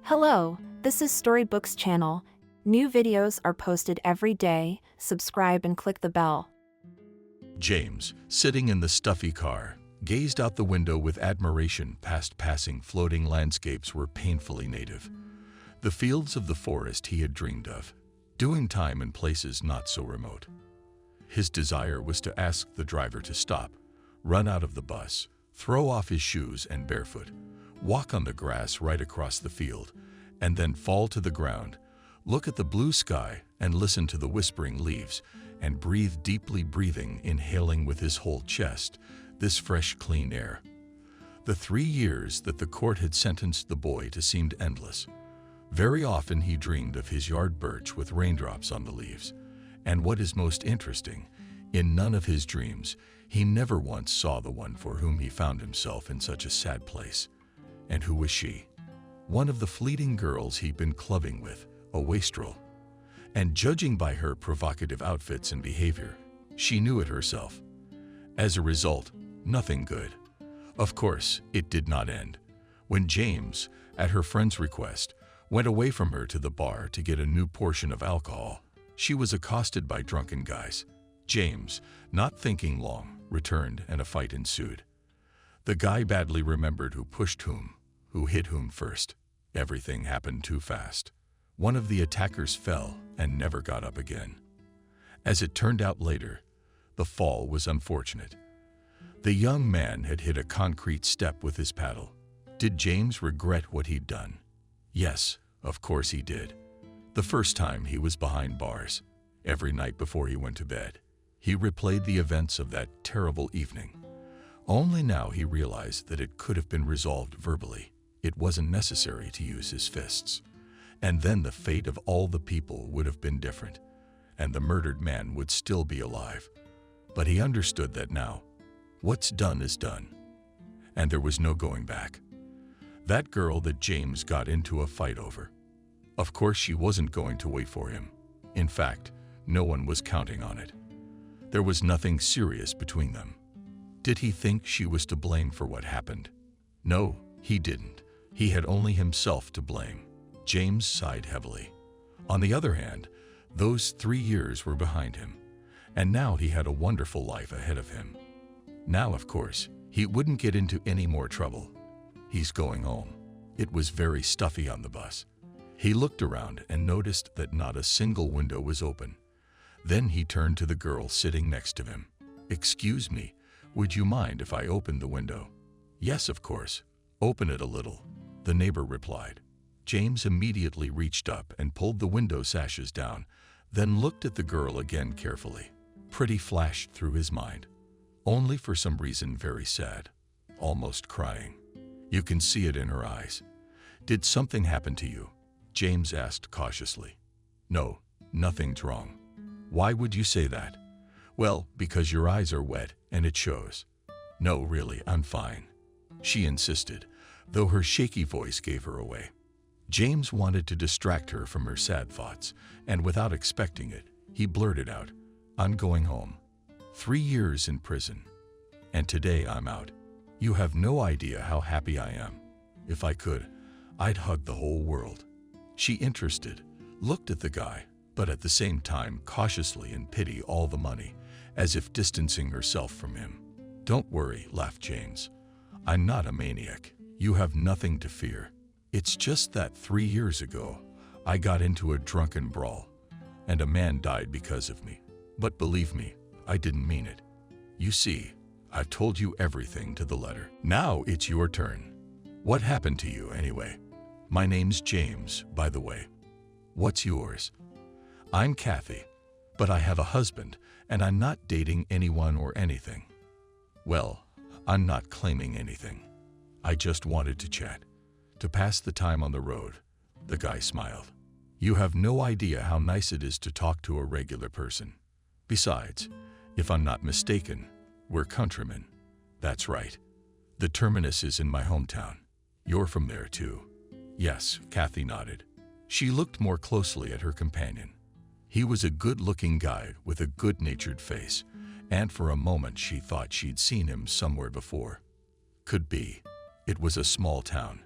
Hello, this is Storybooks channel. New videos are posted every day. Subscribe and click the bell. James, sitting in the stuffy car, gazed out the window with admiration past passing floating landscapes were painfully native. The fields of the forest he had dreamed of, doing time in places not so remote. His desire was to ask the driver to stop, run out of the bus, throw off his shoes and barefoot, walk on the grass right across the field, and then fall to the ground, look at the blue sky and listen to the whispering leaves, and breathe deeply, inhaling with his whole chest this fresh, clean air. The 3 years that the court had sentenced the boy to seemed endless. Very often he dreamed of his yard birch with raindrops on the leaves. And what is most interesting, in none of his dreams, he never once saw the one for whom he found himself in such a sad place. And who was she? One of the fleeting girls he'd been clubbing with, a wastrel. And judging by her provocative outfits and behavior, she knew it herself. As a result, nothing good. Of course, it did not end. When James, at her friend's request, went away from her to the bar to get a new portion of alcohol, she was accosted by drunken guys. James, not thinking long, returned and a fight ensued. The guy badly remembered who pushed whom, who hit whom first. Everything happened too fast. One of the attackers fell and never got up again. As it turned out later, the fall was unfortunate. The young man had hit a concrete step with his paddle. Did James regret what he'd done? Yes, of course he did. The first time he was behind bars, every night before he went to bed, he replayed the events of that terrible evening. Only now he realized that it could have been resolved verbally. It wasn't necessary to use his fists. And then the fate of all the people would have been different, and the murdered man would still be alive. But he understood that now, what's done is done, and there was no going back. That girl that James got into a fight over, of course she wasn't going to wait for him. In fact, no one was counting on it. There was nothing serious between them. Did he think she was to blame for what happened? No, he didn't. He had only himself to blame. James sighed heavily. On the other hand, those 3 years were behind him, and now he had a wonderful life ahead of him. Now, of course, he wouldn't get into any more trouble. He's going home. It was very stuffy on the bus. He looked around and noticed that not a single window was open. Then he turned to the girl sitting next to him. "Excuse me, would you mind if I opened the window?" "Yes, of course. Open it a little," the neighbor replied. James immediately reached up and pulled the window sashes down, then looked at the girl again carefully. Pretty flashed through his mind. Only for some reason very sad, almost crying. You can see it in her eyes. "Did something happen to you?" James asked cautiously. "No, nothing's wrong." "Why would you say that?" "Well, because your eyes are wet and it shows." "No, really, I'm fine," she insisted, though her shaky voice gave her away. James wanted to distract her from her sad thoughts, and without expecting it, he blurted out, "I'm going home. 3 years in prison. And today I'm out. You have no idea how happy I am. If I could, I'd hug the whole world." She, interested, looked at the guy, but at the same time cautiously in pity all the money, as if distancing herself from him. "Don't worry," laughed James. "I'm not a maniac. You have nothing to fear. It's just that 3 years ago, I got into a drunken brawl, and a man died because of me. But believe me, I didn't mean it. You see, I've told you everything to the letter. Now it's your turn. What happened to you anyway? My name's James, by the way. What's yours?" "I'm Kathy, but I have a husband, and I'm not dating anyone or anything." "Well, I'm not claiming anything. I just wanted to chat, to pass the time on the road." The guy smiled. "You have no idea how nice it is to talk to a regular person. Besides, if I'm not mistaken, we're countrymen." "That's right. The terminus is in my hometown. You're from there too?" "Yes," Kathy nodded. She looked more closely at her companion. He was a good-looking guy with a good-natured face, and for a moment she thought she'd seen him somewhere before. Could be. It was a small town,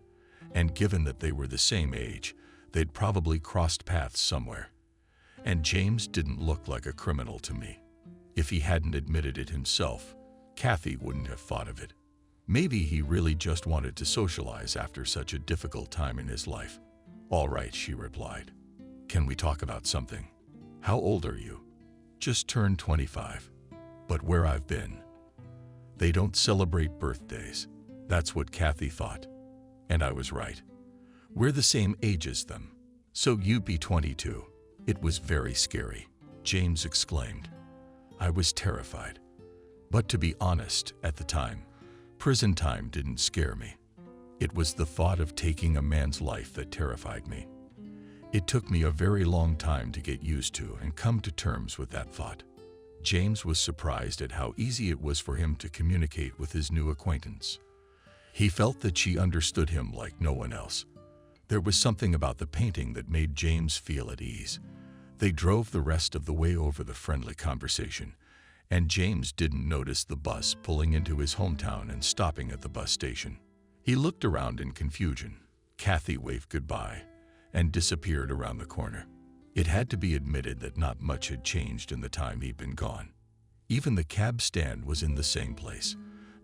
And given that they were the same age, they'd probably crossed paths somewhere. And James didn't look like a criminal to me. If he hadn't admitted it himself, Kathy wouldn't have thought of it. Maybe he really just wanted to socialize after such a difficult time in his life. "All right," she replied. "Can we talk about something? How old are you?" "Just turned 25. But where I've been." They don't celebrate birthdays. That's what Kathy thought. And I was right. We're the same age as them. "So you'd be 22. It was very scary," James exclaimed. I was terrified. But to be honest, at the time, prison time didn't scare me. It was the thought of taking a man's life that terrified me. It took me a very long time to get used to and come to terms with that thought. James was surprised at how easy it was for him to communicate with his new acquaintance. He felt that she understood him like no one else. There was something about the painting that made James feel at ease. They drove the rest of the way over the friendly conversation, and James didn't notice the bus pulling into his hometown and stopping at the bus station. He looked around in confusion. Kathy waved goodbye and disappeared around the corner. It had to be admitted that not much had changed in the time he'd been gone. Even the cab stand was in the same place.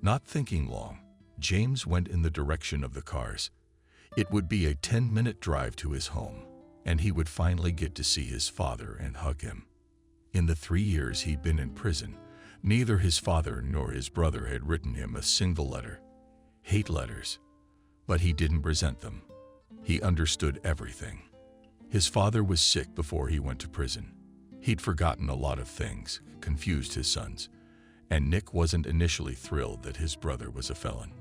Not thinking long, James went in the direction of the cars. It would be a 10-minute drive to his home, and he would finally get to see his father and hug him. In the 3 years he'd been in prison, neither his father nor his brother had written him a single letter. Hate letters. But he didn't resent them. He understood everything. His father was sick before he went to prison. He'd forgotten a lot of things, confused his sons, and Nick wasn't initially thrilled that his brother was a felon.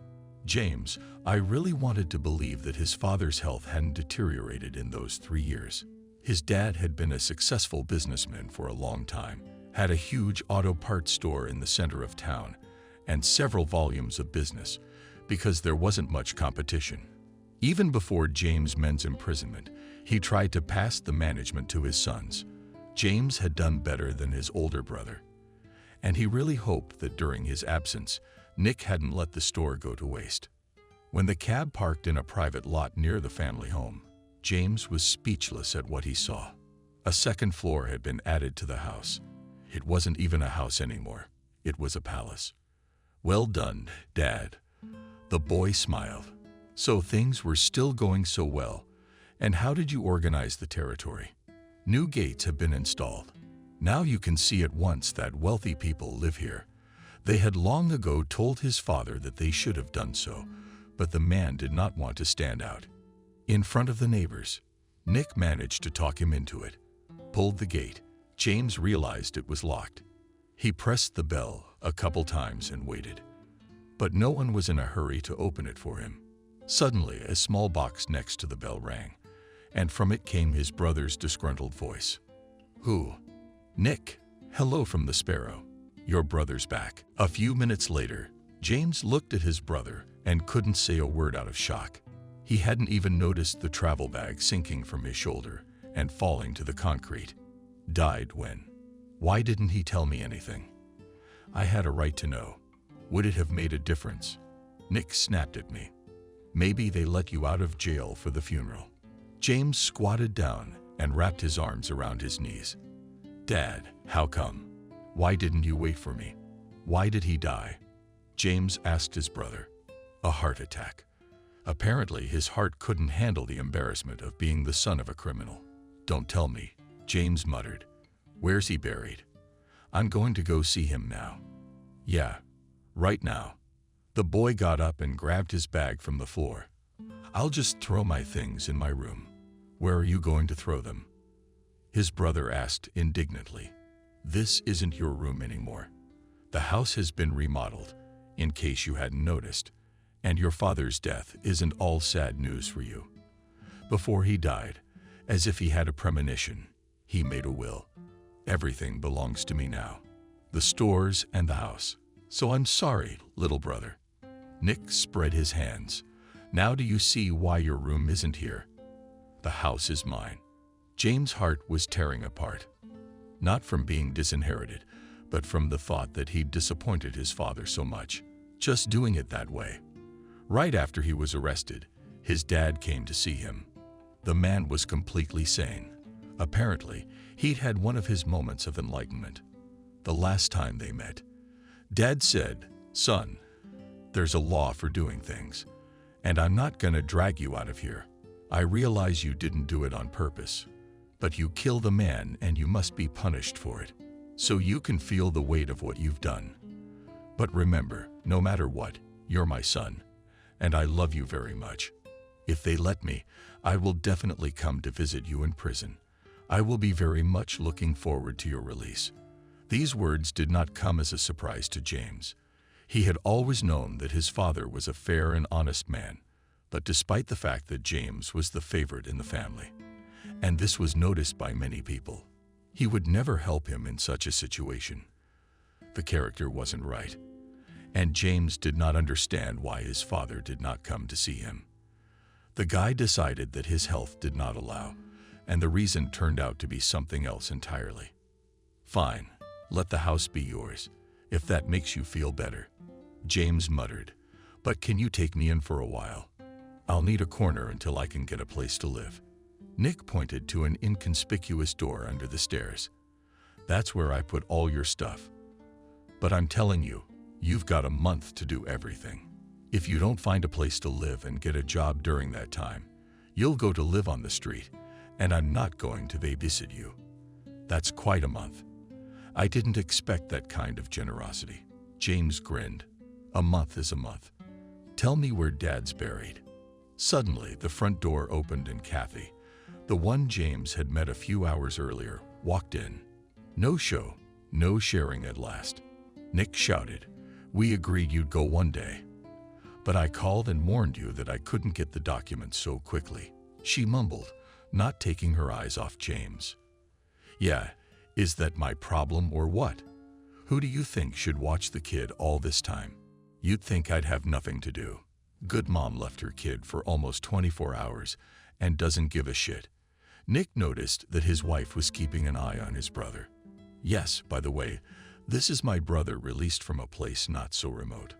James, I really wanted to believe that his father's health hadn't deteriorated in those 3 years. His dad had been a successful businessman for a long time, had a huge auto parts store in the center of town, and several volumes of business, because there wasn't much competition. Even before James' men's imprisonment, he tried to pass the management to his sons. James had done better than his older brother, and he really hoped that during his absence, Nick hadn't let the store go to waste. When the cab parked in a private lot near the family home, James was speechless at what he saw. A second floor had been added to the house. It wasn't even a house anymore. It was a palace. "Well done, Dad." The boy smiled. "So things were still going so well. And how did you organize the territory?" "New gates have been installed. Now you can see at once that wealthy people live here." They had long ago told his father that they should have done so, but the man did not want to stand out. In front of the neighbors, Nick managed to talk him into it. Pulled the gate. James realized it was locked. He pressed the bell a couple times and waited. But no one was in a hurry to open it for him. Suddenly, a small box next to the bell rang, and from it came his brother's disgruntled voice. "Who?" "Nick. Hello from the Sparrow. Your brother's back." A few minutes later, James looked at his brother and couldn't say a word out of shock. He hadn't even noticed the travel bag sinking from his shoulder and falling to the concrete. "Died when? Why didn't he tell me anything? I had a right to know. Would it have made a difference?" Nick snapped at me. "Maybe they let you out of jail for the funeral." James squatted down and wrapped his arms around his knees. "Dad, how come? Why didn't you wait for me? Why did he die?" James asked his brother. "A heart attack." Apparently, his heart couldn't handle the embarrassment of being the son of a criminal. "Don't tell me," James muttered. "Where's he buried?" "I'm going to go see him now." "Yeah, right now." The boy got up and grabbed his bag from the floor. "I'll just throw my things in my room." "Where are you going to throw them?" his brother asked indignantly. "This isn't your room anymore. The house has been remodeled, in case you hadn't noticed, and your father's death isn't all sad news for you. Before he died, as if he had a premonition, he made a will. Everything belongs to me now, the stores and the house. So I'm sorry, little brother." Nick spread his hands. "Now do you see why your room isn't here? The house is mine." James' heart was tearing apart. Not from being disinherited, but from the thought that he'd disappointed his father so much, just doing it that way. Right after he was arrested, His dad came to see him. The man was completely sane. Apparently, he'd had one of his moments of enlightenment. The last time they met, Dad said, "Son, there's a law for doing things, and I'm not gonna drag you out of here. I realize you didn't do it on purpose, but you killed a man and you must be punished for it, so you can feel the weight of what you've done. But remember, no matter what, you're my son, and I love you very much. If they let me, I will definitely come to visit you in prison. I will be very much looking forward to your release." These words did not come as a surprise to James. He had always known that his father was a fair and honest man, but despite the fact that James was the favorite in the family, and this was noticed by many people, he would never help him in such a situation. The character wasn't right, and James did not understand why his father did not come to see him. The guy decided that his health did not allow, and the reason turned out to be something else entirely. "Fine, let the house be yours, if that makes you feel better," James muttered. "But can you take me in for a while? I'll need a corner until I can get a place to live." Nick pointed to an inconspicuous door under the stairs. "That's where I put all your stuff. But I'm telling you, you've got a month to do everything. If you don't find a place to live and get a job during that time, you'll go to live on the street, and I'm not going to babysit you." That's quite a month. I didn't expect that kind of generosity. James grinned. "A month is a month. Tell me where Dad's buried." Suddenly, the front door opened and Kathy, the one James had met a few hours earlier, walked in. "No show, no sharing at last," Nick shouted. "We agreed you'd go one day. But I called and warned you that I couldn't get the documents so quickly," she mumbled, not taking her eyes off James. "Yeah, is that my problem or what? Who do you think should watch the kid all this time? You'd think I'd have nothing to do. Good mom left her kid for almost 24 hours and doesn't give a shit." Nick noticed that his wife was keeping an eye on his brother. "Yes, by the way, this is my brother released from a place not so remote.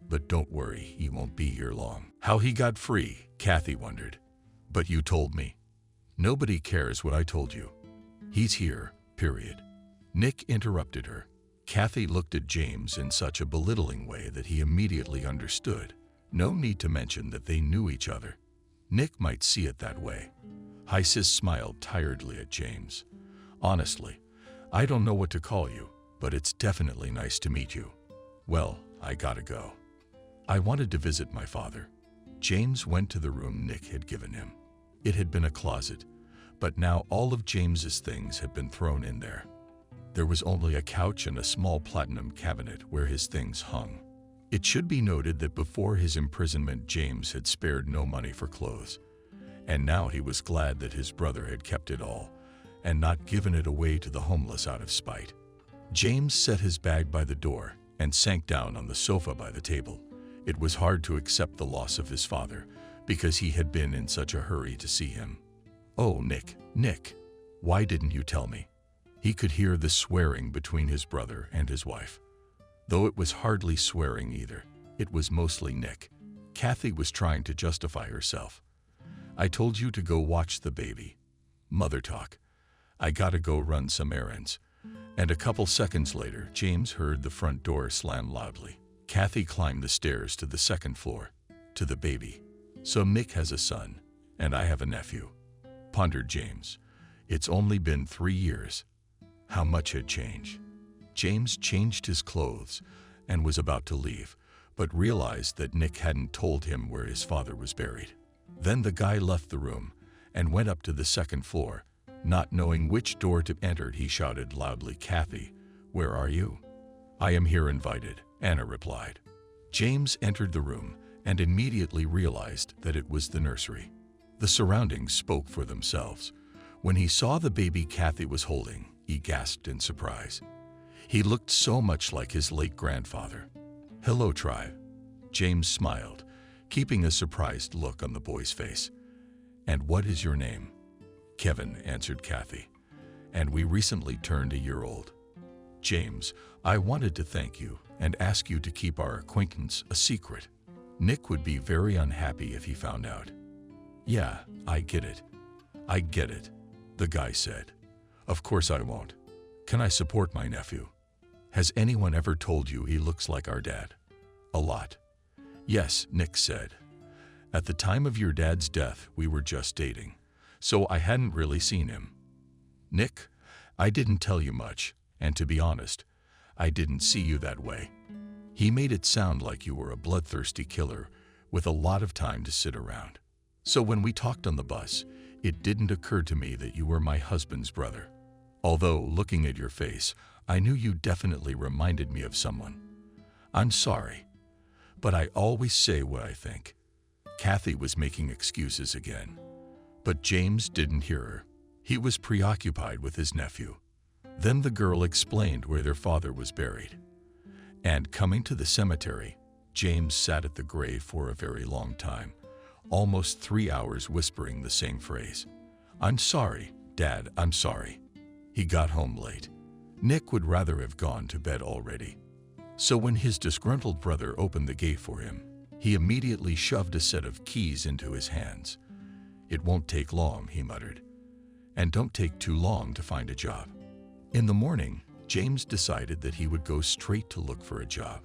But don't worry, he won't be here long." How he got free, Kathy wondered. "But you told me." "Nobody cares what I told you. He's here, period." Nick interrupted her. Kathy looked at James in such a belittling way that he immediately understood. No need to mention that they knew each other. Nick might see it that way. Isis smiled tiredly at James. "Honestly, I don't know what to call you, but it's definitely nice to meet you. Well, I gotta go. I wanted to visit my father." James went to the room Nick had given him. It had been a closet, but now all of James's things had been thrown in there. There was only a couch and a small platinum cabinet where his things hung. It should be noted that before his imprisonment, James had spared no money for clothes, and now he was glad that his brother had kept it all and not given it away to the homeless out of spite. James set his bag by the door and sank down on the sofa by the table. It was hard to accept the loss of his father because he had been in such a hurry to see him. "Oh, Nick, why didn't you tell me?" He could hear the swearing between his brother and his wife. Though it was hardly swearing either, it was mostly Nick. Kathy was trying to justify herself. "I told you to go watch the baby. Mother talk. I gotta go run some errands." And a couple seconds later, James heard the front door slam loudly. Kathy climbed the stairs to the second floor, to the baby. "So Nick has a son, and I have a nephew," pondered James. "It's only been 3 years. How much had changed?" James changed his clothes and was about to leave, but realized that Nick hadn't told him where his father was buried. Then the guy left the room and went up to the second floor. Not knowing which door to enter, he shouted loudly, "Kathy, where are you?" "I am here invited," Anna replied. James entered the room and immediately realized that it was the nursery. The surroundings spoke for themselves. When he saw the baby Kathy was holding, he gasped in surprise. He looked so much like his late grandfather. "Hello, tribe." James smiled, keeping a surprised look on the boy's face. "And what is your name?" "Kevin," answered Kathy. "And we recently turned a year old." "James, I wanted to thank you and ask you to keep our acquaintance a secret. Nick would be very unhappy if he found out." Yeah, I get it. I get it, the guy said. Of course I won't. Can I support my nephew? Has anyone ever told you he looks like our dad? A lot. Yes, Nick said. At the time of your dad's death, we were just dating, so I hadn't really seen him. Nick, I didn't tell you much, and to be honest, I didn't see you that way. He made it sound like you were a bloodthirsty killer with a lot of time to sit around. So when we talked on the bus, it didn't occur to me that you were my husband's brother. Although, looking at your face, I knew you definitely reminded me of someone. I'm sorry, but I always say what I think. Kathy was making excuses again, but James didn't hear her. He was preoccupied with his nephew. Then the girl explained where their father was buried. And coming to the cemetery, James sat at the grave for a very long time, almost 3 hours whispering the same phrase. I'm sorry, Dad, I'm sorry. He got home late. Nick would rather have gone to bed already. So when his disgruntled brother opened the gate for him, he immediately shoved a set of keys into his hands. It won't take long, he muttered. And don't take too long to find a job. In the morning, James decided that he would go straight to look for a job,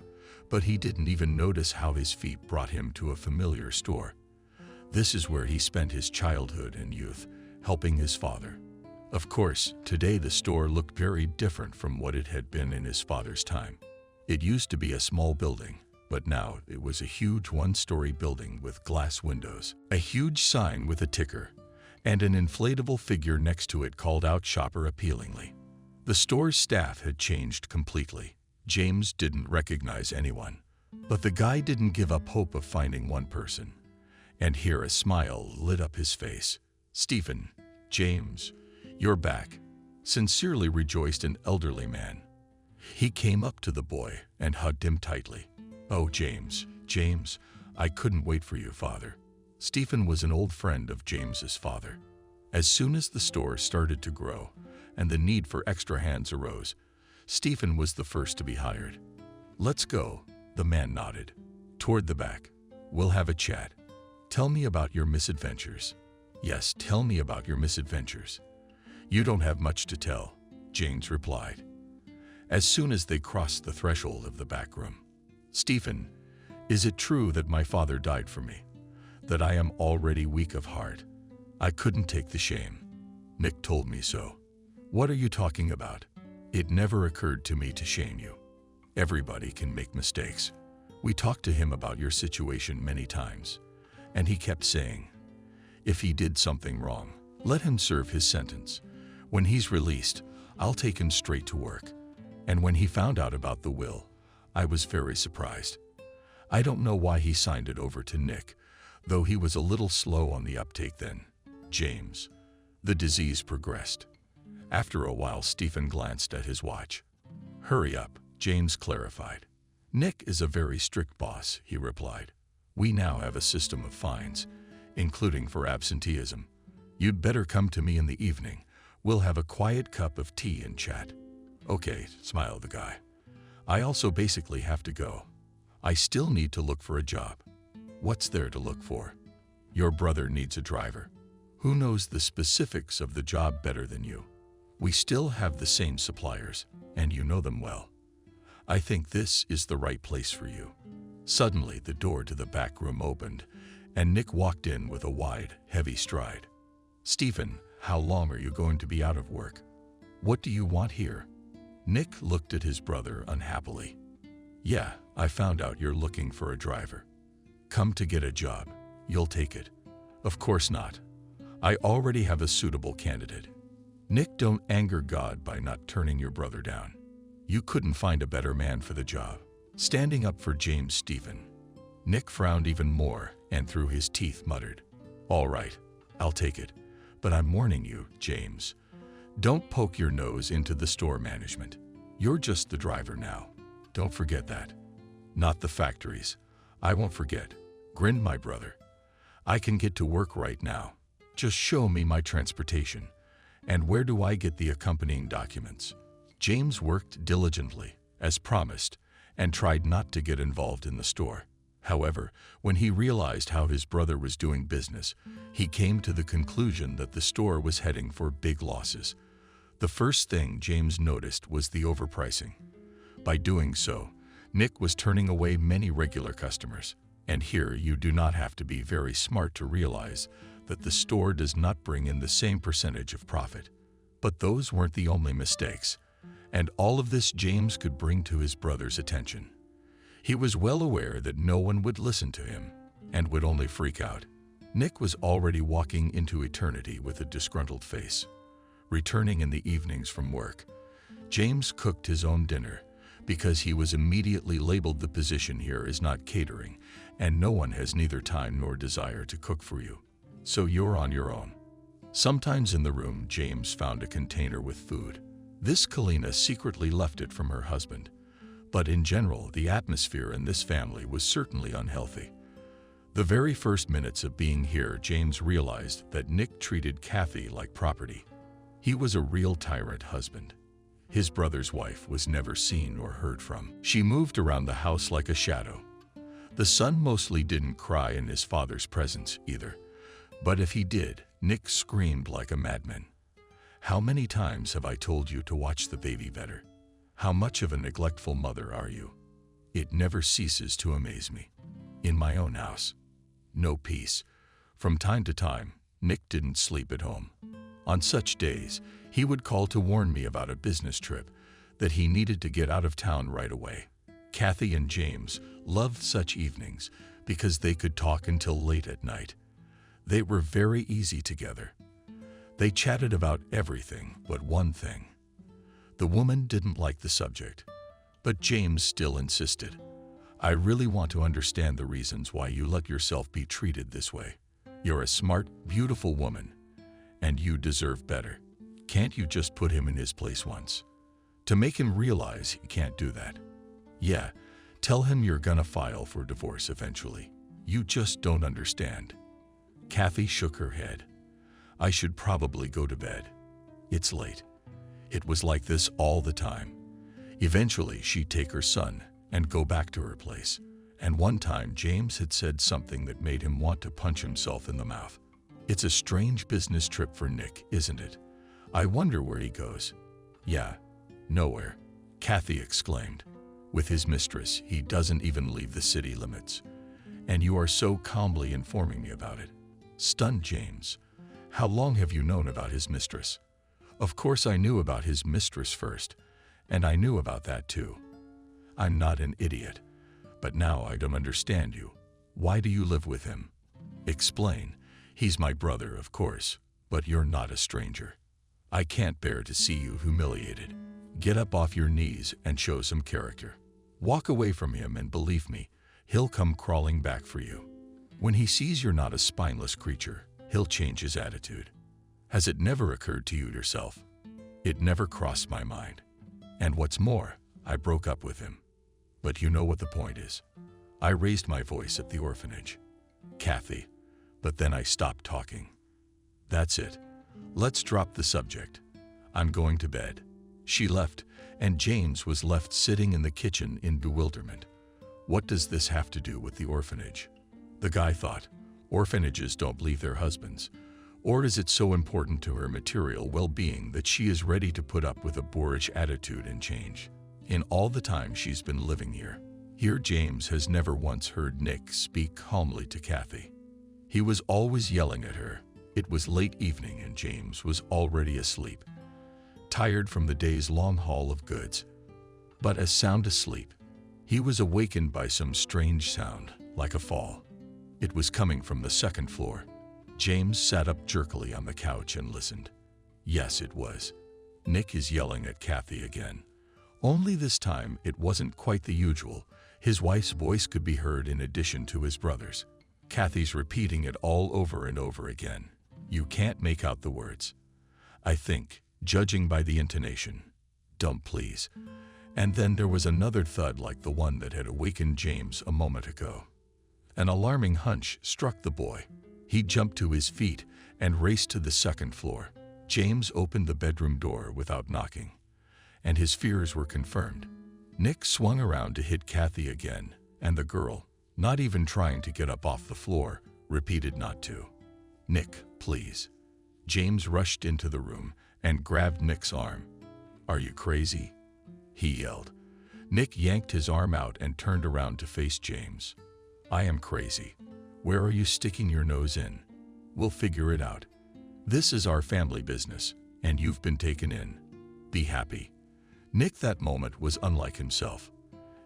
but he didn't even notice how his feet brought him to a familiar store. This is where he spent his childhood and youth, helping his father. Of course, today the store looked very different from what it had been in his father's time. It used to be a small building, but now it was a huge one-story building with glass windows, a huge sign with a ticker, and an inflatable figure next to it called out "Shopper" appealingly. The store's staff had changed completely. James didn't recognize anyone, but the guy didn't give up hope of finding one person. And here a smile lit up his face. "Stephen, James, you're back," sincerely rejoiced an elderly man. He came up to the boy and hugged him tightly. "Oh, James, I couldn't wait for you, Father." Stephen was an old friend of James's father. As soon as the store started to grow and the need for extra hands arose, Stephen was the first to be hired. "Let's go," the man nodded. "Toward the back. We'll have a chat. Tell me about your misadventures." "Yes, tell me about your misadventures." "You don't have much to tell," James replied. As soon as they crossed the threshold of the back room, "Stephen, is it true that my father died for me? That I am already weak of heart? I couldn't take the shame. Nick told me so." "What are you talking about? It never occurred to me to shame you. Everybody can make mistakes. We talked to him about your situation many times, and he kept saying, if he did something wrong, let him serve his sentence. When he's released, I'll take him straight to work. And when he found out about the will, I was very surprised. I don't know why he signed it over to Nick, though he was a little slow on the uptake then." James. The disease progressed. After a while, Stephen glanced at his watch. "Hurry up," James clarified. "Nick is a very strict boss," he replied. "We now have a system of fines, including for absenteeism. You'd better come to me in the evening. We'll have a quiet cup of tea and chat." "Okay," smiled the guy. "I also basically have to go. I still need to look for a job." "What's there to look for?" "Your brother needs a driver. Who knows the specifics of the job better than you? We still have the same suppliers, and you know them well. I think this is the right place for you." Suddenly, the door to the back room opened, and Nick walked in with a wide, heavy stride. "Stephen, how long are you going to be out of work? What do you want here?" Nick looked at his brother unhappily. "Yeah, I found out you're looking for a driver. Come to get a job. You'll take it." "Of course not. I already have a suitable candidate." "Nick, don't anger God by not turning your brother down. You couldn't find a better man for the job." Standing up for James Stephen, Nick frowned even more and through his teeth muttered, "All right, I'll take it. But I'm warning you, James. Don't poke your nose into the store management. You're just the driver now. Don't forget that." "Not the factories. I won't forget," grinned my brother. "I can get to work right now. Just show me my transportation. And where do I get the accompanying documents?" James worked diligently, as promised, and tried not to get involved in the store. However, when he realized how his brother was doing business, he came to the conclusion that the store was heading for big losses. The first thing James noticed was the overpricing. By doing so, Nick was turning away many regular customers. And here you do not have to be very smart to realize that the store does not bring in the same percentage of profit. But those weren't the only mistakes, and all of this James could bring to his brother's attention. He was well aware that no one would listen to him and would only freak out. Nick was already walking into eternity with a disgruntled face. Returning in the evenings from work, James cooked his own dinner because he was immediately labeled the position here is not catering, and no one has neither time nor desire to cook for you. So you're on your own. Sometimes in the room, James found a container with food. This Kalina secretly left it from her husband. But in general, the atmosphere in this family was certainly unhealthy. The very first minutes of being here, James realized that Nick treated Kathy like property. He was a real tyrant husband. His brother's wife was never seen or heard from. She moved around the house like a shadow. The son mostly didn't cry in his father's presence either. But if he did, Nick screamed like a madman. How many times have I told you to watch the baby better? How much of a neglectful mother are you? It never ceases to amaze me. In my own house, no peace. From time to time, Nick didn't sleep at home. On such days, he would call to warn me about a business trip that he needed to get out of town right away. Kathy and James loved such evenings because they could talk until late at night. They were very easy together. They chatted about everything but one thing. The woman didn't like the subject, but James still insisted. I really want to understand the reasons why you let yourself be treated this way. You're a smart, beautiful woman, and you deserve better. Can't you just put him in his place once? To make him realize he can't do that. Yeah, tell him you're gonna file for divorce eventually. You just don't understand. Kathy shook her head. I should probably go to bed. It's late. It was like this all the time. Eventually, she'd take her son and go back to her place. And one time, James had said something that made him want to punch himself in the mouth. It's a strange business trip for Nick, isn't it? I wonder where he goes. Yeah, nowhere, Kathy exclaimed. With his mistress, he doesn't even leave the city limits. And you are so calmly informing me about it. Stunned James. How long have you known about his mistress? Of course I knew about his mistress first, and I knew about that too. I'm not an idiot, but now I don't understand you. Why do you live with him? Explain. He's my brother, of course, but you're not a stranger. I can't bear to see you humiliated. Get up off your knees and show some character. Walk away from him and believe me, he'll come crawling back for you. When he sees you're not a spineless creature, he'll change his attitude. Has it never occurred to you yourself? It never crossed my mind. And what's more, I broke up with him. But you know what the point is. I raised my voice at the orphanage. Kathy. But then I stopped talking. That's it. Let's drop the subject. I'm going to bed. She left, and James was left sitting in the kitchen in bewilderment. What does this have to do with the orphanage? The guy thought, orphanages don't leave their husbands. Or is it so important to her material well-being that she is ready to put up with a boorish attitude and change? In all the time she's been living here, James has never once heard Nick speak calmly to Kathy. He was always yelling at her. It was late evening and James was already asleep, tired from the day's long haul of goods. But as sound asleep, he was awakened by some strange sound, like a fall. It was coming from the second floor. James sat up jerkily on the couch and listened. Yes, it was. Nick is yelling at Kathy again. Only this time it wasn't quite the usual. His wife's voice could be heard in addition to his brother's. Kathy's repeating it all over and over again. You can't make out the words. I think, judging by the intonation. Don't please. And then there was another thud like the one that had awakened James a moment ago. An alarming hunch struck the boy. He jumped to his feet and raced to the second floor. James opened the bedroom door without knocking, and his fears were confirmed. Nick swung around to hit Kathy again, and the girl, not even trying to get up off the floor, repeated not to. "Nick, please." James rushed into the room and grabbed Nick's arm. "Are you crazy?" he yelled. Nick yanked his arm out and turned around to face James. "I am crazy. Where are you sticking your nose in? We'll figure it out. This is our family business, and you've been taken in. Be happy." Nick that moment was unlike himself.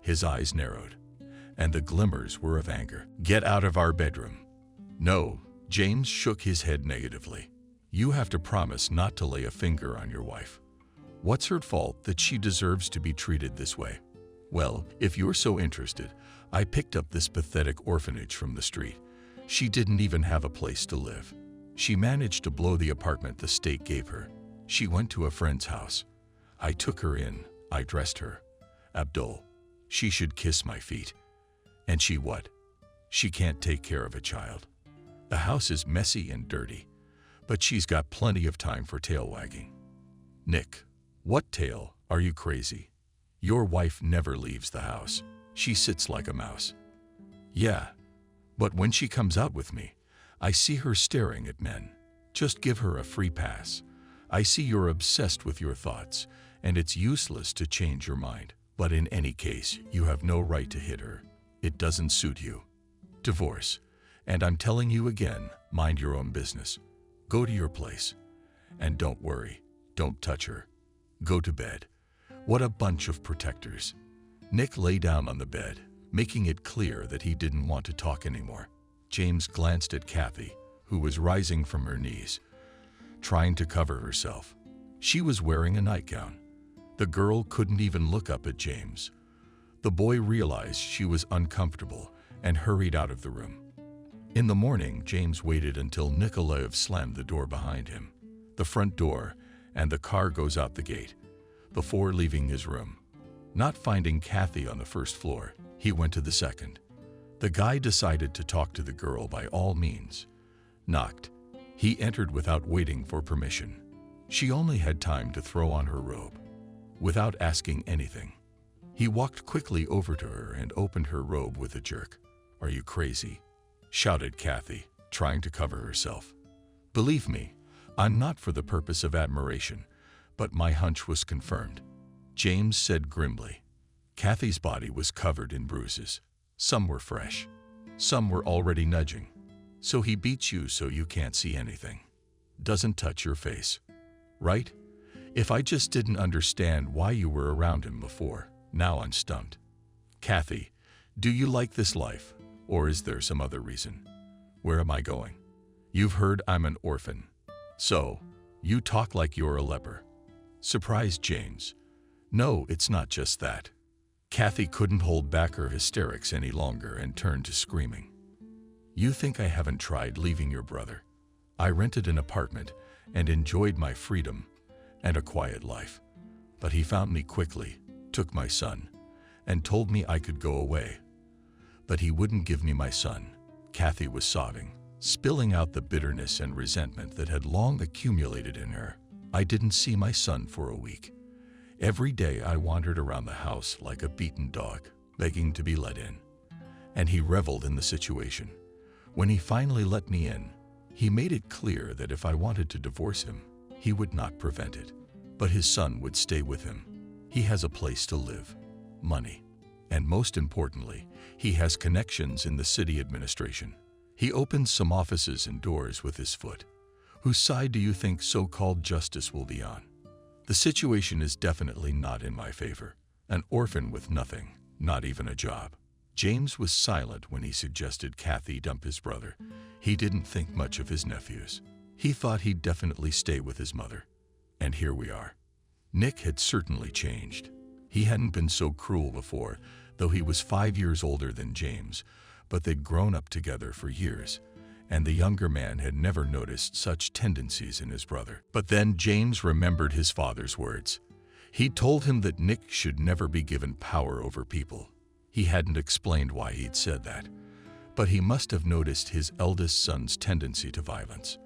His eyes narrowed, and the glimmers were of anger. "Get out of our bedroom." "No," James shook his head negatively. "You have to promise not to lay a finger on your wife. What's her fault that she deserves to be treated this way?" "Well, if you're so interested, I picked up this pathetic orphanage from the street. She didn't even have a place to live. She managed to blow the apartment the state gave her. She went to a friend's house. I took her in. I dressed her. Abdul, she should kiss my feet. And she what? She can't take care of a child. The house is messy and dirty, but she's got plenty of time for tail wagging." "Nick, what tail? Are you crazy? Your wife never leaves the house. She sits like a mouse." "Yeah, but when she comes out with me, I see her staring at men. Just give her a free pass. I see you're obsessed with your thoughts, and it's useless to change your mind. But in any case, you have no right to hit her. It doesn't suit you. Divorce. And I'm telling you again, mind your own business. Go to your place. And don't worry, don't touch her. Go to bed." What a bunch of protectors. Nick lay down on the bed, making it clear that he didn't want to talk anymore. James glanced at Kathy, who was rising from her knees, trying to cover herself. She was wearing a nightgown. The girl couldn't even look up at James. The boy realized she was uncomfortable and hurried out of the room. In the morning, James waited until Nikolaev slammed the door behind him, the front door, and the car goes out the gate, before leaving his room. Not finding Kathy on the first floor, he went to the second. The guy decided to talk to the girl by all means. Knocked. He entered without waiting for permission. She only had time to throw on her robe. Without asking anything, he walked quickly over to her and opened her robe with a jerk. "Are you crazy?" shouted Kathy, trying to cover herself. "Believe me, I'm not for the purpose of admiration, but my hunch was confirmed," James said grimly. Kathy's body was covered in bruises. Some were fresh. Some were already nudging. "So he beats you so you can't see anything. Doesn't touch your face. Right? If I just didn't understand why you were around him before, now I'm stumped. Kathy, do you like this life, or is there some other reason? Where am I going? You've heard I'm an orphan. So, you talk like you're a leper." Surprised James. "No, it's not just that." Kathy couldn't hold back her hysterics any longer and turned to screaming. "You think I haven't tried leaving your brother? I rented an apartment and enjoyed my freedom and a quiet life. But he found me quickly, took my son, and told me I could go away. But he wouldn't give me my son." Kathy was sobbing, spilling out the bitterness and resentment that had long accumulated in her. "I didn't see my son for a week. Every day I wandered around the house like a beaten dog, begging to be let in. And he reveled in the situation. When he finally let me in, he made it clear that if I wanted to divorce him, he would not prevent it. But his son would stay with him. He has a place to live, money, and most importantly, he has connections in the city administration. He opens some offices and doors with his foot. Whose side do you think so-called justice will be on? The situation is definitely not in my favor. An orphan with nothing, not even a job." James was silent when he suggested Kathy dump his brother. He didn't think much of his nephews. He thought he'd definitely stay with his mother. And here we are. Nick had certainly changed. He hadn't been so cruel before, though he was 5 years older than James, but they'd grown up together for years, and the younger man had never noticed such tendencies in his brother. But then James remembered his father's words. He'd told him that Nick should never be given power over people. He hadn't explained why he'd said that, but he must have noticed his eldest son's tendency to violence.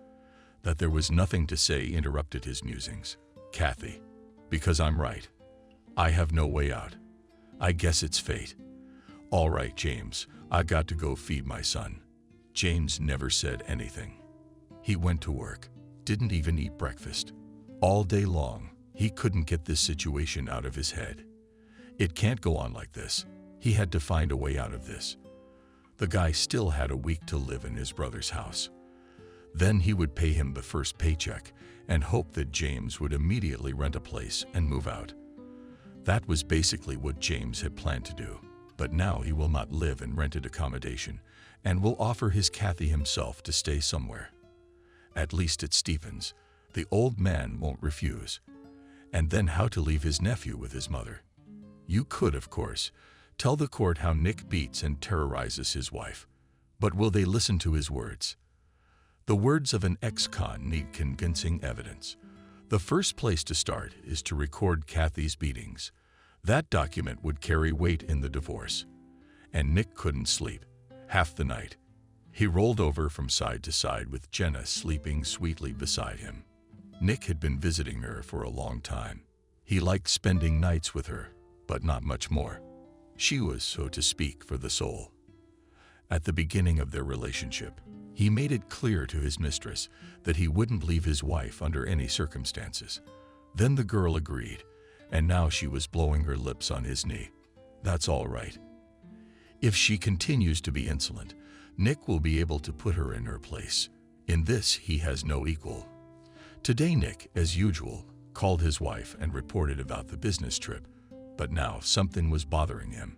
That there was nothing to say interrupted his musings. "Kathy, because I'm right. I have no way out. I guess it's fate. "All right, James, I got to go feed my son." James never said anything. He went to work, didn't even eat breakfast. All day long, he couldn't get this situation out of his head. It can't go on like this. He had to find a way out of this. The guy still had a week to live in his brother's house. Then he would pay him the first paycheck and hope that James would immediately rent a place and move out. That was basically what James had planned to do. But now he will not live in rented accommodation and will offer his Kathy himself to stay somewhere. At least at Stephen's, the old man won't refuse. And then how to leave his nephew with his mother. You could, of course, tell the court how Nick beats and terrorizes his wife. But will they listen to his words? The words of an ex-con need convincing evidence. The first place to start is to record Kathy's beatings. That document would carry weight in the divorce. And Nick couldn't sleep. Half the night, he rolled over from side to side with Jenna sleeping sweetly beside him. Nick had been visiting her for a long time. He liked spending nights with her, but not much more. She was, so to speak, for the soul. At the beginning of their relationship, he made it clear to his mistress that he wouldn't leave his wife under any circumstances. Then the girl agreed, and now she was blowing her lips on his knee. That's all right. If she continues to be insolent, Nick will be able to put her in her place. In this, he has no equal. Today, Nick, as usual, called his wife and reported about the business trip. But now something was bothering him,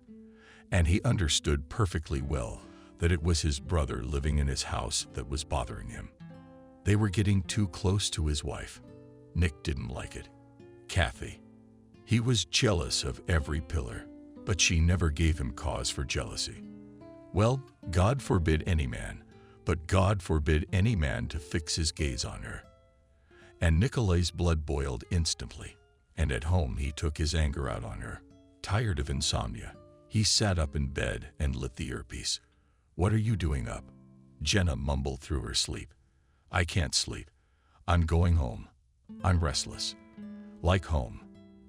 and he understood perfectly well that it was his brother living in his house that was bothering him. They were getting too close to his wife. Nick didn't like it. Kathy. He was jealous of every pillar, but she never gave him cause for jealousy. Well, God forbid any man, but God forbid any man to fix his gaze on her. And Nikolai's blood boiled instantly, and at home he took his anger out on her. Tired of insomnia, he sat up in bed and lit the earpiece. "What are you doing up?" Jenna mumbled through her sleep. "I can't sleep. I'm going home. I'm restless." Like home.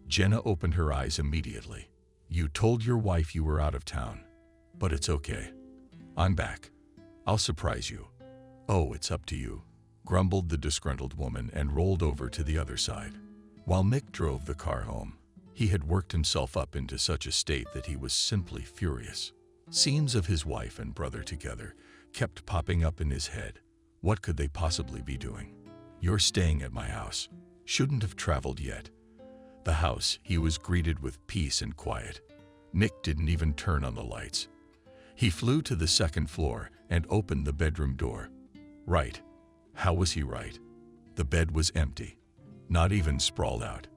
Jenna opened her eyes immediately. "You told your wife you were out of town, but it's okay. I'm back. I'll surprise you." "Oh, it's up to you," grumbled the disgruntled woman and rolled over to the other side. While Nick drove the car home, he had worked himself up into such a state that he was simply furious. Scenes of his wife and brother together kept popping up in his head. What could they possibly be doing? "You're staying at my house." Shouldn't have traveled yet. The house, he was greeted with peace and quiet. Nick didn't even turn on the lights. He flew to the second floor and opened the bedroom door. Right. How was he right? The bed was empty. Not even sprawled out.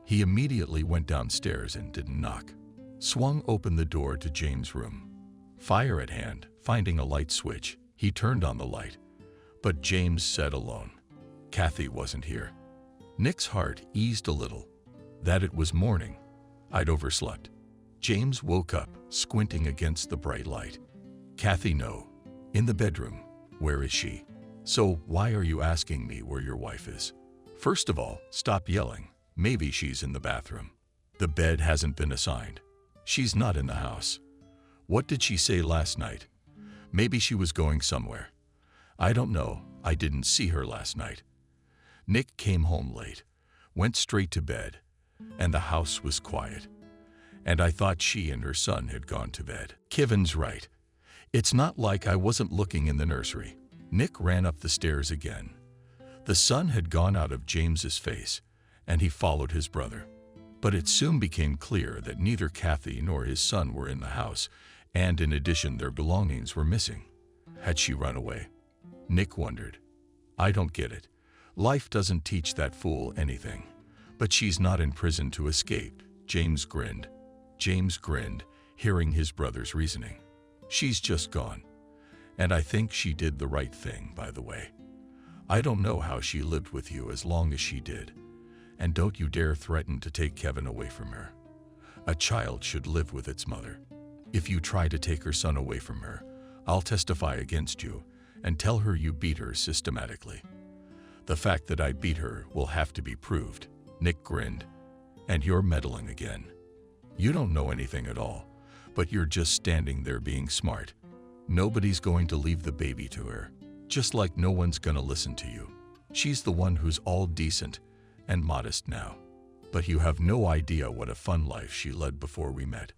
He immediately went downstairs and didn't knock. Swung open the door to James' room. Fire at hand, finding a light switch, he turned on the light. But James sat alone. Kathy wasn't here. Nick's heart eased a little. That it was morning. I'd overslept. James woke up, squinting against the bright light. "Kathy, no. In the bedroom. Where is she?" "So why are you asking me where your wife is?" "First of all, stop yelling. Maybe she's in the bathroom. The bed hasn't been assigned. She's not in the house. What did she say last night? Maybe she was going somewhere. I don't know. I didn't see her last night." Nick came home late, went straight to bed, and the house was quiet. And I thought she and her son had gone to bed. Kevin's right. It's not like I wasn't looking in the nursery. Nick ran up the stairs again. The sun had gone out of James's face, and he followed his brother. But it soon became clear that neither Kathy nor his son were in the house, and in addition their belongings were missing. Had she run away? Nick wondered. I don't get it. Life doesn't teach that fool anything. But she's not in prison to escape. James grinned. James grinned, hearing his brother's reasoning. She's just gone. And I think she did the right thing, by the way. I don't know how she lived with you as long as she did. And don't you dare threaten to take Kevin away from her. A child should live with its mother. If you try to take her son away from her, I'll testify against you and tell her you beat her systematically. The fact that I beat her will have to be proved. Nick grinned. And you're meddling again. You don't know anything at all, but you're just standing there being smart. Nobody's going to leave the baby to her, just like no one's gonna listen to you. She's the one who's all decent and modest now. But you have no idea what a fun life she led before we met.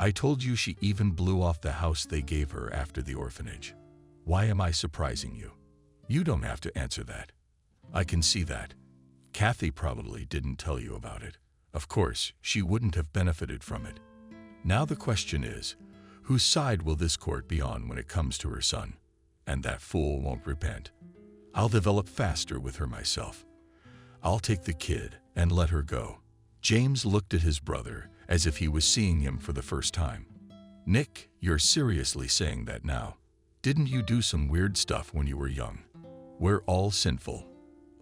I told you she even blew off the house they gave her after the orphanage. Why am I surprising you? You don't have to answer that. I can see that. Kathy probably didn't tell you about it. Of course, she wouldn't have benefited from it. Now the question is, whose side will this court be on when it comes to her son? And that fool won't repent. I'll develop faster with her myself. I'll take the kid and let her go. James looked at his brother as if he was seeing him for the first time. Nick, you're seriously saying that now? Didn't you do some weird stuff when you were young? We're all sinful.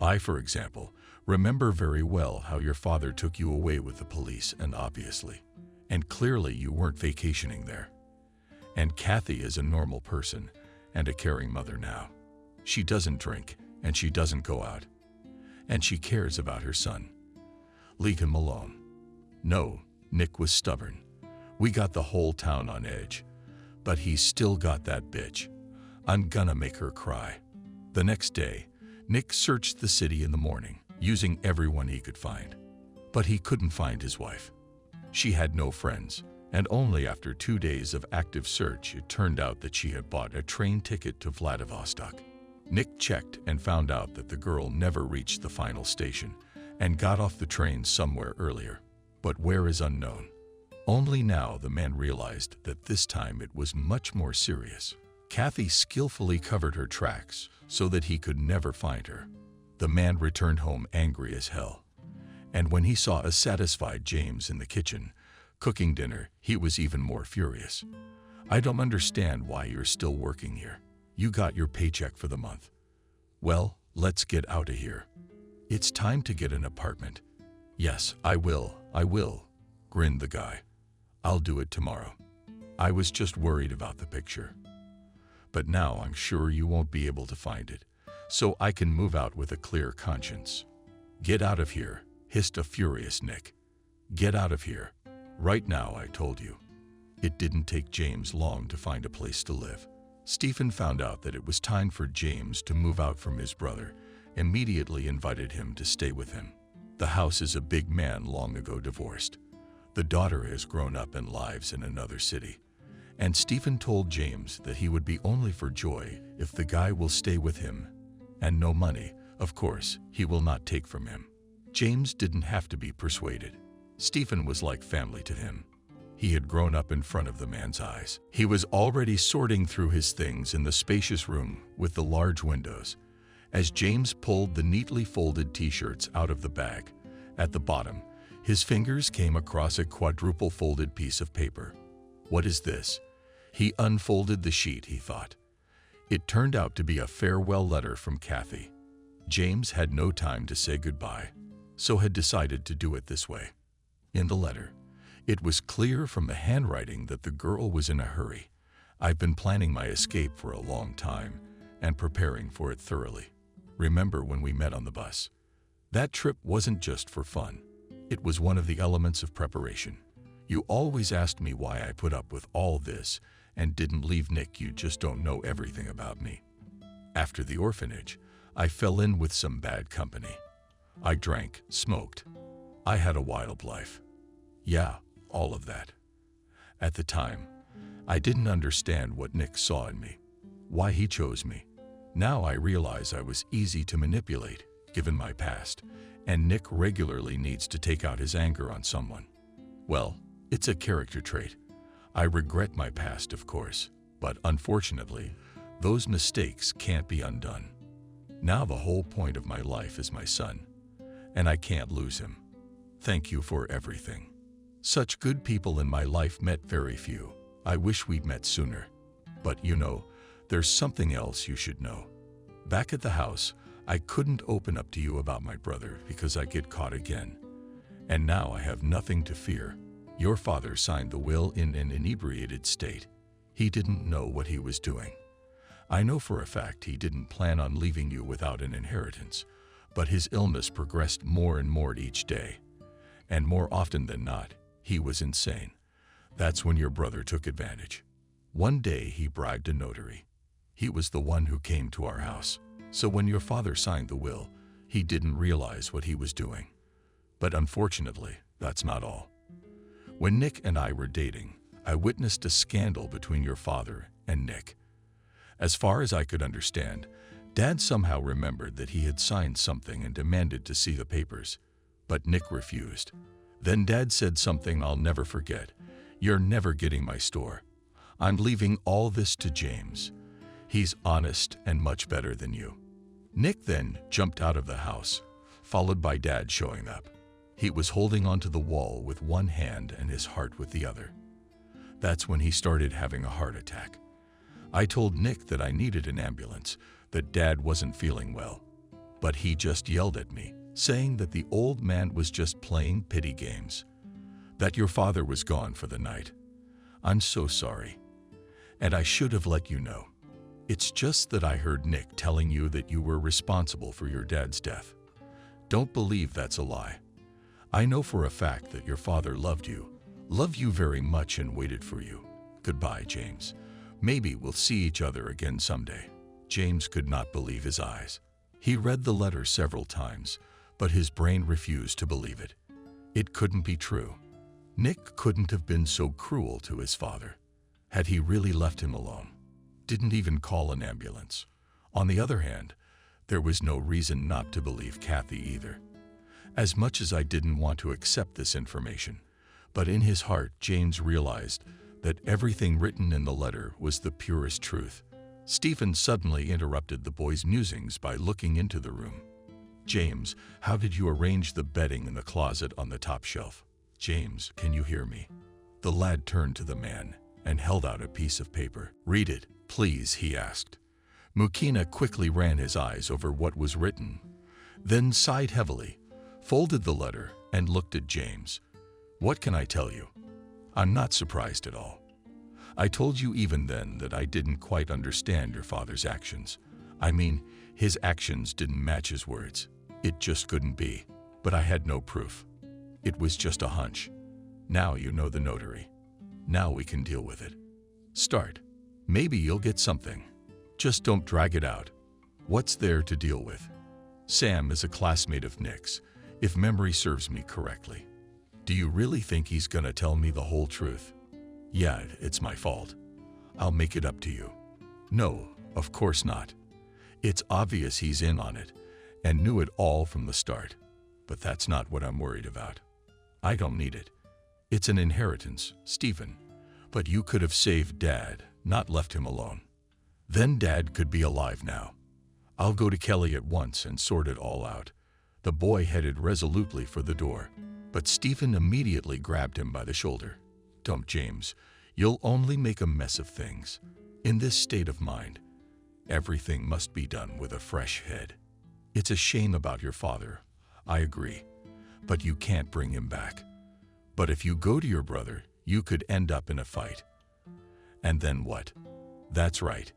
I, for example, remember very well how your father took you away with the police and clearly you weren't vacationing there. And Kathy is a normal person and a caring mother now. She doesn't drink and she doesn't go out. And she cares about her son. Leave him alone. No, Nick was stubborn. We got the whole town on edge. But he's still got that bitch. I'm gonna make her cry. The next day, Nick searched the city in the morning, using everyone he could find. But he couldn't find his wife. She had no friends, and only after 2 days of active search it turned out that she had bought a train ticket to Vladivostok. Nick checked and found out that the girl never reached the final station and got off the train somewhere earlier. But where is unknown. Only now the man realized that this time it was much more serious. Kathy skillfully covered her tracks so that he could never find her. The man returned home angry as hell. And when he saw a satisfied James in the kitchen, cooking dinner, he was even more furious. I don't understand why you're still working here. You got your paycheck for the month. Well, let's get out of here. It's time to get an apartment. Yes, I will, grinned the guy. I'll do it tomorrow. I was just worried about the picture. But now I'm sure you won't be able to find it, so I can move out with a clear conscience. Get out of here, hissed a furious Nick. Get out of here. Right now, I told you. It didn't take James long to find a place to live. Stephen found out that it was time for James to move out from his brother, immediately invited him to stay with him. The house is a big man long ago divorced. The daughter has grown up and lives in another city. And Stephen told James that he would be only for joy if the guy will stay with him. And no money, of course, he will not take from him. James didn't have to be persuaded. Stephen was like family to him. He had grown up in front of the man's eyes. He was already sorting through his things in the spacious room with the large windows. As James pulled the neatly folded t-shirts out of the bag, at the bottom, his fingers came across a quadruple folded piece of paper. What is this? He unfolded the sheet, he thought. It turned out to be a farewell letter from Kathy. James had no time to say goodbye, so had decided to do it this way. In the letter, it was clear from the handwriting that the girl was in a hurry. I've been planning my escape for a long time and preparing for it thoroughly. Remember when we met on the bus? That trip wasn't just for fun. It was one of the elements of preparation. You always asked me why I put up with all this and didn't leave Nick. You just don't know everything about me. After the orphanage, I fell in with some bad company. I drank, smoked. I had a wild life. Yeah, all of that. At the time, I didn't understand what Nick saw in me, why he chose me. Now I realize I was easy to manipulate, given my past, and Nick regularly needs to take out his anger on someone. Well, it's a character trait. I regret my past, of course, but unfortunately, those mistakes can't be undone. Now the whole point of my life is my son, and I can't lose him. Thank you for everything. Such good people in my life, met very few. I wish we'd met sooner. But you know, there's something else you should know. Back at the house, I couldn't open up to you about my brother because I get caught again. And now I have nothing to fear. Your father signed the will in an inebriated state. He didn't know what he was doing. I know for a fact he didn't plan on leaving you without an inheritance, but his illness progressed more and more each day. And more often than not, he was insane. That's when your brother took advantage. One day he bribed a notary. He was the one who came to our house. So when your father signed the will, he didn't realize what he was doing. But unfortunately, that's not all. When Nick and I were dating, I witnessed a scandal between your father and Nick. As far as I could understand, Dad somehow remembered that he had signed something and demanded to see the papers, but Nick refused. Then Dad said something I'll never forget. "You're never getting my store. I'm leaving all this to James. He's honest and much better than you." Nick then jumped out of the house, followed by Dad showing up. He was holding onto the wall with one hand and his heart with the other. That's when he started having a heart attack. I told Nick that I needed an ambulance, that Dad wasn't feeling well. But he just yelled at me, saying that the old man was just playing pity games, that your father was gone for the night. I'm so sorry. And I should have let you know. It's just that I heard Nick telling you that you were responsible for your dad's death. Don't believe that's a lie. I know for a fact that your father loved you very much and waited for you. Goodbye, James. Maybe we'll see each other again someday. James could not believe his eyes. He read the letter several times, but his brain refused to believe it. It couldn't be true. Nick couldn't have been so cruel to his father. Had he really left him alone? Didn't even call an ambulance. On the other hand, there was no reason not to believe Kathy either. As much as I didn't want to accept this information, but in his heart, James realized that everything written in the letter was the purest truth. Stephen suddenly interrupted the boy's musings by looking into the room. "James, how did you arrange the bedding in the closet on the top shelf? James, can you hear me?" The lad turned to the man and held out a piece of paper. "Read it, please," he asked. Mukina quickly ran his eyes over what was written, then sighed heavily, folded the letter, and looked at James. "What can I tell you? I'm not surprised at all. I told you even then that I didn't quite understand your father's actions. I mean, his actions didn't match his words. It just couldn't be. But I had no proof. It was just a hunch. Now you know the notary. Now we can deal with it. Start. Maybe you'll get something. Just don't drag it out. What's there to deal with?" Sam is a classmate of Nick's, if memory serves me correctly. "Do you really think he's gonna tell me the whole truth?" "Yeah, it's my fault. I'll make it up to you." "No, of course not. It's obvious he's in on it and knew it all from the start. But that's not what I'm worried about. I don't need it. It's an inheritance, Stephen. But you could have saved Dad, not left him alone. Then Dad could be alive now. I'll go to Kelly at once and sort it all out." The boy headed resolutely for the door, but Stephen immediately grabbed him by the shoulder. "Don't, James. You'll only make a mess of things. In this state of mind, everything must be done with a fresh head. It's a shame about your father, I agree, but you can't bring him back. But if you go to your brother, you could end up in a fight. And then what? That's right.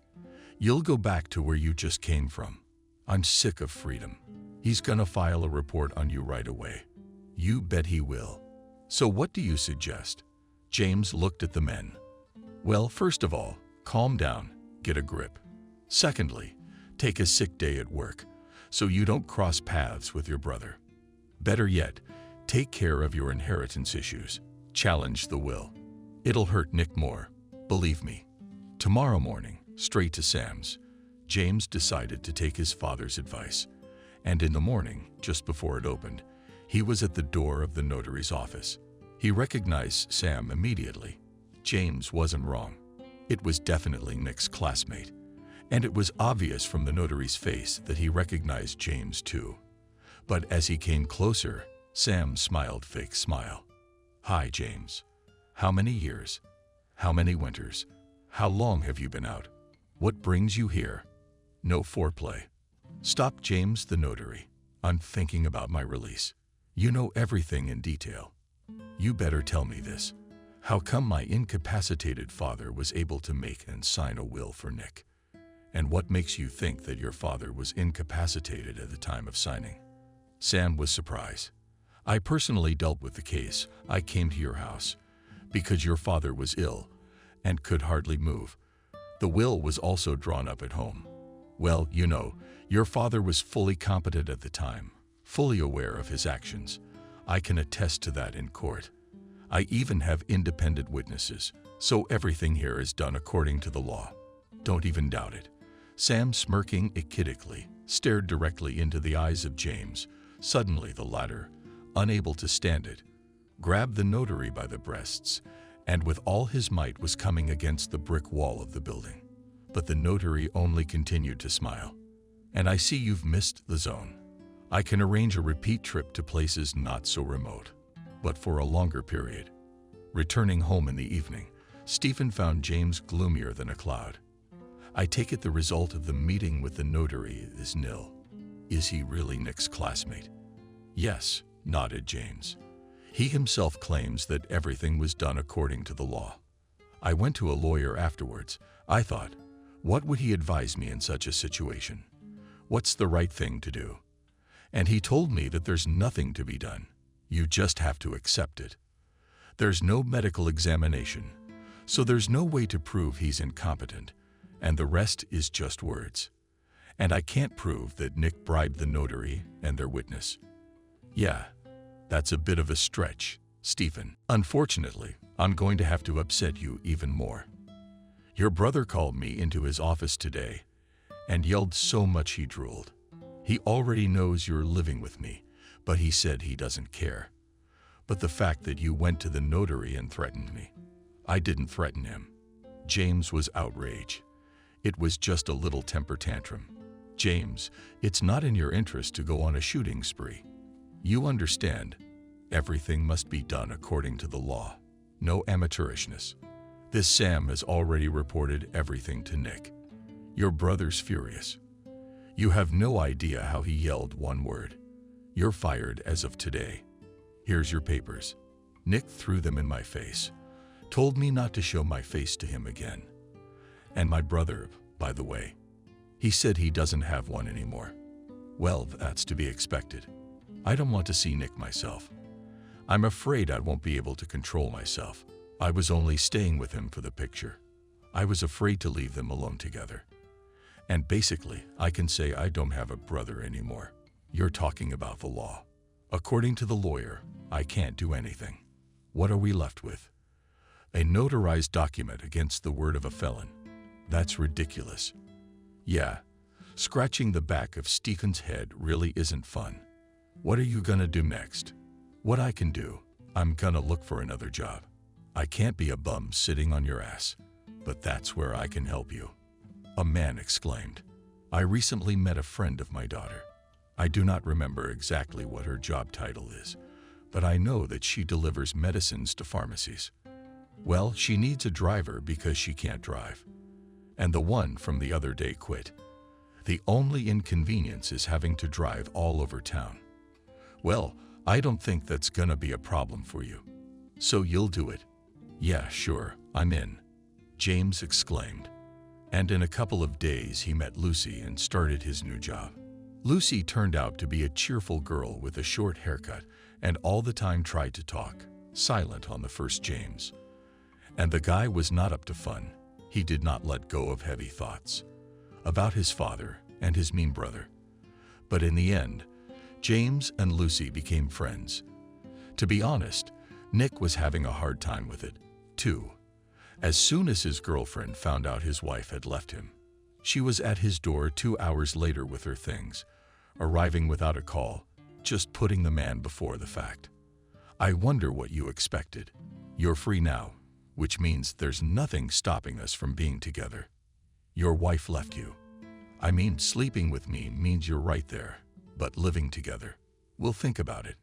You'll go back to where you just came from. I'm sick of freedom. He's gonna file a report on you right away. You bet he will. So what do you suggest?" James looked at the men. "Well, first of all, calm down, get a grip. Secondly, take a sick day at work, so you don't cross paths with your brother. Better yet, take care of your inheritance issues. Challenge the will. It'll hurt Nick more, believe me." Tomorrow morning, straight to Sam's, James decided to take his father's advice. And in the morning, just before it opened, he was at the door of the notary's office. He recognized Sam immediately. James wasn't wrong. It was definitely Nick's classmate. And it was obvious from the notary's face that he recognized James too. But as he came closer, Sam smiled fake smile. "Hi, James. How many years? How many winters? How long have you been out? What brings you here? No foreplay." "Stop, James the notary. I'm thinking about my release. You know everything in detail. You better tell me this. How come my incapacitated father was able to make and sign a will for Nick? And what makes you think that your father was incapacitated at the time of signing?" Sam was surprised. "I personally dealt with the case. I came to your house. because your father was ill and could hardly move. The will was also drawn up at home. Well, you know, your father was fully competent at the time, fully aware of his actions. I can attest to that in court. I even have independent witnesses, so everything here is done according to the law. Don't even doubt it." Sam, smirking achidically, stared directly into the eyes of James. Suddenly the latter, unable to stand it, grabbed the notary by the breasts and with all his might was coming against the brick wall of the building. But the notary only continued to smile. "And I see you've missed the zone. I can arrange a repeat trip to places not so remote, but for a longer period." Returning home in the evening, Stephen found James gloomier than a cloud. "I take it the result of the meeting with the notary is nil. Is he really Nick's classmate?" "Yes," nodded James. "He himself claims that everything was done according to the law. I went to a lawyer afterwards. I thought, what would he advise me in such a situation? What's the right thing to do? And he told me that there's nothing to be done. You just have to accept it. There's no medical examination, so there's no way to prove he's incompetent, and the rest is just words. And I can't prove that Nick bribed the notary and their witness." "Yeah, that's a bit of a stretch, Stephen. Unfortunately, I'm going to have to upset you even more. Your brother called me into his office today and yelled so much he drooled. He already knows you're living with me, but he said he doesn't care. But the fact that you went to the notary and threatened me." "I didn't threaten him." James was outraged. "It was just a little temper tantrum. James, it's not in your interest to go on a shooting spree. You understand, everything must be done according to the law. No amateurishness. This Sam has already reported everything to Nick. Your brother's furious. You have no idea how he yelled one word. You're fired as of today. Here's your papers." Nick threw them in my face, told me not to show my face to him again. And my brother, by the way, he said he doesn't have one anymore. Well, that's to be expected. I don't want to see Nick myself. I'm afraid I won't be able to control myself. I was only staying with him for the picture. I was afraid to leave them alone together. And basically, I can say I don't have a brother anymore. You're talking about the law. According to the lawyer, I can't do anything. What are we left with? A notarized document against the word of a felon. That's ridiculous. Yeah, scratching the back of Stephen's head really isn't fun. What are you gonna do next? What I can do, I'm gonna look for another job. I can't be a bum sitting on your ass, but that's where I can help you." A man exclaimed. "I recently met a friend of my daughter. I do not remember exactly what her job title is, but I know that she delivers medicines to pharmacies. Well, she needs a driver because she can't drive. And the one from the other day quit. The only inconvenience is having to drive all over town. Well, I don't think that's gonna be a problem for you. So you'll do it?" "Yeah, sure, I'm in," James exclaimed. And in a couple of days he met Lucy and started his new job. Lucy turned out to be a cheerful girl with a short haircut and all the time tried to talk, silent on the first James. And the guy was not up to fun. He did not let go of heavy thoughts about his father and his mean brother. But in the end, James and Lucy became friends. To be honest, Nick was having a hard time with it, too. As soon as his girlfriend found out his wife had left him, she was at his door 2 hours later with her things, arriving without a call, just putting the man before the fact. "I wonder what you expected. You're free now, which means there's nothing stopping us from being together. Your wife left you. I mean, sleeping with me means you're right there, but living together, we'll think about it."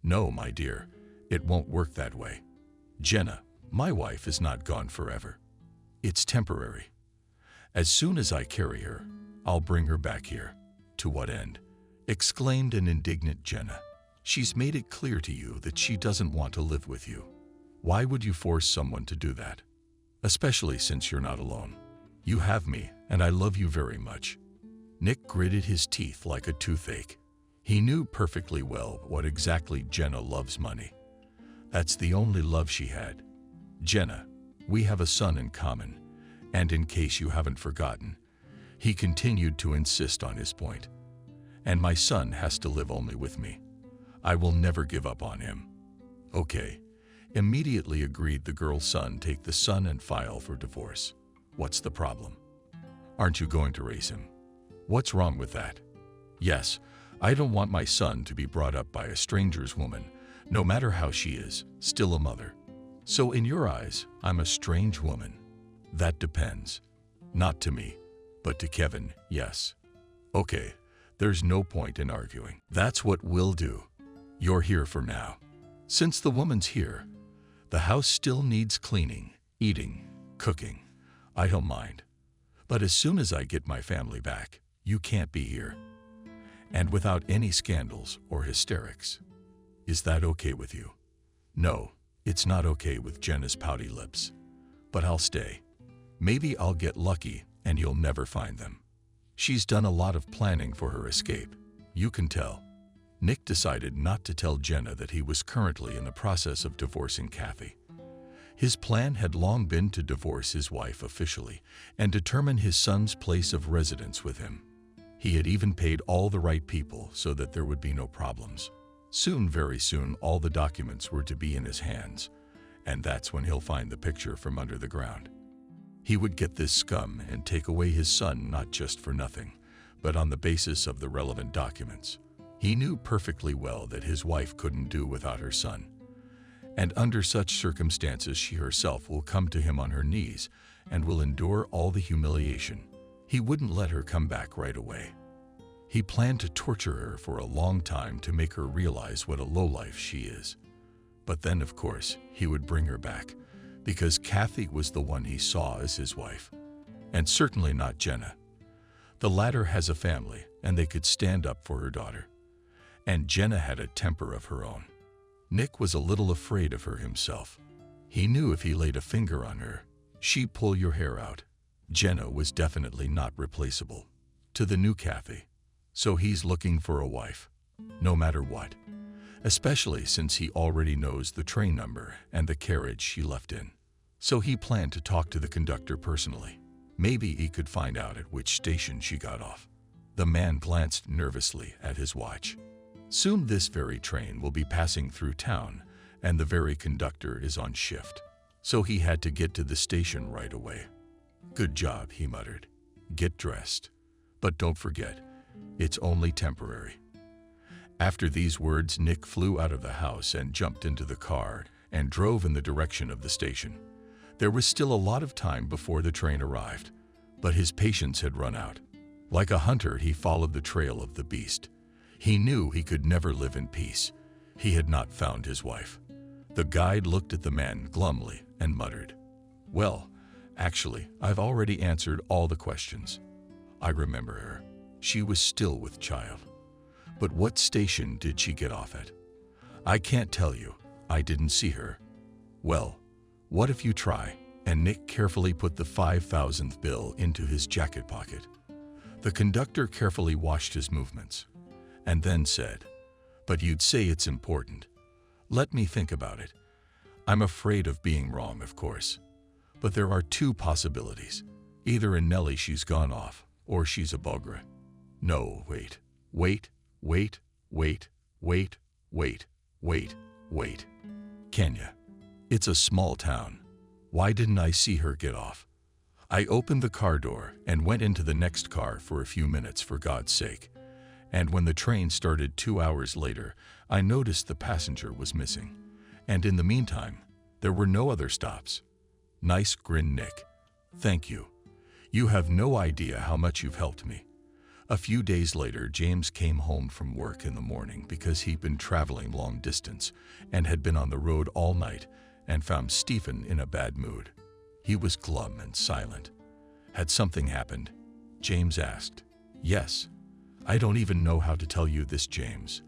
"No, my dear, it won't work that way. Jenna, my wife is not gone forever. It's temporary. As soon as I carry her, I'll bring her back here." "To what end?" exclaimed an indignant Jenna. "She's made it clear to you that she doesn't want to live with you. Why would you force someone to do that? Especially since you're not alone. You have me, and I love you very much." Nick gritted his teeth like a toothache. He knew perfectly well what exactly Jenna loves: money. That's the only love she had. Jenna, we have a son in common, and in case you haven't forgotten, he continued to insist on his point. And my son has to live only with me. I will never give up on him. Okay, immediately agreed the girl's son. Take the son and file for divorce. What's the problem? Aren't you going to raise him? What's wrong with that? Yes, I don't want my son to be brought up by a stranger's woman, no matter how she is, still a mother. So in your eyes, I'm a strange woman. That depends. Not to me, but to Kevin, yes. Okay, there's no point in arguing. That's what we'll do. You're here for now. Since the woman's here, the house still needs cleaning, eating, cooking. I don't mind. But as soon as I get my family back, you can't be here. And without any scandals or hysterics. Is that okay with you? No, it's not okay with Jenna's pouty lips. But I'll stay. Maybe I'll get lucky and you'll never find them. She's done a lot of planning for her escape. You can tell. Nick decided not to tell Jenna that he was currently in the process of divorcing Kathy. His plan had long been to divorce his wife officially and determine his son's place of residence with him. He had even paid all the right people so that there would be no problems. Soon, very soon, all the documents were to be in his hands, and that's when he'll find the picture from under the ground. He would get this scum and take away his son not just for nothing, but on the basis of the relevant documents. He knew perfectly well that his wife couldn't do without her son. And under such circumstances, she herself will come to him on her knees and will endure all the humiliation. He wouldn't let her come back right away. He planned to torture her for a long time to make her realize what a lowlife she is. But then, of course, he would bring her back, because Kathy was the one he saw as his wife, and certainly not Jenna. The latter has a family, and they could stand up for her daughter. And Jenna had a temper of her own. Nick was a little afraid of her himself. He knew if he laid a finger on her, she'd pull your hair out. Jenna was definitely not replaceable to the new Kathy. So he's looking for a wife, no matter what, especially since he already knows the train number and the carriage she left in. So he planned to talk to the conductor personally. Maybe he could find out at which station she got off. The man glanced nervously at his watch. Soon this very train will be passing through town, and the very conductor is on shift. So he had to get to the station right away. Good job, he muttered. Get dressed. But don't forget, it's only temporary. After these words, Nick flew out of the house and jumped into the car and drove in the direction of the station. There was still a lot of time before the train arrived, but his patience had run out. Like a hunter, he followed the trail of the beast. He knew he could never live in peace. He had not found his wife. The guide looked at the man glumly and muttered, "Well, actually, I've already answered all the questions. I remember her. She was still with child. But what station did she get off at? I can't tell you. I didn't see her. Well, what if you try?" And Nick carefully put the 5,000th bill into his jacket pocket. The conductor carefully watched his movements and then said, "But you'd say it's important. Let me think about it. I'm afraid of being wrong, of course. But there are two possibilities. Either in Nellie she's gone off, or she's a bogra. No, wait. Kenya. It's a small town. Why didn't I see her get off? I opened the car door and went into the next car for a few minutes, for God's sake. And when the train started 2 hours later, I noticed the passenger was missing. And in the meantime, there were no other stops." Nice grin, Nick. "Thank you. You have no idea how much you've helped me." A few days later, James came home from work in the morning because he'd been traveling long distance and had been on the road all night, and found Stephen in a bad mood. He was glum and silent. "Had something happened?" James asked. "Yes. I don't even know how to tell you this, James."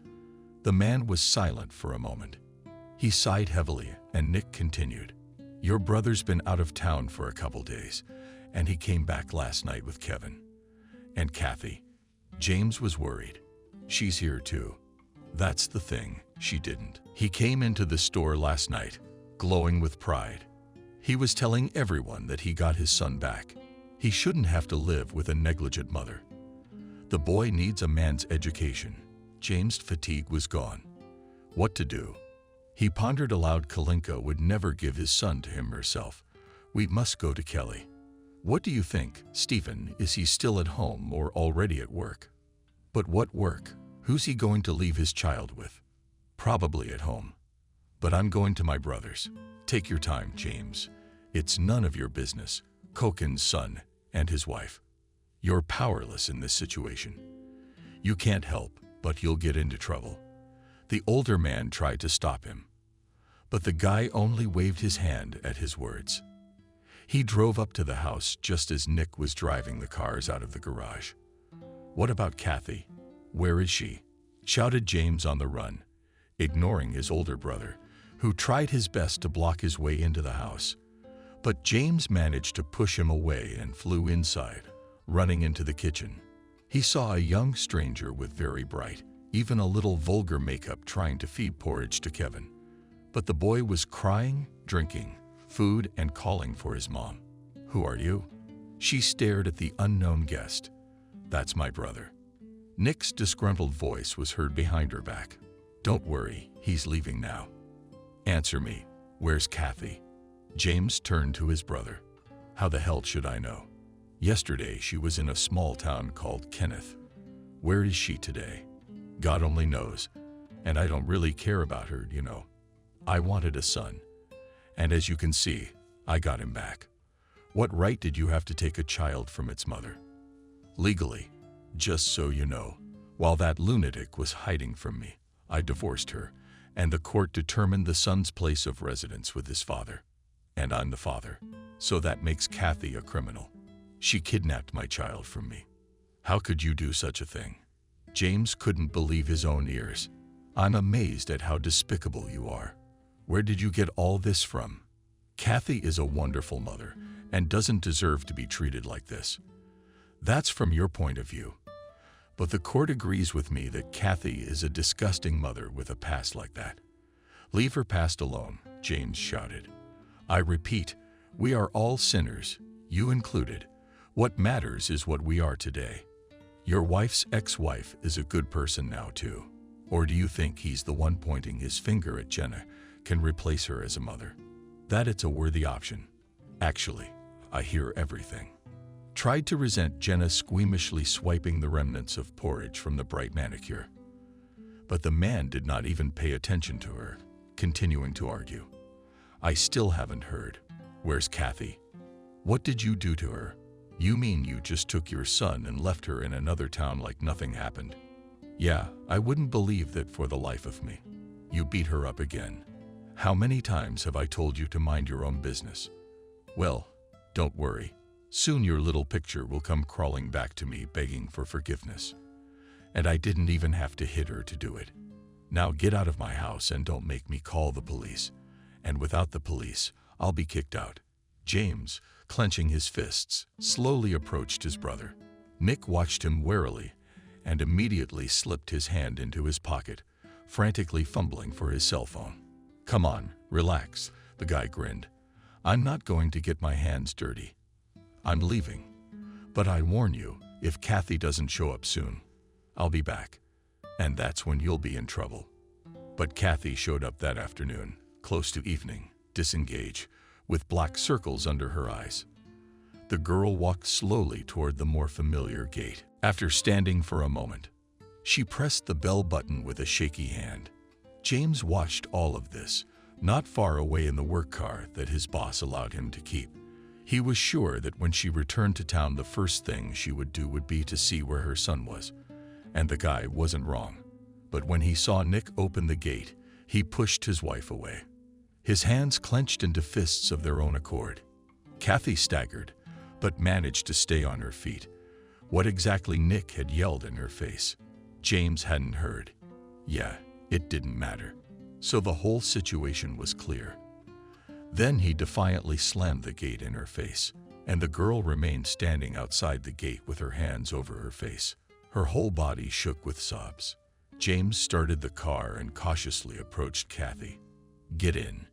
The man was silent for a moment. He sighed heavily, and Nick continued. "Your brother's been out of town for a couple days, and he came back last night with Kevin. And Kathy." James was worried. "She's here too." "That's the thing, she didn't. He came into the store last night, glowing with pride. He was telling everyone that he got his son back. He shouldn't have to live with a negligent mother. The boy needs a man's education. James' fatigue was gone. What to do? He pondered aloud. Kalinka would never give his son to him herself. We must go to Kelly. What do you think, Stephen? Is he still at home or already at work? But what work? Who's he going to leave his child with? Probably at home. But I'm going to my brother's. Take your time, James. It's none of your business. Koken's son and his wife. You're powerless in this situation. You can't help, but you'll get into trouble. The older man tried to stop him, but the guy only waved his hand at his words. He drove up to the house just as Nick was driving the cars out of the garage. What about Kathy? Where is she? Shouted James on the run, ignoring his older brother, who tried his best to block his way into the house. But James managed to push him away and flew inside, running into the kitchen. He saw a young stranger with very bright, even a little vulgar makeup trying to feed porridge to Kevin. But the boy was crying, drinking food, and calling for his mom. Who are you? She stared at the unknown guest. That's my brother. Nick's disgruntled voice was heard behind her back. Don't worry, he's leaving now. Answer me, where's Kathy? James turned to his brother. How the hell should I know? Yesterday she was in a small town called Kenneth. Where is she today? God only knows, and I don't really care about her, you know. I wanted a son, and as you can see, I got him back. What right did you have to take a child from its mother? Legally, just so you know, while that lunatic was hiding from me, I divorced her, and the court determined the son's place of residence with his father. And I'm the father, so that makes Kathy a criminal. She kidnapped my child from me. How could you do such a thing? James couldn't believe his own ears. I'm amazed at how despicable you are. Where did you get all this from? Kathy is a wonderful mother and doesn't deserve to be treated like this. That's from your point of view. But the court agrees with me that Kathy is a disgusting mother with a past like that. Leave her past alone, James shouted. I repeat, we are all sinners, you included. What matters is what we are today. Your wife's ex-wife is a good person now too. Or do you think he's the one pointing his finger at Jenna can replace her as a mother? That it's a worthy option. Actually, I hear everything. Tried to resent Jenna squeamishly swiping the remnants of porridge from the bright manicure. But the man did not even pay attention to her, continuing to argue. I still haven't heard. Where's Kathy? What did you do to her? You mean you just took your son and left her in another town like nothing happened? Yeah, I wouldn't believe that for the life of me. You beat her up again. How many times have I told you to mind your own business? Well, don't worry. Soon your little picture will come crawling back to me begging for forgiveness. And I didn't even have to hit her to do it. Now get out of my house and don't make me call the police. And without the police, I'll be kicked out. James, clenching his fists, slowly approached his brother. Nick watched him warily and immediately slipped his hand into his pocket, frantically fumbling for his cell phone. Come on, relax, the guy grinned. I'm not going to get my hands dirty. I'm leaving. But I warn you, if Kathy doesn't show up soon, I'll be back. And that's when you'll be in trouble. But Kathy showed up that afternoon, close to evening, disengaged, with black circles under her eyes. The girl walked slowly toward the more familiar gate. After standing for a moment, she pressed the bell button with a shaky hand. James watched all of this, not far away in the work car that his boss allowed him to keep. He was sure that when she returned to town, the first thing she would do would be to see where her son was. And the guy wasn't wrong. But when he saw Nick open the gate, he pushed his wife away. His hands clenched into fists of their own accord. Kathy staggered, but managed to stay on her feet. What exactly Nick had yelled in her face, James hadn't heard. Yeah, it didn't matter. So the whole situation was clear. Then he defiantly slammed the gate in her face, and the girl remained standing outside the gate with her hands over her face. Her whole body shook with sobs. James started the car and cautiously approached Kathy. Get in,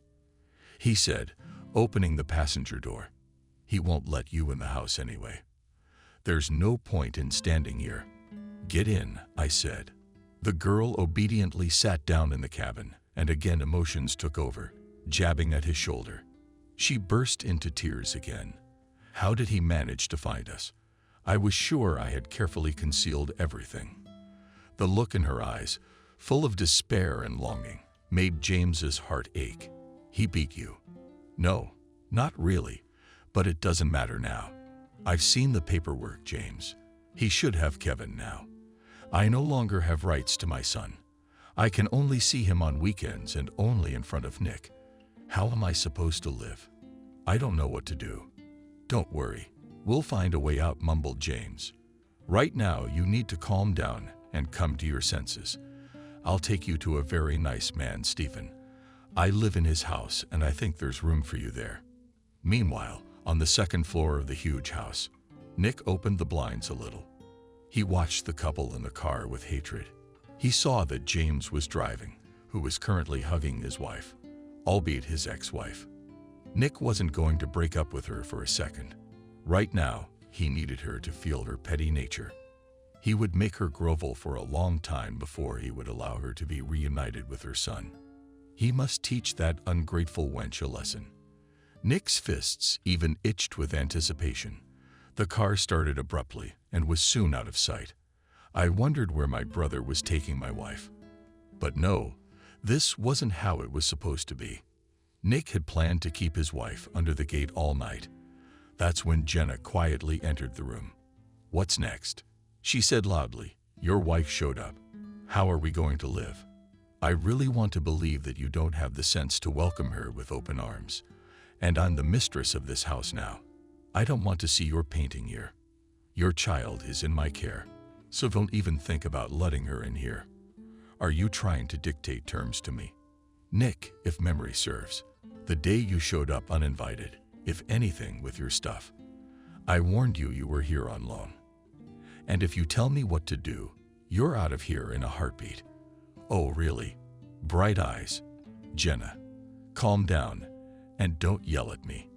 he said, opening the passenger door. "He won't let you in the house anyway. There's no point in standing here. Get in," I said. The girl obediently sat down in the cabin, and again emotions took over, jabbing at his shoulder. She burst into tears again. How did he manage to find us? I was sure I had carefully concealed everything. The look in her eyes, full of despair and longing, made James's heart ache. "He beat you." "No, not really, but it doesn't matter now. I've seen the paperwork, James. He should have Kevin now. I no longer have rights to my son. I can only see him on weekends and only in front of Nick. How am I supposed to live? I don't know what to do." "Don't worry. We'll find a way out," mumbled James. "Right now, you need to calm down and come to your senses. I'll take you to a very nice man, Stephen. I live in his house, and I think there's room for you there." Meanwhile, on the second floor of the huge house, Nick opened the blinds a little. He watched the couple in the car with hatred. He saw that James was driving, who was currently hugging his wife, albeit his ex-wife. Nick wasn't going to break up with her for a second. Right now, he needed her to feel her petty nature. He would make her grovel for a long time before he would allow her to be reunited with her son. He must teach that ungrateful wench a lesson. Nick's fists even itched with anticipation. The car started abruptly and was soon out of sight. I wondered where my brother was taking my wife. But no, this wasn't how it was supposed to be. Nick had planned to keep his wife under the gate all night. That's when Jenna quietly entered the room. "What's next?" she said loudly. "Your wife showed up. How are we going to live? I really want to believe that you don't have the sense to welcome her with open arms. And I'm the mistress of this house now. I don't want to see your painting here. Your child is in my care, so don't even think about letting her in here. Are you trying to dictate terms to me?" "Nick, if memory serves, the day you showed up uninvited, if anything, with your stuff, I warned you were here on loan. And if you tell me what to do, you're out of here in a heartbeat." "Oh, really?" Bright eyes. "Jenna, calm down and don't yell at me.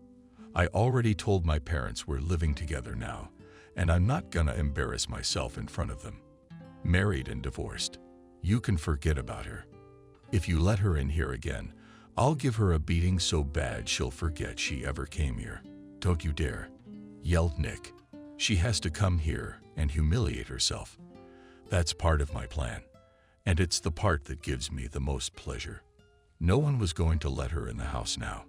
I already told my parents we're living together now, and I'm not gonna embarrass myself in front of them. Married and divorced. You can forget about her. If you let her in here again, I'll give her a beating so bad she'll forget she ever came here." "Don't you dare," yelled Nick. "She has to come here and humiliate herself. That's part of my plan, and it's the part that gives me the most pleasure." No one was going to let her in the house now.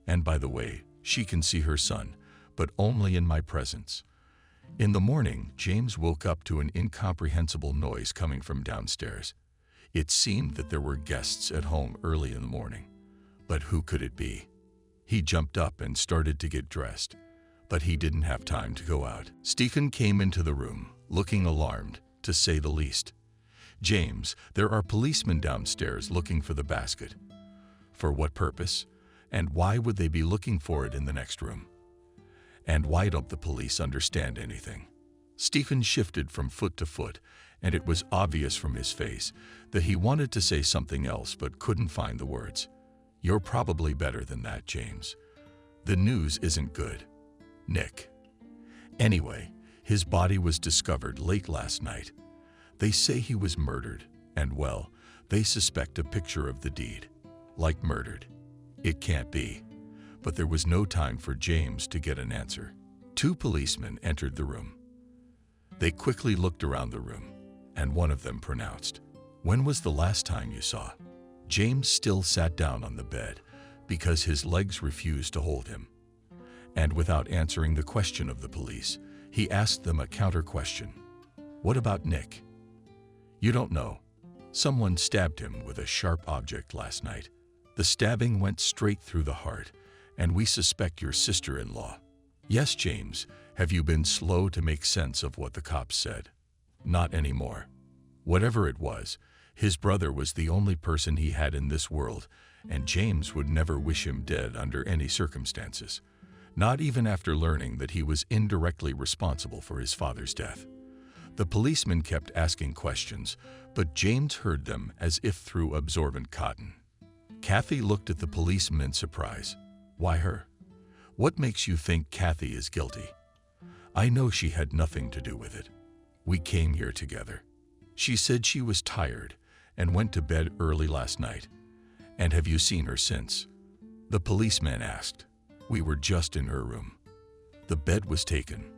And by the way, she can see her son, but only in my presence. In the morning, James woke up to an incomprehensible noise coming from downstairs. It seemed that there were guests at home early in the morning. But who could it be? He jumped up and started to get dressed, but he didn't have time to go out. Stephen came into the room, looking alarmed, to say the least. "James, there are policemen downstairs looking for the basket." "For what purpose? And why would they be looking for it in the next room? And why don't the police understand anything?" Stephen shifted from foot to foot, and it was obvious from his face that he wanted to say something else but couldn't find the words. "You're probably better than that, James. The news isn't good. Nick. Anyway, his body was discovered late last night. They say he was murdered, and well, they suspect a picture of the deed. Like murdered. It can't be." But there was no time for James to get an answer. 2 policemen entered the room. They quickly looked around the room, and one of them pronounced, "When was the last time you saw?" James still sat down on the bed because his legs refused to hold him. And without answering the question of the police, he asked them a counter question. "What about Nick?" "You don't know. Someone stabbed him with a sharp object last night. The stabbing went straight through the heart, and we suspect your sister-in-law." "Yes, James, have you been slow to make sense of what the cops said?" "Not anymore. Whatever it was, his brother was the only person he had in this world, and James would never wish him dead under any circumstances, not even after learning that he was indirectly responsible for his father's death." The policeman kept asking questions, but James heard them as if through absorbent cotton. Kathy looked at the policeman in surprise. "Why her?" What makes you think Kathy is guilty? I know she had nothing to do with it. We came here together. She said she was tired and went to bed early last night. And have you seen her since? The policeman asked. We were just in her room. The bed was taken.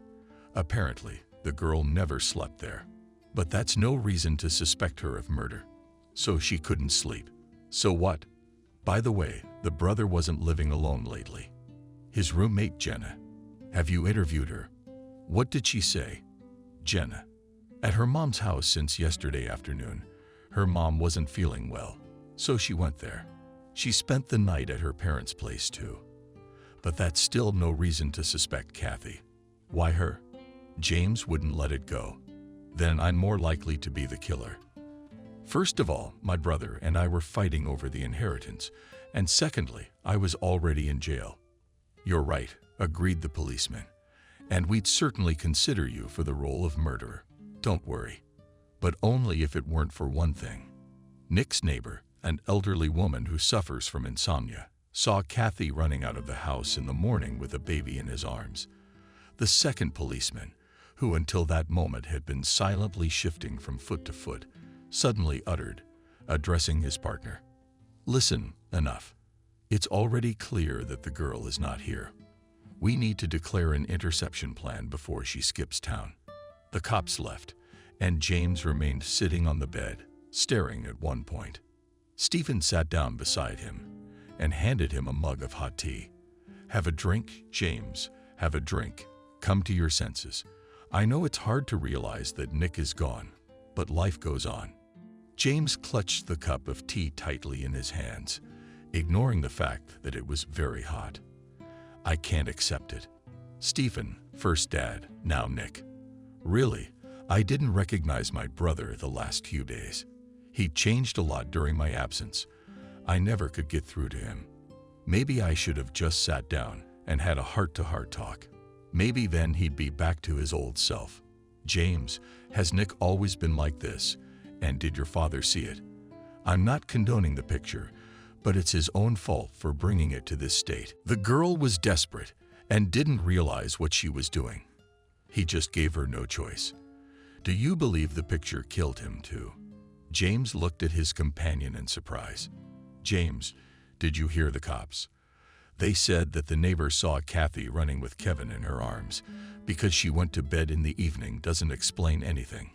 Apparently, the girl never slept there. But that's no reason to suspect her of murder. So she couldn't sleep. So what? By the way, the brother wasn't living alone lately. His roommate, Jenna. Have you interviewed her? What did she say? Jenna. At her mom's house since yesterday afternoon. Her mom wasn't feeling well, so she went there. She spent the night at her parents' place too. But that's still no reason to suspect Kathy. Why her? James wouldn't let it go. Then I'm more likely to be the killer. First of all, my brother and I were fighting over the inheritance, and secondly, I was already in jail. You're right, agreed the policeman, and we'd certainly consider you for the role of murderer. Don't worry. But only if it weren't for one thing. Nick's neighbor, an elderly woman who suffers from insomnia, saw Kathy running out of the house in the morning with a baby in his arms. The second policeman, who until that moment had been silently shifting from foot to foot, suddenly uttered, addressing his partner, "Listen, enough. It's already clear that the girl is not here. We need to declare an interception plan before she skips town." The cops left, and James remained sitting on the bed, staring at one point. Stephen sat down beside him and handed him a mug of hot tea. "Have a drink, James. Have a drink. Come to your senses. I know it's hard to realize that Nick is gone, but life goes on." James clutched the cup of tea tightly in his hands, ignoring the fact that it was very hot. "I can't accept it. Stephen, first Dad, now Nick. Really, I didn't recognize my brother the last few days. He changed a lot during my absence. I never could get through to him. Maybe I should have just sat down and had a heart-to-heart talk. Maybe then he'd be back to his old self. James, has Nick always been like this? And did your father see it? I'm not condoning the picture, but it's his own fault for bringing it to this state." The girl was desperate and didn't realize what she was doing. He just gave her no choice. "Do you believe the picture killed him too?" James looked at his companion in surprise. "James, did you hear the cops? They said that the neighbor saw Kathy running with Kevin in her arms. Because she went to bed in the evening doesn't explain anything.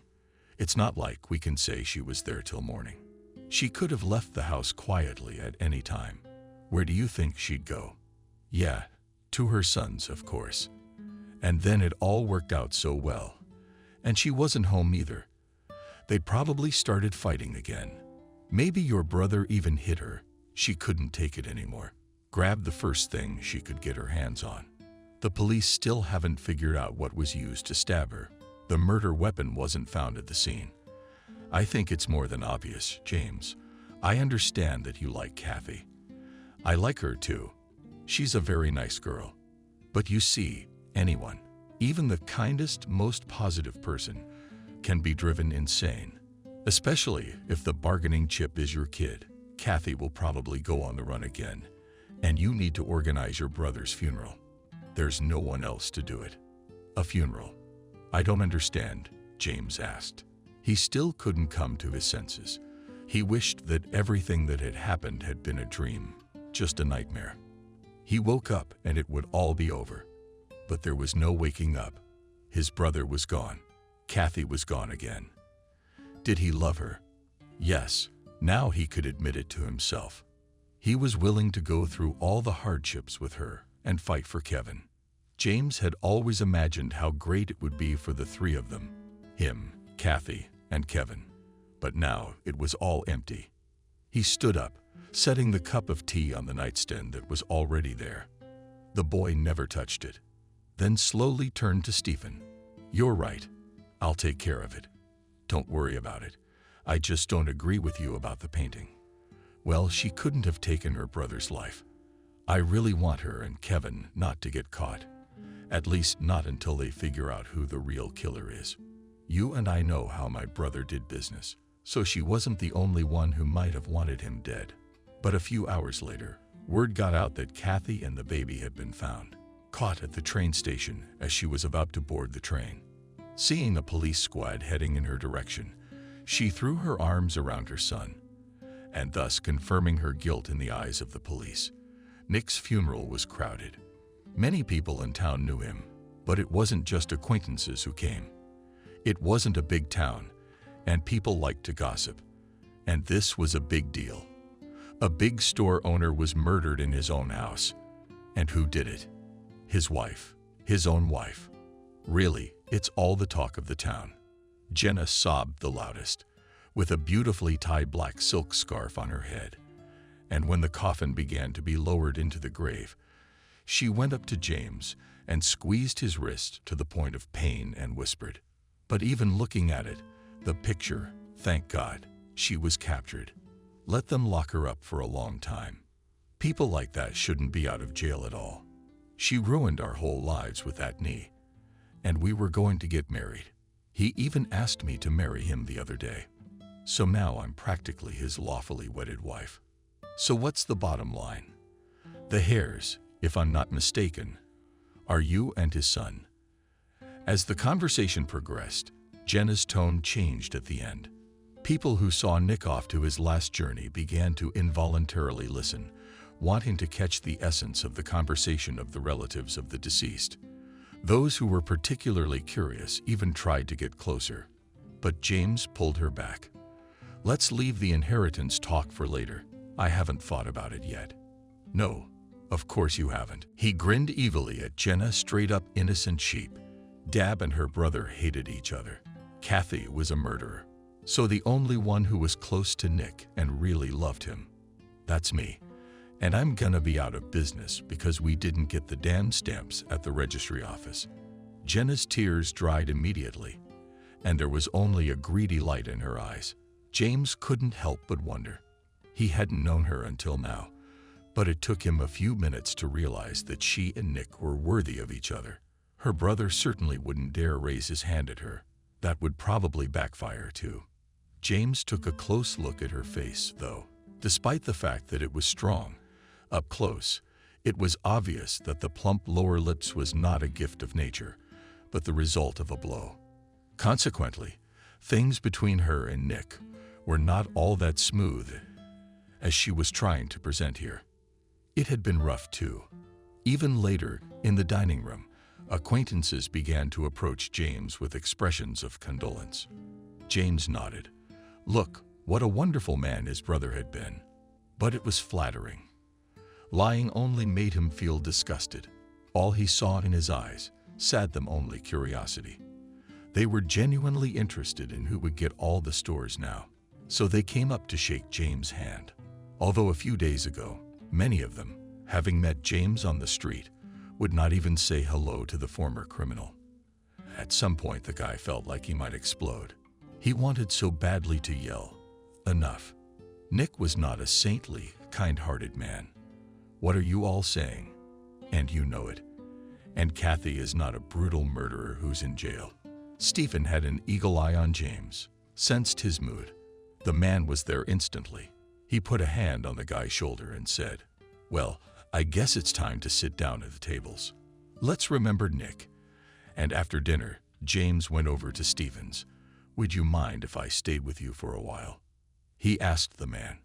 It's not like we can say she was there till morning. She could have left the house quietly at any time. Where do you think she'd go?" "Yeah, to her son's, of course. And then it all worked out so well. And she wasn't home either. They probably started fighting again. Maybe your brother even hit her. She couldn't take it anymore. Grabbed the first thing she could get her hands on. The police still haven't figured out what was used to stab her. The murder weapon wasn't found at the scene. I think it's more than obvious, James. I understand that you like Kathy. I like her too. She's a very nice girl. But you see, anyone, even the kindest, most positive person, can be driven insane. Especially if the bargaining chip is your kid. Kathy will probably go on the run again, and you need to organize your brother's funeral. There's no one else to do it. A funeral. I don't understand, James asked. He still couldn't come to his senses. He wished that everything that had happened had been a dream, just a nightmare. He woke up and it would all be over. But there was no waking up. His brother was gone. Kathy was gone again. Did he love her? Yes, now he could admit it to himself. He was willing to go through all the hardships with her and fight for Kevin. James had always imagined how great it would be for the three of them, him, Kathy, and Kevin. But now it was all empty. He stood up, setting the cup of tea on the nightstand that was already there. The boy never touched it. Then slowly turned to Stephen. "You're right. I'll take care of it. Don't worry about it. I just don't agree with you about the painting. Well, she couldn't have taken her brother's life. I really want her and Kevin not to get caught. At least not until they figure out who the real killer is. You and I know how my brother did business, so she wasn't the only one who might have wanted him dead." But a few hours later, word got out that Kathy and the baby had been found. caught at the train station as she was about to board the train. Seeing a police squad heading in her direction, she threw her arms around her son, and thus confirming her guilt in the eyes of the police. Nick's funeral was crowded. Many people in town knew him, but it wasn't just acquaintances who came. It wasn't a big town, and people liked to gossip. And this was a big deal. A big store owner was murdered in his own house. And who did it? His wife. His own wife. Really, it's all the talk of the town. Jenna sobbed the loudest, with a beautifully tied black silk scarf on her head. And when the coffin began to be lowered into the grave, she went up to James and squeezed his wrist to the point of pain and whispered. But even looking at it, the picture, thank God, she was captured. Let them lock her up for a long time. People like that shouldn't be out of jail at all. She ruined our whole lives with that knee. And we were going to get married. He even asked me to marry him the other day. So now I'm practically his lawfully wedded wife. So what's the bottom line? The Hares, if I'm not mistaken, are you and his son. As the conversation progressed, Jenna's tone changed at the end. People who saw Nick off to his last journey began to involuntarily listen, wanting to catch the essence of the conversation of the relatives of the deceased. Those who were particularly curious even tried to get closer. But James pulled her back. Let's leave the inheritance talk for later. I haven't thought about it yet. No, of course you haven't. He grinned evilly at Jenna, straight up innocent sheep. Dab and her brother hated each other. Kathy was a murderer. So the only one who was close to Nick and really loved him. That's me. And I'm gonna be out of business because we didn't get the damn stamps at the registry office. Jenna's tears dried immediately, and there was only a greedy light in her eyes. James couldn't help but wonder. He hadn't known her until now, but it took him a few minutes to realize that she and Nick were worthy of each other. Her brother certainly wouldn't dare raise his hand at her. That would probably backfire too. James took a close look at her face, though. Despite the fact that it was strong, up close, it was obvious that the plump lower lips was not a gift of nature, but the result of a blow. Consequently, things between her and Nick were not all that smooth as she was trying to present here. It had been rough too. Even later, in the dining room, acquaintances began to approach James with expressions of condolence. James nodded. Look, what a wonderful man his brother had been. But it was flattering. Lying only made him feel disgusted. All he saw in his eyes sad them only curiosity. They were genuinely interested in who would get all the stores now. So they came up to shake James' hand. Although a few days ago, many of them, having met James on the street, would not even say hello to the former criminal. At some point, the guy felt like he might explode. He wanted so badly to yell, enough. Nick was not a saintly, kind-hearted man. What are you all saying? And you know it. And Kathy is not a brutal murderer who's in jail. Stephen had an eagle eye on James, sensed his mood. The man was there instantly. He put a hand on the guy's shoulder and said, well, I guess it's time to sit down at the tables. Let's remember Nick. And after dinner, James went over to Stephen's. Would you mind if I stayed with you for a while? He asked the man.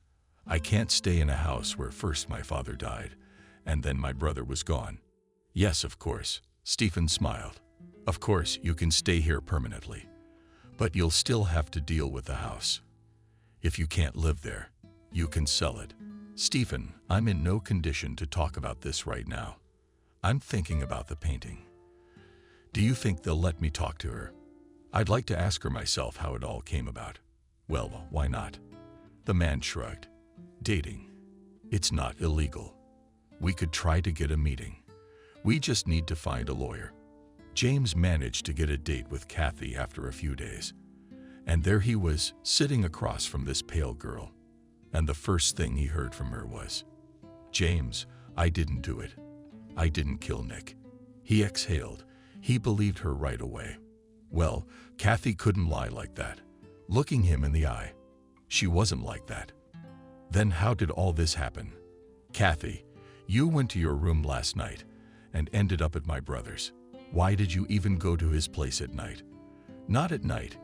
I can't stay in a house where first my father died, and then my brother was gone. Yes, of course, Stephen smiled. Of course, you can stay here permanently, but you'll still have to deal with the house. If you can't live there, you can sell it. Stephen, I'm in no condition to talk about this right now. I'm thinking about the painting. Do you think they'll let me talk to her? I'd like to ask her myself how it all came about. Well, why not? The man shrugged. Dating. It's not illegal. We could try to get a meeting. We just need to find a lawyer. James managed to get a date with Kathy after a few days. And there he was, sitting across from this pale girl. And the first thing he heard from her was, James, I didn't do it. I didn't kill Nick. He exhaled. He believed her right away. Well, Kathy couldn't lie like that. Looking him in the eye, she wasn't like that. Then how did all this happen? Kathy, you went to your room last night, and ended up at my brother's. Why did you even go to his place at night? Not at night.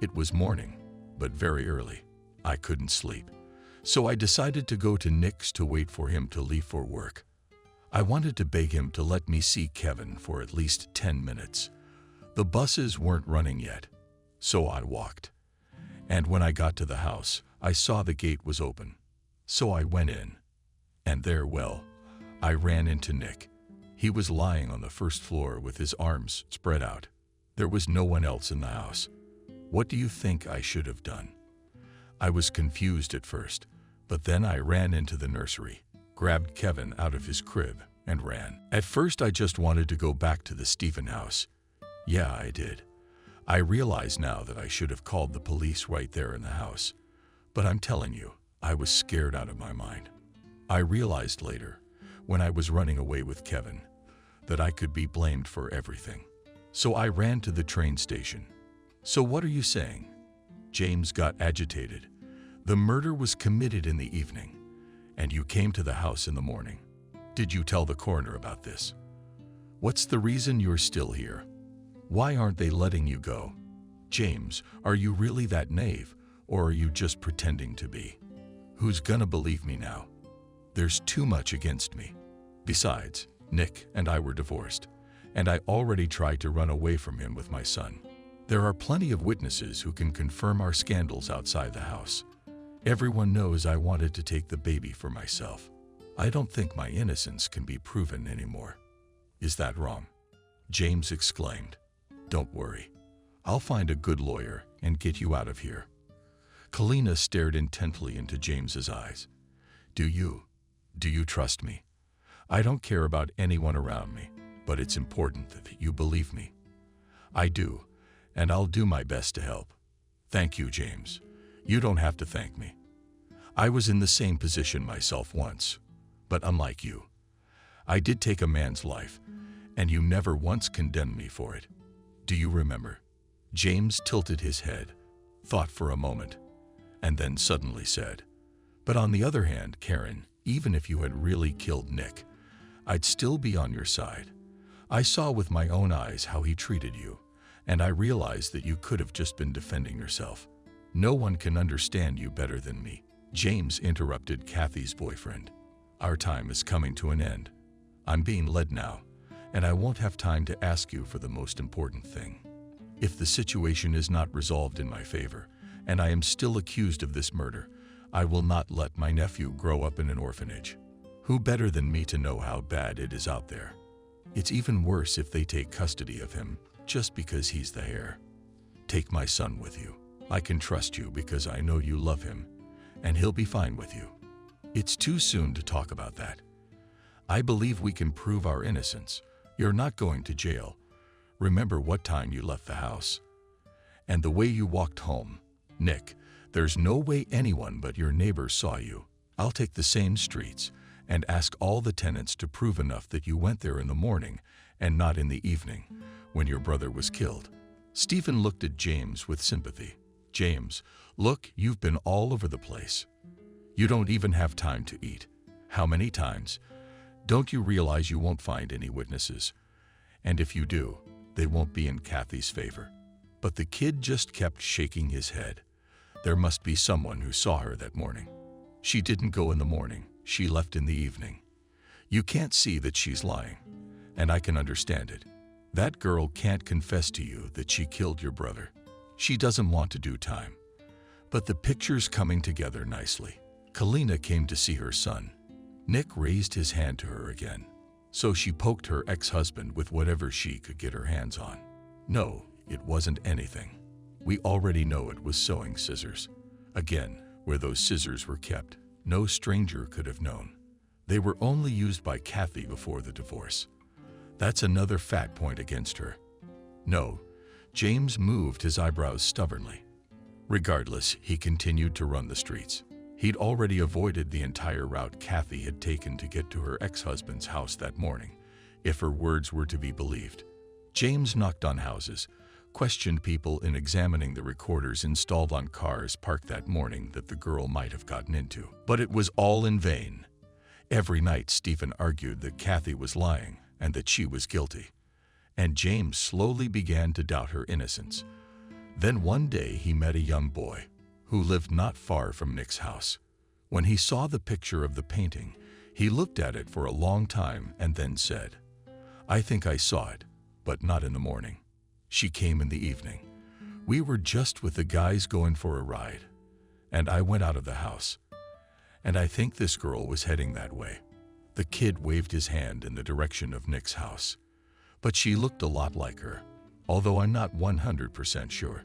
It was morning, but very early. I couldn't sleep. So I decided to go to Nick's to wait for him to leave for work. I wanted to beg him to let me see Kevin for at least 10 minutes. The buses weren't running yet, so I walked. And when I got to the house, I saw the gate was open. So I went in. And there, well, I ran into Nick. He was lying on the first floor with his arms spread out. There was no one else in the house. What do you think I should have done? I was confused at first, but then I ran into the nursery, grabbed Kevin out of his crib, and ran. At first, I just wanted to go back to the Stephen house. Yeah, I did. I realize now that I should have called the police right there in the house. But I'm telling you, I was scared out of my mind. I realized later, when I was running away with Kevin, that I could be blamed for everything. So I ran to the train station. So what are you saying? James got agitated. The murder was committed in the evening, and you came to the house in the morning. Did you tell the coroner about this? What's the reason you're still here? Why aren't they letting you go? James, are you really that naive, or are you just pretending to be? Who's gonna believe me now? There's too much against me. Besides, Nick and I were divorced, and I already tried to run away from him with my son. There are plenty of witnesses who can confirm our scandals outside the house. Everyone knows I wanted to take the baby for myself. I don't think my innocence can be proven anymore. Is that wrong? James exclaimed. Don't worry. I'll find a good lawyer and get you out of here. Kalina stared intently into James's eyes. Do you trust me? I don't care about anyone around me, but it's important that you believe me. I do, and I'll do my best to help. Thank you, James. You don't have to thank me. I was in the same position myself once, but unlike you, I did take a man's life, and you never once condemned me for it. Do you remember? James tilted his head, thought for a moment, and then suddenly said, But on the other hand, Karen, even if you had really killed Nick, I'd still be on your side. I saw with my own eyes how he treated you, and I realized that you could have just been defending yourself. No one can understand you better than me. James interrupted Kathy's boyfriend. Our time is coming to an end. I'm being led now, and I won't have time to ask you for the most important thing. If the situation is not resolved in my favor, and I am still accused of this murder, I will not let my nephew grow up in an orphanage. Who better than me to know how bad it is out there? It's even worse if they take custody of him, just because he's the heir. Take my son with you. I can trust you because I know you love him, and he'll be fine with you. It's too soon to talk about that. I believe we can prove our innocence. You're not going to jail. Remember what time you left the house. And the way you walked home. Nick, there's no way anyone but your neighbors saw you. I'll take the same streets and ask all the tenants to prove enough that you went there in the morning and not in the evening when your brother was killed. Stephen looked at James with sympathy. James, look, you've been all over the place. You don't even have time to eat. How many times? Don't you realize you won't find any witnesses? And if you do, they won't be in Kathy's favor. But the kid just kept shaking his head. There must be someone who saw her that morning. She didn't go in the morning. She left in the evening. You can't see that she's lying, and I can understand it. That girl can't confess to you that she killed your brother. She doesn't want to do time. But the picture's coming together nicely. Kalina came to see her son. Nick raised his hand to her again, so she poked her ex-husband with whatever she could get her hands on. No, it wasn't anything. We already know it was sewing scissors. Again, where those scissors were kept, no stranger could have known. They were only used by Kathy before the divorce. That's another fat point against her. No, James moved his eyebrows stubbornly. Regardless, he continued to run the streets. He'd already avoided the entire route Kathy had taken to get to her ex-husband's house that morning, if her words were to be believed. James knocked on houses, questioned people in examining the recorders installed on cars parked that morning that the girl might have gotten into. But it was all in vain. Every night Stephen argued that Kathy was lying, and that she was guilty. And James slowly began to doubt her innocence. Then one day he met a young boy who lived not far from Nick's house. When he saw the picture of the painting, he looked at it for a long time and then said, "I think I saw it, but not in the morning. She came in the evening. We were just with the guys going for a ride, and I went out of the house. And I think this girl was heading that way." The kid waved his hand in the direction of Nick's house. "But she looked a lot like her, although I'm not 100% sure."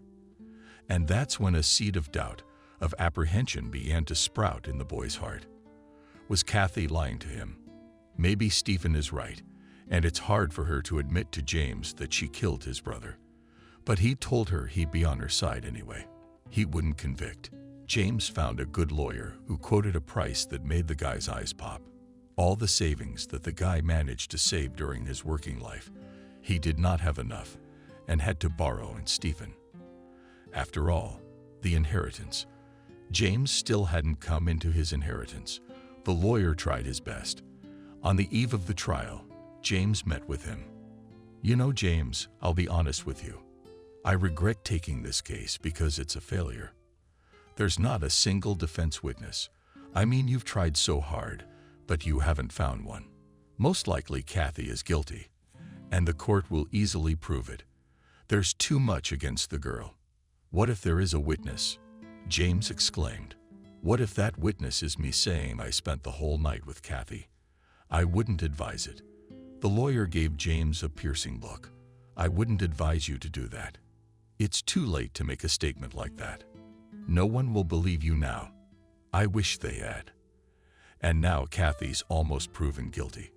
And that's when a seed of doubt, of apprehension began to sprout in the boy's heart. Was Kathy lying to him? Maybe Stephen is right, and it's hard for her to admit to James that she killed his brother. But he told her he'd be on her side anyway. He wouldn't convict. James found a good lawyer who quoted a price that made the guy's eyes pop. All the savings that the guy managed to save during his working life, he did not have enough and had to borrow in Stephen. After all, the inheritance. James still hadn't come into his inheritance. The lawyer tried his best. On the eve of the trial, James met with him. "You know, James, I'll be honest with you. I regret taking this case because it's a failure. There's not a single defense witness. I mean, you've tried so hard, but you haven't found one. Most likely Kathy is guilty, and the court will easily prove it. There's too much against the girl. What if there is a witness?" James exclaimed. "What if that witness is me saying I spent the whole night with Kathy? I wouldn't advise it." The lawyer gave James a piercing look. "I wouldn't advise you to do that. It's too late to make a statement like that. No one will believe you now. I wish they had. And now Kathy's almost proven guilty,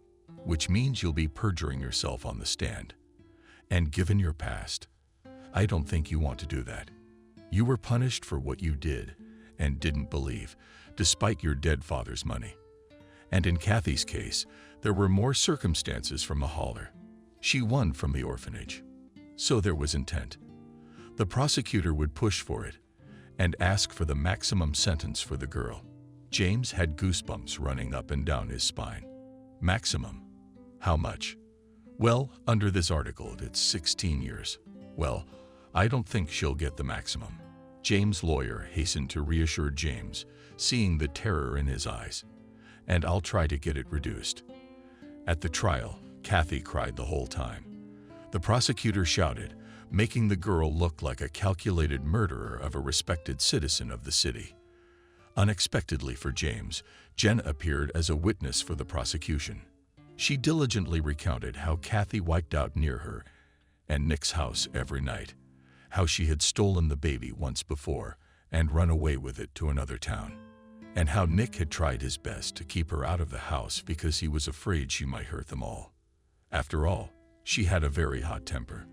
which means you'll be perjuring yourself on the stand. And given your past, I don't think you want to do that. You were punished for what you did and didn't believe, despite your dead father's money. And in Kathy's case, there were more circumstances from the hauler. She won from the orphanage. So there was intent. The prosecutor would push for it and ask for the maximum sentence for the girl." James had goosebumps running up and down his spine. "Maximum? How much?" "Well, under this article, it's 16 years. Well, I don't think she'll get the maximum." James' lawyer hastened to reassure James, seeing the terror in his eyes. "And I'll try to get it reduced." At the trial, Kathy cried the whole time. The prosecutor shouted, making the girl look like a calculated murderer of a respected citizen of the city. Unexpectedly for James, Jen appeared as a witness for the prosecution. She diligently recounted how Kathy wiped out near her and Nick's house every night, how she had stolen the baby once before and run away with it to another town, and how Nick had tried his best to keep her out of the house because he was afraid she might hurt them all. After all, she had a very hot temper.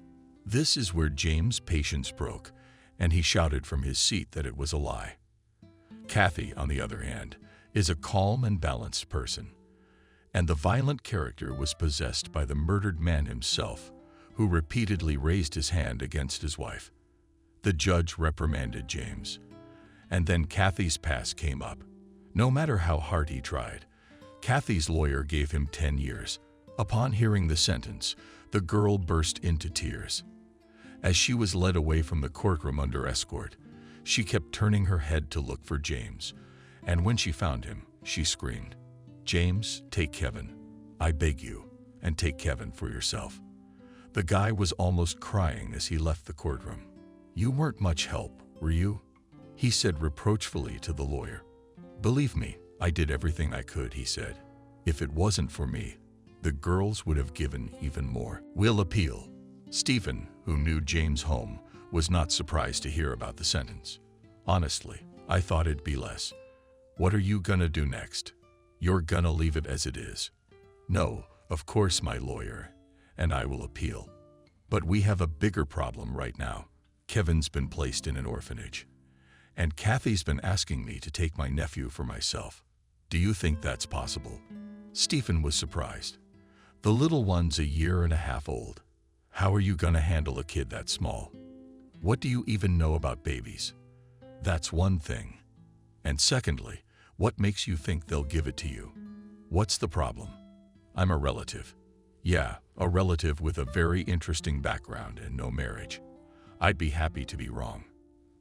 This is where James' patience broke, and he shouted from his seat that it was a lie. Kathy, on the other hand, is a calm and balanced person, and the violent character was possessed by the murdered man himself, who repeatedly raised his hand against his wife. The judge reprimanded James, and then Kathy's past came up. No matter how hard he tried, Kathy's lawyer gave him 10 years. Upon hearing the sentence, the girl burst into tears. As she was led away from the courtroom under escort, she kept turning her head to look for James, and when she found him, she screamed, "James, take Kevin. I beg you, and take Kevin for yourself." The guy was almost crying as he left the courtroom. "You weren't much help, were you?" he said reproachfully to the lawyer. "Believe me, I did everything I could," he said. "If it wasn't for me, the girls would have given even more." "We'll appeal." Stephen, who knew James' home, was not surprised to hear about the sentence. "Honestly, I thought it'd be less. What are you gonna do next? You're gonna leave it as it is?" "No, of course, my lawyer, and I will appeal. But we have a bigger problem right now. Kevin's been placed in an orphanage, and Kathy's been asking me to take my nephew for myself. Do you think that's possible?" Stephen was surprised. "The little one's a year and a half old. How are you going to handle a kid that small? What do you even know about babies? That's one thing. And secondly, what makes you think they'll give it to you? What's the problem? I'm a relative. Yeah, a relative with a very interesting background and no marriage. I'd be happy to be wrong.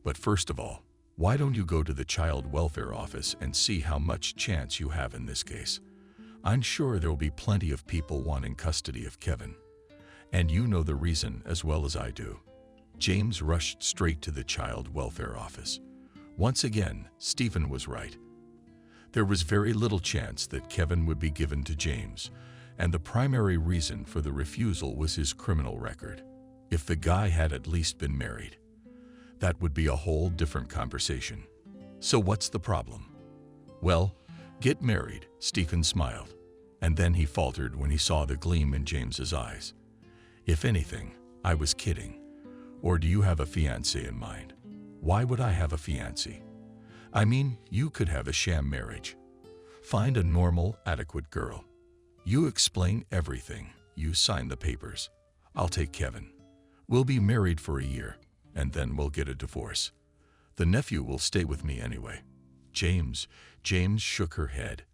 But first of all, why don't you go to the child welfare office and see how much chance you have in this case? I'm sure there will be plenty of people wanting custody of Kevin. And you know the reason as well as I do. James rushed straight to the child welfare office. Once again, Stephen was right. There was very little chance that Kevin would be given to James, and the primary reason for the refusal was his criminal record. If the guy had at least been married, that would be a whole different conversation. So what's the problem? Well, get married, Stephen smiled, and then he faltered when he saw the gleam in James's eyes. If anything, I was kidding. Or do you have a fiancé in mind? Why would I have a fiancé? I mean, you could have a sham marriage. Find a normal, adequate girl. You explain everything. You sign the papers. I'll take Kevin. We'll be married for a year, and then we'll get a divorce. The nephew will stay with me anyway. James shook her head.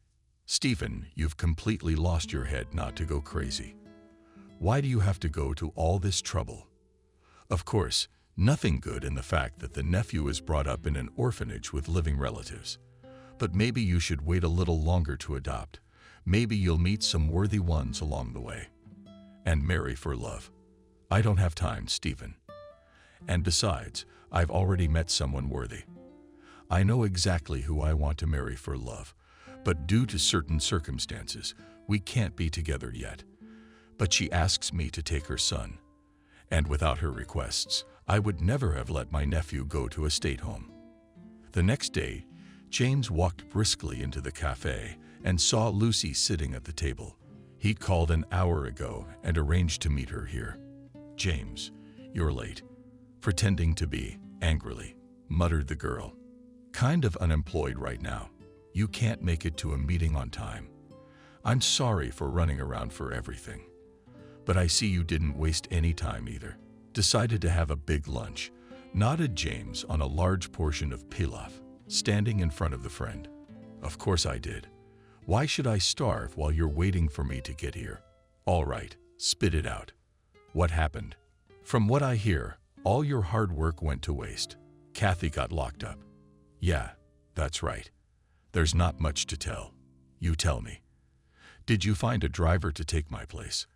Stephen, you've completely lost your head not to go crazy. Why do you have to go to all this trouble? Of course, nothing good in the fact that the nephew is brought up in an orphanage with living relatives. But maybe you should wait a little longer to adopt. Maybe you'll meet some worthy ones along the way. And marry for love. I don't have time, Stephen. And besides, I've already met someone worthy. I know exactly who I want to marry for love, but due to certain circumstances, we can't be together yet. But she asks me to take her son. And without her requests, I would never have let my nephew go to a state home. The next day, James walked briskly into the cafe and saw Lucy sitting at the table. He'd called an hour ago and arranged to meet her here. James, you're late. Pretending to be, angrily, muttered the girl. Kind of unemployed right now. You can't make it to a meeting on time. I'm sorry for running around for everything. But I see you didn't waste any time either. Decided to have a big lunch, nodded James on a large portion of pilaf, standing in front of the friend. Of course I did. Why should I starve while you're waiting for me to get here? All right, spit it out. What happened? From what I hear, all your hard work went to waste. Kathy got locked up. Yeah, that's right. There's not much to tell. You tell me. Did you find a driver to take my place?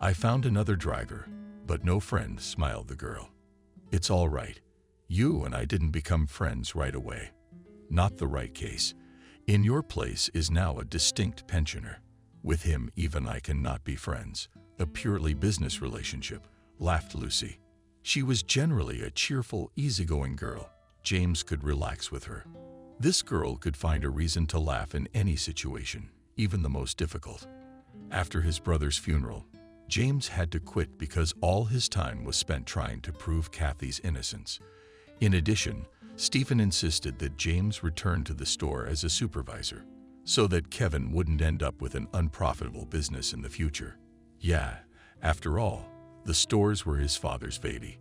I found another driver, but no friend, smiled the girl. It's all right. You and I didn't become friends right away. Not the right case. In your place is now a distinct pensioner. With him, even I cannot be friends. A purely business relationship, laughed Lucy. She was generally a cheerful, easygoing girl. James could relax with her. This girl could find a reason to laugh in any situation, even the most difficult. After his brother's funeral, James had to quit because all his time was spent trying to prove Kathy's innocence. In addition, Stephen insisted that James return to the store as a supervisor, so that Kevin wouldn't end up with an unprofitable business in the future. Yeah, after all, the stores were his father's baby.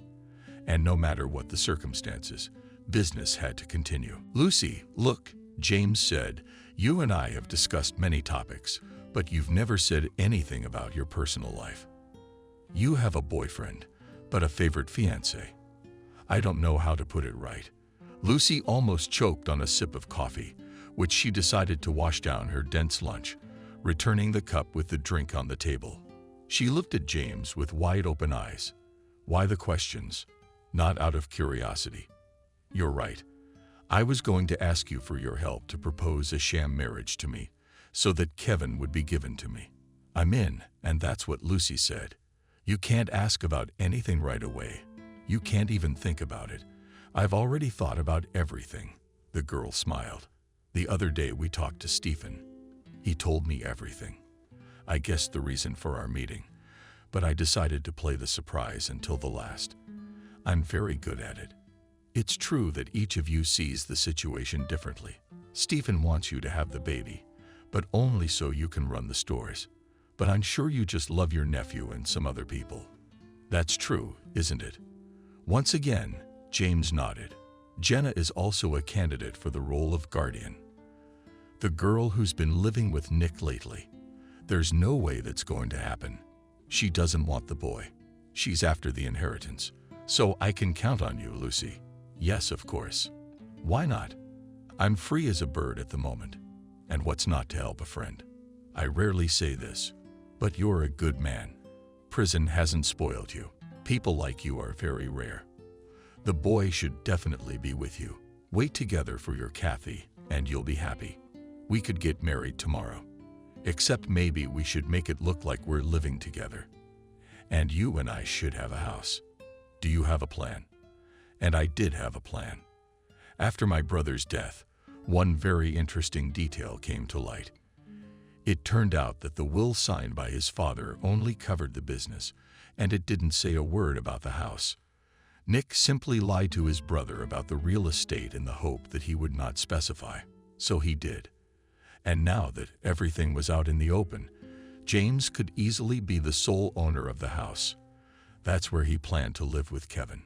And no matter what the circumstances, business had to continue. Lucy, look, James said, you and I have discussed many topics, but you've never said anything about your personal life. You have a boyfriend, but a favorite fiancé. I don't know how to put it right. Lucy almost choked on a sip of coffee, which she decided to wash down her dense lunch, returning the cup with the drink on the table. She looked at James with wide-open eyes. Why the questions? Not out of curiosity. You're right. I was going to ask you for your help to propose a sham marriage to me, so that Kevin would be given to me. I'm in, and that's what Lucy said. You can't ask about anything right away. You can't even think about it. I've already thought about everything. The girl smiled. The other day we talked to Stephen. He told me everything. I guessed the reason for our meeting, but I decided to play the surprise until the last. I'm very good at it. It's true that each of you sees the situation differently. Stephen wants you to have the baby, but only so you can run the stores. But I'm sure you just love your nephew and some other people. That's true, isn't it? Once again, James nodded. Jenna is also a candidate for the role of guardian. The girl who's been living with Nick lately. There's no way that's going to happen. She doesn't want the boy. She's after the inheritance. So I can count on you, Lucy. Yes, of course. Why not? I'm free as a bird at the moment. And what's not to help a friend? I rarely say this, but you're a good man. Prison hasn't spoiled you. People like you are very rare. The boy should definitely be with you. Wait together for your Kathy, and you'll be happy. We could get married tomorrow. Except maybe we should make it look like we're living together. And you and I should have a house. Do you have a plan? And I did have a plan. After my brother's death, one very interesting detail came to light. It turned out that the will signed by his father only covered the business, and it didn't say a word about the house. Nick simply lied to his brother about the real estate in the hope that he would not specify. So he did. And now that everything was out in the open, James could easily be the sole owner of the house. That's where he planned to live with Kevin.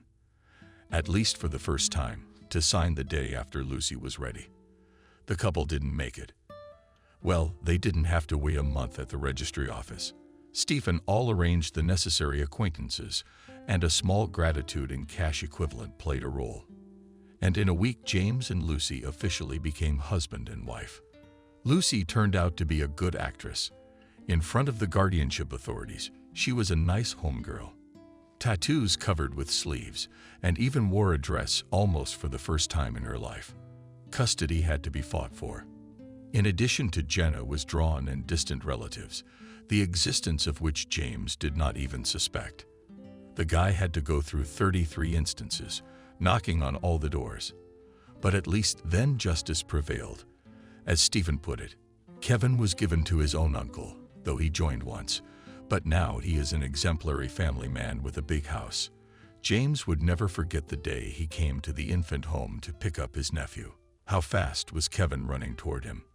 At least for the first time, to sign the day after Lucy was ready. The couple didn't make it. Well, they didn't have to wait a month at the registry office. Stephen all arranged the necessary acquaintances, and a small gratitude in cash equivalent played a role. And in a week, James and Lucy officially became husband and wife. Lucy turned out to be a good actress. In front of the guardianship authorities, she was a nice homegirl. Tattoos covered with sleeves, and even wore a dress almost for the first time in her life. Custody had to be fought for. In addition to Jenna was drawn and distant relatives, the existence of which James did not even suspect. The guy had to go through 33 instances, knocking on all the doors. But at least then justice prevailed. As Stephen put it, Kevin was given to his own uncle, though he joined once, but now he is an exemplary family man with a big house. James would never forget the day he came to the infant home to pick up his nephew. How fast was Kevin running toward him?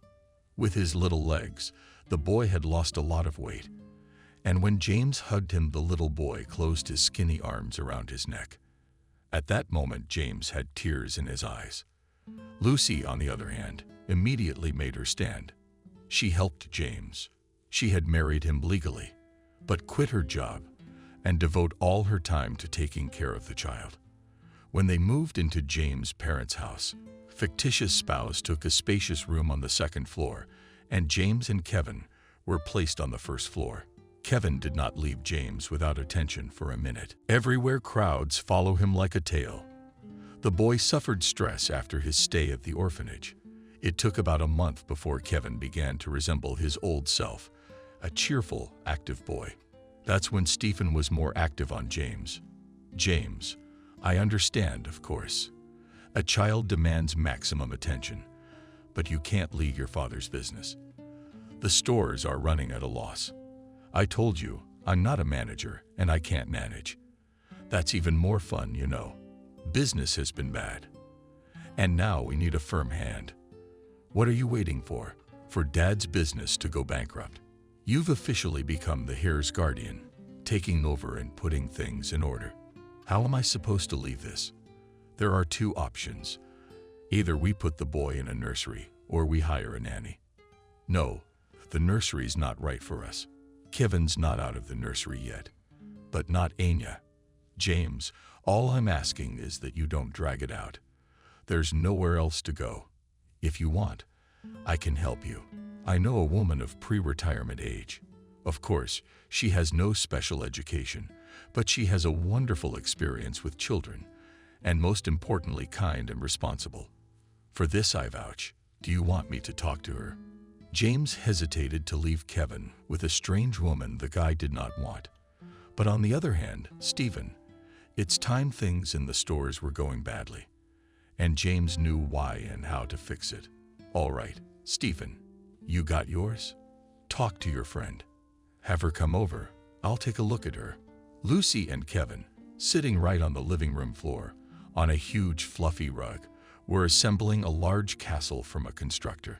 With his little legs, the boy had lost a lot of weight, and when James hugged him, the little boy closed his skinny arms around his neck. At that moment, James had tears in his eyes. Lucy, on the other hand, immediately made her stand. She helped James. She had married him legally, but quit her job and devote all her time to taking care of the child. When they moved into James' parents' house, fictitious spouse took a spacious room on the second floor, and James and Kevin were placed on the first floor. Kevin did not leave James without attention for a minute. Everywhere crowds follow him like a tail. The boy suffered stress after his stay at the orphanage. It took about a month before Kevin began to resemble his old self, a cheerful, active boy. That's when Stephen was more active on James. James, I understand, of course. A child demands maximum attention, but you can't leave your father's business. The stores are running at a loss. I told you, I'm not a manager and I can't manage. That's even more fun, you know. Business has been bad. And now we need a firm hand. What are you waiting for? For Dad's business to go bankrupt? You've officially become the heir's guardian, taking over and putting things in order. How am I supposed to leave this? There are two options. Either we put the boy in a nursery or we hire a nanny. No, the nursery's not right for us. Kevin's not out of the nursery yet, but not Anya. James, all I'm asking is that you don't drag it out. There's nowhere else to go. If you want, I can help you. I know a woman of pre-retirement age. Of course, she has no special education, but she has a wonderful experience with children, and most importantly, kind and responsible. For this I vouch. Do you want me to talk to her? James hesitated to leave Kevin with a strange woman the guy did not want. But on the other hand, Stephen, it's time things in the stores were going badly, and James knew why and how to fix it. All right, Stephen, you got yours? Talk to your friend. Have her come over. I'll take a look at her. Lucy and Kevin, sitting right on the living room floor, on a huge fluffy rug, were assembling a large castle from a constructor.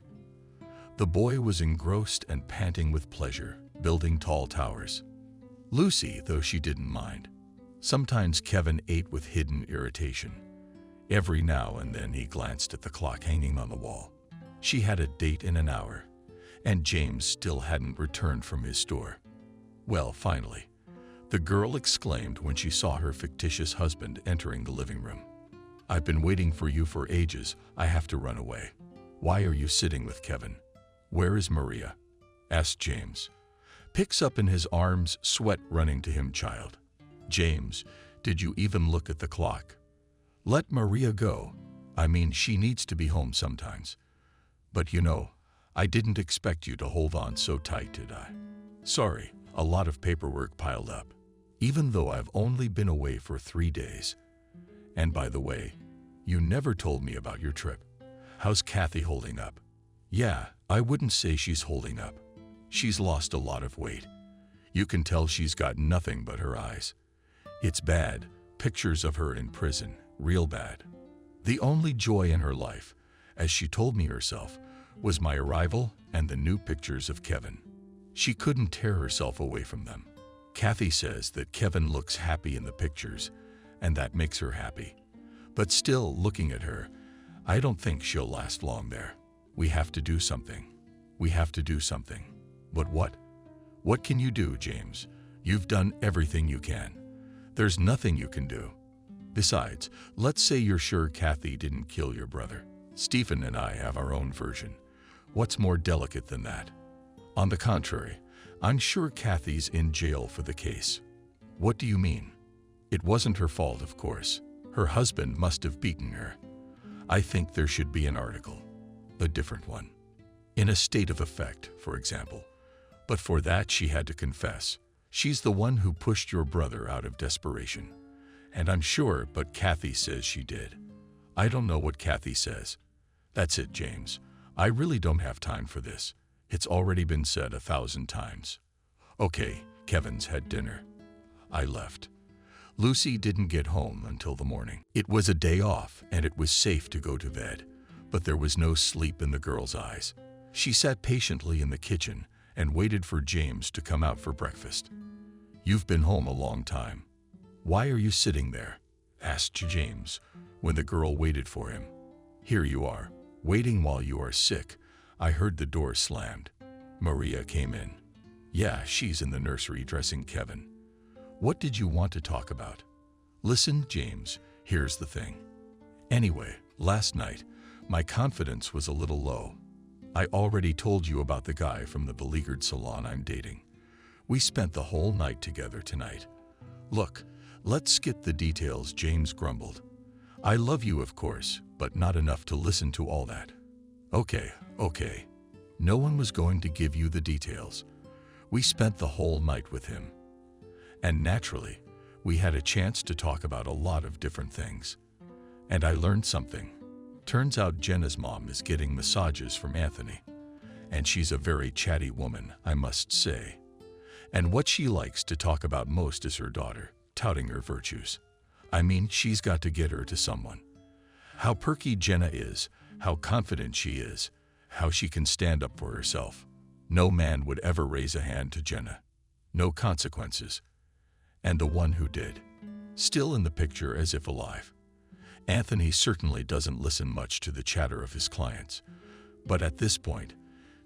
The boy was engrossed and panting with pleasure, building tall towers. Lucy, though she didn't mind. Sometimes Kevin ate with hidden irritation. Every now and then he glanced at the clock hanging on the wall. She had a date in an hour, and James still hadn't returned from his store. Well, finally, the girl exclaimed when she saw her fictitious husband entering the living room. "I've been waiting for you for ages. I have to run away." "Why are you sitting with Kevin? Where is Maria?" asked James. Picks up in his arms, sweat running to him. "Child. James, did you even look at the clock? Let Maria go. I mean, she needs to be home sometimes. But you know, I didn't expect you to hold on so tight, did I? Sorry, a lot of paperwork piled up, even though I've only been away for 3 days. And by the way, you never told me about your trip. How's Kathy holding up?" "Yeah, I wouldn't say she's holding up. She's lost a lot of weight. You can tell she's got nothing but her eyes. It's bad. Pictures of her in prison, real bad. The only joy in her life, as she told me herself, was my arrival and the new pictures of Kevin. She couldn't tear herself away from them. Kathy says that Kevin looks happy in the pictures, and that makes her happy. But still, looking at her, I don't think she'll last long there. We have to do something. We have to do something. But what? What can you do, James? You've done everything you can. There's nothing you can do. Besides, let's say you're sure Kathy didn't kill your brother. Stephen and I have our own version. What's more delicate than that? On the contrary, I'm sure Kathy's in jail for the case." "What do you mean?" "It wasn't her fault, of course. Her husband must have beaten her. I think there should be an article. A different one. In a state of effect, for example. But for that she had to confess. She's the one who pushed your brother out of desperation. And I'm sure, but Kathy says she did. I don't know what Kathy says. That's it, James. I really don't have time for this. It's already been said 1,000 times. Okay, Kevin's had dinner." I left. Lucy didn't get home until the morning. It was a day off, and it was safe to go to bed, but there was no sleep in the girl's eyes. She sat patiently in the kitchen and waited for James to come out for breakfast. "You've been home a long time. Why are you sitting there?" asked James when the girl waited for him. "Here you are, waiting while you are sick. I heard the door slammed." Maria came in. "Yeah, she's in the nursery dressing Kevin." "What did you want to talk about?" "Listen, James, here's the thing. Anyway, last night, my confidence was a little low. I already told you about the guy from the beleaguered salon I'm dating. We spent the whole night together tonight. Look, let's skip the details," James grumbled. "I love you, of course, but not enough to listen to all that." Okay. No one was going to give you the details. We spent the whole night with him. And naturally, we had a chance to talk about a lot of different things. And I learned something. Turns out Jenna's mom is getting massages from Anthony. And she's a very chatty woman, I must say. And what she likes to talk about most is her daughter, touting her virtues. I mean, she's got to get her to someone. How perky Jenna is, how confident she is, how she can stand up for herself. No man would ever raise a hand to Jenna. No consequences. And the one who did, still in the picture as if alive. Anthony certainly doesn't listen much to the chatter of his clients. But at this point,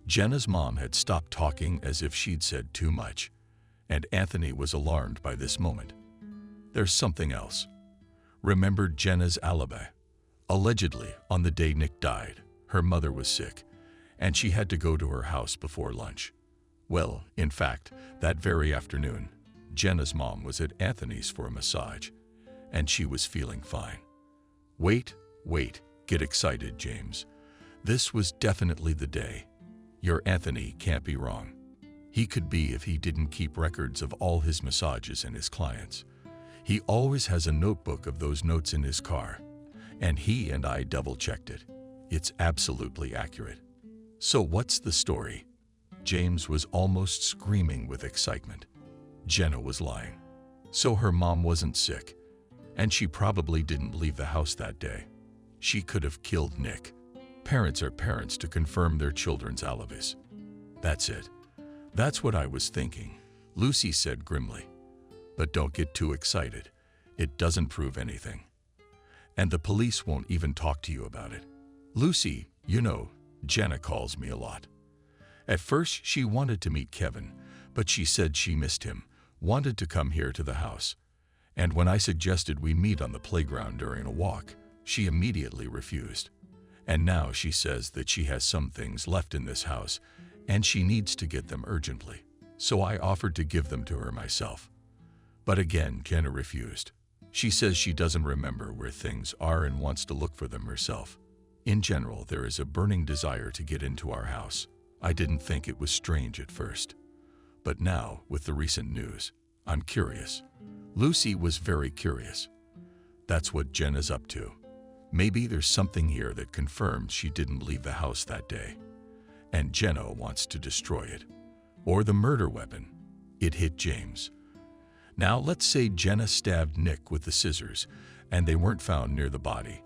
Jenna's mom had stopped talking as if she'd said too much, and Anthony was alarmed by this moment. There's something else. Remembered Jenna's alibi. Allegedly, on the day Nick died, her mother was sick, and she had to go to her house before lunch. Well, in fact, that very afternoon, Jenna's mom was at Anthony's for a massage, and she was feeling fine. Wait, get excited, James. This was definitely the day. Your Anthony can't be wrong. He could be if he didn't keep records of all his massages and his clients. He always has a notebook of those notes in his car, and he and I double-checked it. It's absolutely accurate. So what's the story? James was almost screaming with excitement. Jenna was lying. So her mom wasn't sick, and she probably didn't leave the house that day. She could have killed Nick. Parents are parents to confirm their children's alibis. That's it. That's what I was thinking, Lucy said grimly. But don't get too excited. It doesn't prove anything. And the police won't even talk to you about it. Lucy, you know, Jenna calls me a lot. At first, she wanted to meet Kevin, but she said she missed him, wanted to come here to the house. And when I suggested we meet on the playground during a walk, she immediately refused. And now she says that she has some things left in this house and she needs to get them urgently. So I offered to give them to her myself. But again, Jenna refused. She says she doesn't remember where things are and wants to look for them herself. In general, there is a burning desire to get into our house. I didn't think it was strange at first. But now, with the recent news, I'm curious. Lucy was very curious. That's what Jenna's up to. Maybe there's something here that confirms she didn't leave the house that day. And Jenna wants to destroy it. Or the murder weapon. It hit James. Now let's say Jenna stabbed Nick with the scissors and they weren't found near the body.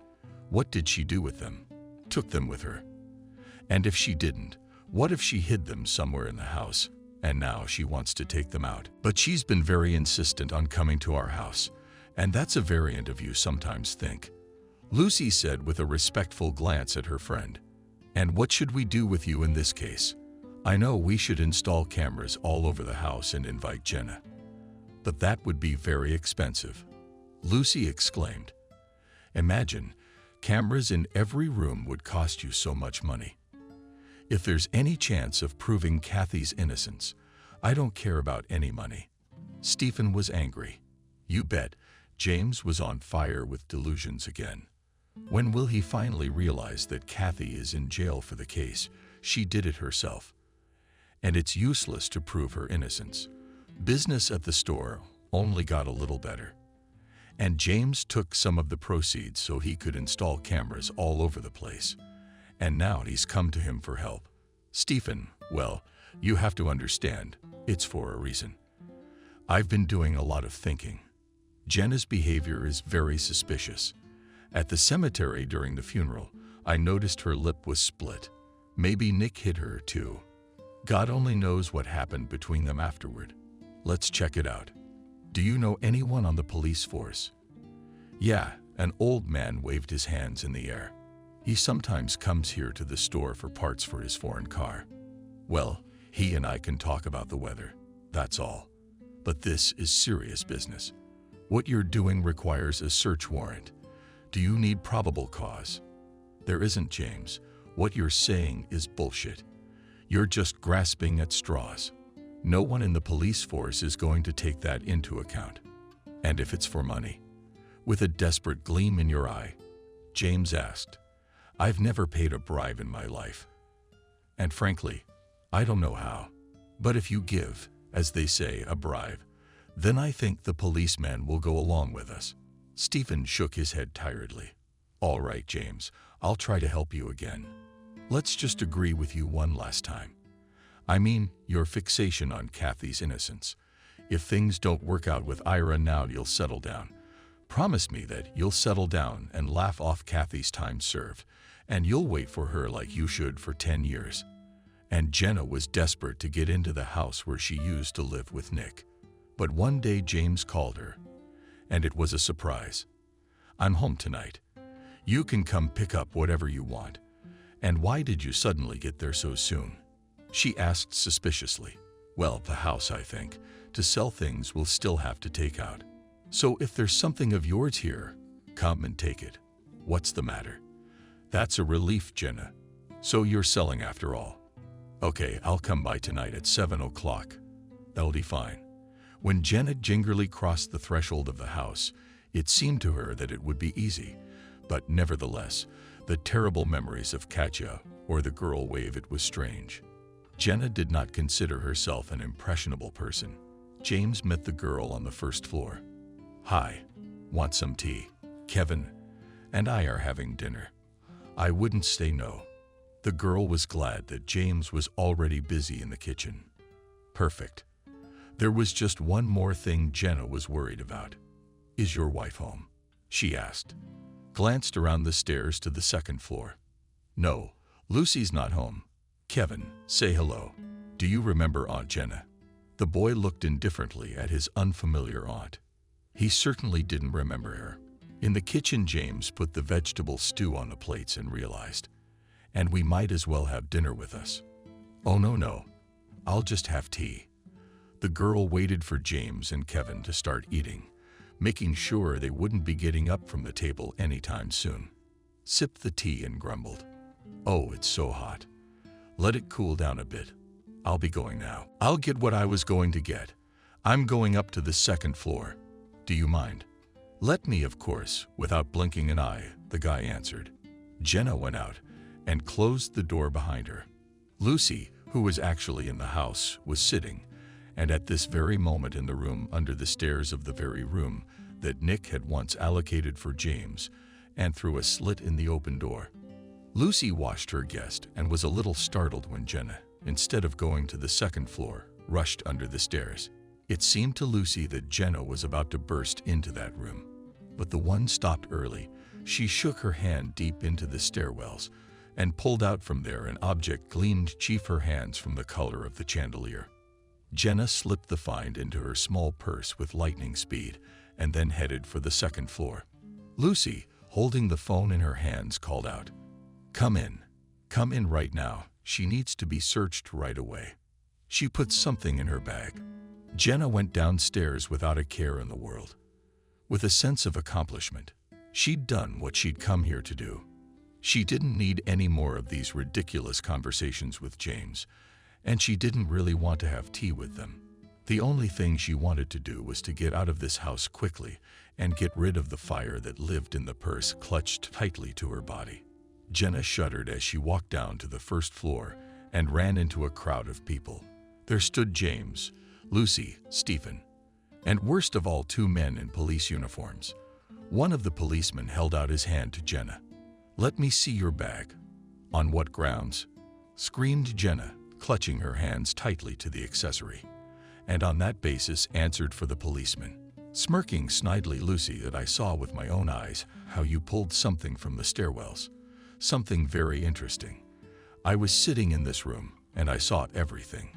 What did she do with them? Took them with her. And if she didn't, what if she hid them somewhere in the house and now she wants to take them out? But she's been very insistent on coming to our house, and that's a variant of you sometimes think. Lucy said with a respectful glance at her friend. And what should we do with you in this case? I know we should install cameras all over the house and invite Jenna. But that would be very expensive. Lucy exclaimed. Imagine, cameras in every room would cost you so much money. If there's any chance of proving Kathy's innocence, I don't care about any money. Stephen was angry. You bet, James was on fire with delusions again. When will he finally realize that Kathy is in jail for the case? She did it herself. And it's useless to prove her innocence. Business at the store only got a little better. And James took some of the proceeds so he could install cameras all over the place. And now he's come to him for help. Stephen, well, you have to understand, it's for a reason. I've been doing a lot of thinking. Jenna's behavior is very suspicious. At the cemetery during the funeral, I noticed her lip was split. Maybe Nick hit her too. God only knows what happened between them afterward. Let's check it out. Do you know anyone on the police force? Yeah, an old man waved his hands in the air. He sometimes comes here to the store for parts for his foreign car. Well, he and I can talk about the weather. That's all. But this is serious business. What you're doing requires a search warrant. Do you need probable cause? There isn't, James. What you're saying is bullshit. You're just grasping at straws. No one in the police force is going to take that into account. And if it's for money? With a desperate gleam in your eye, James asked. I've never paid a bribe in my life. And frankly, I don't know how. But if you give, as they say, a bribe, then I think the policeman will go along with us. Stephen shook his head tiredly. All right, James, I'll try to help you again. Let's just agree with you one last time. I mean, your fixation on Kathy's innocence. If things don't work out with Ira now, you'll settle down. Promise me that you'll settle down and laugh off Kathy's time served, and you'll wait for her like you should for 10 years. And Jenna was desperate to get into the house where she used to live with Nick. But one day James called her, and it was a surprise. I'm home tonight. You can come pick up whatever you want. And why did you suddenly get there so soon? She asked suspiciously. Well, the house, I think, to sell things we'll still have to take out. So if there's something of yours here, come and take it. What's the matter? That's a relief, Jenna. So you're selling after all. Okay, I'll come by tonight at 7 o'clock. That'll be fine. When Jenna gingerly crossed the threshold of the house, it seemed to her that it would be easy, but nevertheless, the terrible memories of Katya or the girl wave, it was strange. Jenna did not consider herself an impressionable person. James met the girl on the first floor. Hi, want some tea? Kevin and I are having dinner. I wouldn't say no. The girl was glad that James was already busy in the kitchen. Perfect. There was just one more thing Jenna was worried about. Is your wife home? She asked. Glanced around the stairs to the second floor. No, Lucy's not home. Kevin, say hello. Do you remember Aunt Jenna? The boy looked indifferently at his unfamiliar aunt. He certainly didn't remember her. In the kitchen, James put the vegetable stew on the plates and realized, and we might as well have dinner with us. Oh, no. I'll just have tea. The girl waited for James and Kevin to start eating, making sure they wouldn't be getting up from the table anytime soon. Sipped the tea and grumbled, "Oh, it's so hot. Let it cool down a bit. I'll be going now." "I'll get what I was going to get. I'm going up to the second floor. Do you mind?" "Let me, of course," without blinking an eye, the guy answered. Jenna went out and closed the door behind her. Lucy, who was actually in the house, was sitting, and at this very moment in the room under the stairs of the very room that Nick had once allocated for James, and through a slit in the open door. Lucy watched her guest and was a little startled when Jenna, instead of going to the second floor, rushed under the stairs. It seemed to Lucy that Jenna was about to burst into that room, but the one stopped early. She shook her hand deep into the stairwells and pulled out from there an object gleamed chief her hands from the color of the chandelier. Jenna slipped the find into her small purse with lightning speed and then headed for the second floor. Lucy, holding the phone in her hands, called out, "Come in. Come in right now. She needs to be searched right away." She put something in her bag. Jenna went downstairs without a care in the world, with a sense of accomplishment. She'd done what she'd come here to do. She didn't need any more of these ridiculous conversations with James, and she didn't really want to have tea with them. The only thing she wanted to do was to get out of this house quickly and get rid of the fire that lived in the purse clutched tightly to her body. Jenna shuddered as she walked down to the first floor and ran into a crowd of people. There stood James, Lucy, Stephen, and worst of all, two men in police uniforms. One of the policemen held out his hand to Jenna. "Let me see your bag." "On what grounds?" screamed Jenna, clutching her hands tightly to the accessory. "And on that basis," answered for the policeman. Smirking snidely, "Lucy, that I saw with my own eyes how you pulled something from the stairwells. Something very interesting. I was sitting in this room, and I saw everything."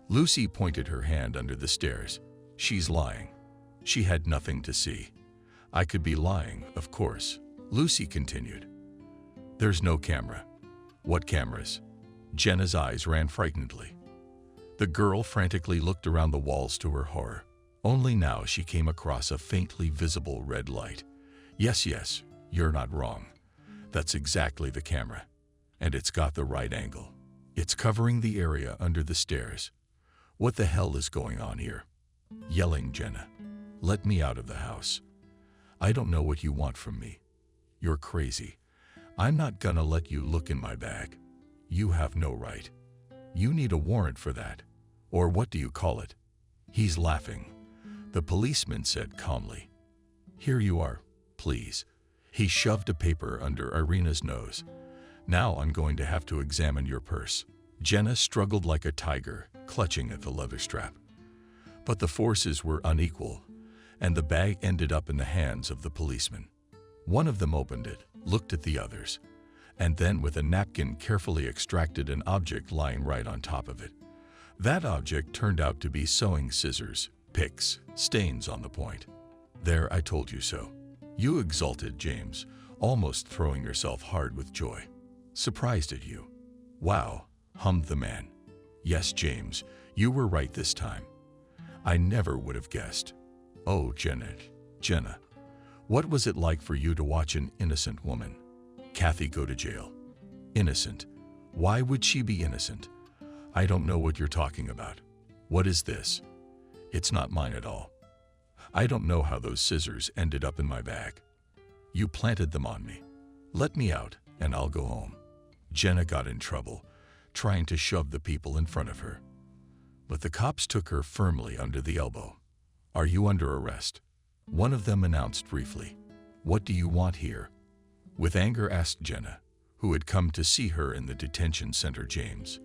Lucy pointed her hand under the stairs. "She's lying. She had nothing to see." "I could be lying, of course," Lucy continued. "There's no camera." "What cameras?" Jenna's eyes ran frightenedly. The girl frantically looked around the walls to her horror. Only now she came across a faintly visible red light. Yes, you're not wrong. That's exactly the camera. And it's got the right angle. It's covering the area under the stairs. What the hell is going on here?" Yelling Jenna. "Let me out of the house. I don't know what you want from me. You're crazy. I'm not gonna let you look in my bag. You have no right. You need a warrant for that. Or what do you call it?" "He's laughing," the policeman said calmly. "Here you are, please." He shoved a paper under Irina's nose. "Now I'm going to have to examine your purse." Jenna struggled like a tiger, clutching at the leather strap. But the forces were unequal, and the bag ended up in the hands of the policeman. One of them opened it, looked at the others, and then with a napkin carefully extracted an object lying right on top of it. That object turned out to be sewing scissors, picks, stains on the point. "There, I told you so," you exulted, James, almost throwing yourself hard with joy. "Surprised at you." "Wow," hummed the man. "Yes, James, you were right this time. I never would have guessed." "Oh, Jenna, what was it like for you to watch an innocent woman, Kathy, go to jail?" "Innocent? Why would she be innocent? I don't know what you're talking about. What is this?" "It's not mine at all. I don't know how those scissors ended up in my bag. You planted them on me. Let me out, and I'll go home." Jenna got in trouble, trying to shove the people in front of her. But the cops took her firmly under the elbow. "Are you under arrest?" one of them announced briefly. "What do you want here?" with anger asked Jenna, who had come to see her in the detention center. "James,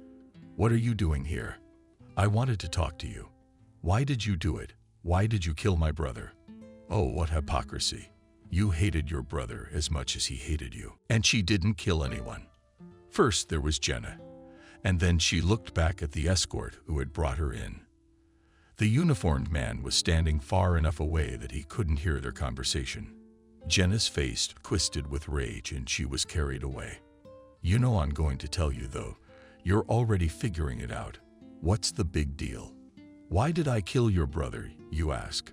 what are you doing here?" "I wanted to talk to you." "Why did you do it? Why did you kill my brother?" "Oh, what hypocrisy. You hated your brother as much as he hated you. And she didn't kill anyone." First there was Jenna, and then she looked back at the escort who had brought her in. The uniformed man was standing far enough away that he couldn't hear their conversation. Jenna's face twisted with rage and she was carried away. "You know I'm going to tell you, though. You're already figuring it out. What's the big deal?" Why did I kill your brother, you ask?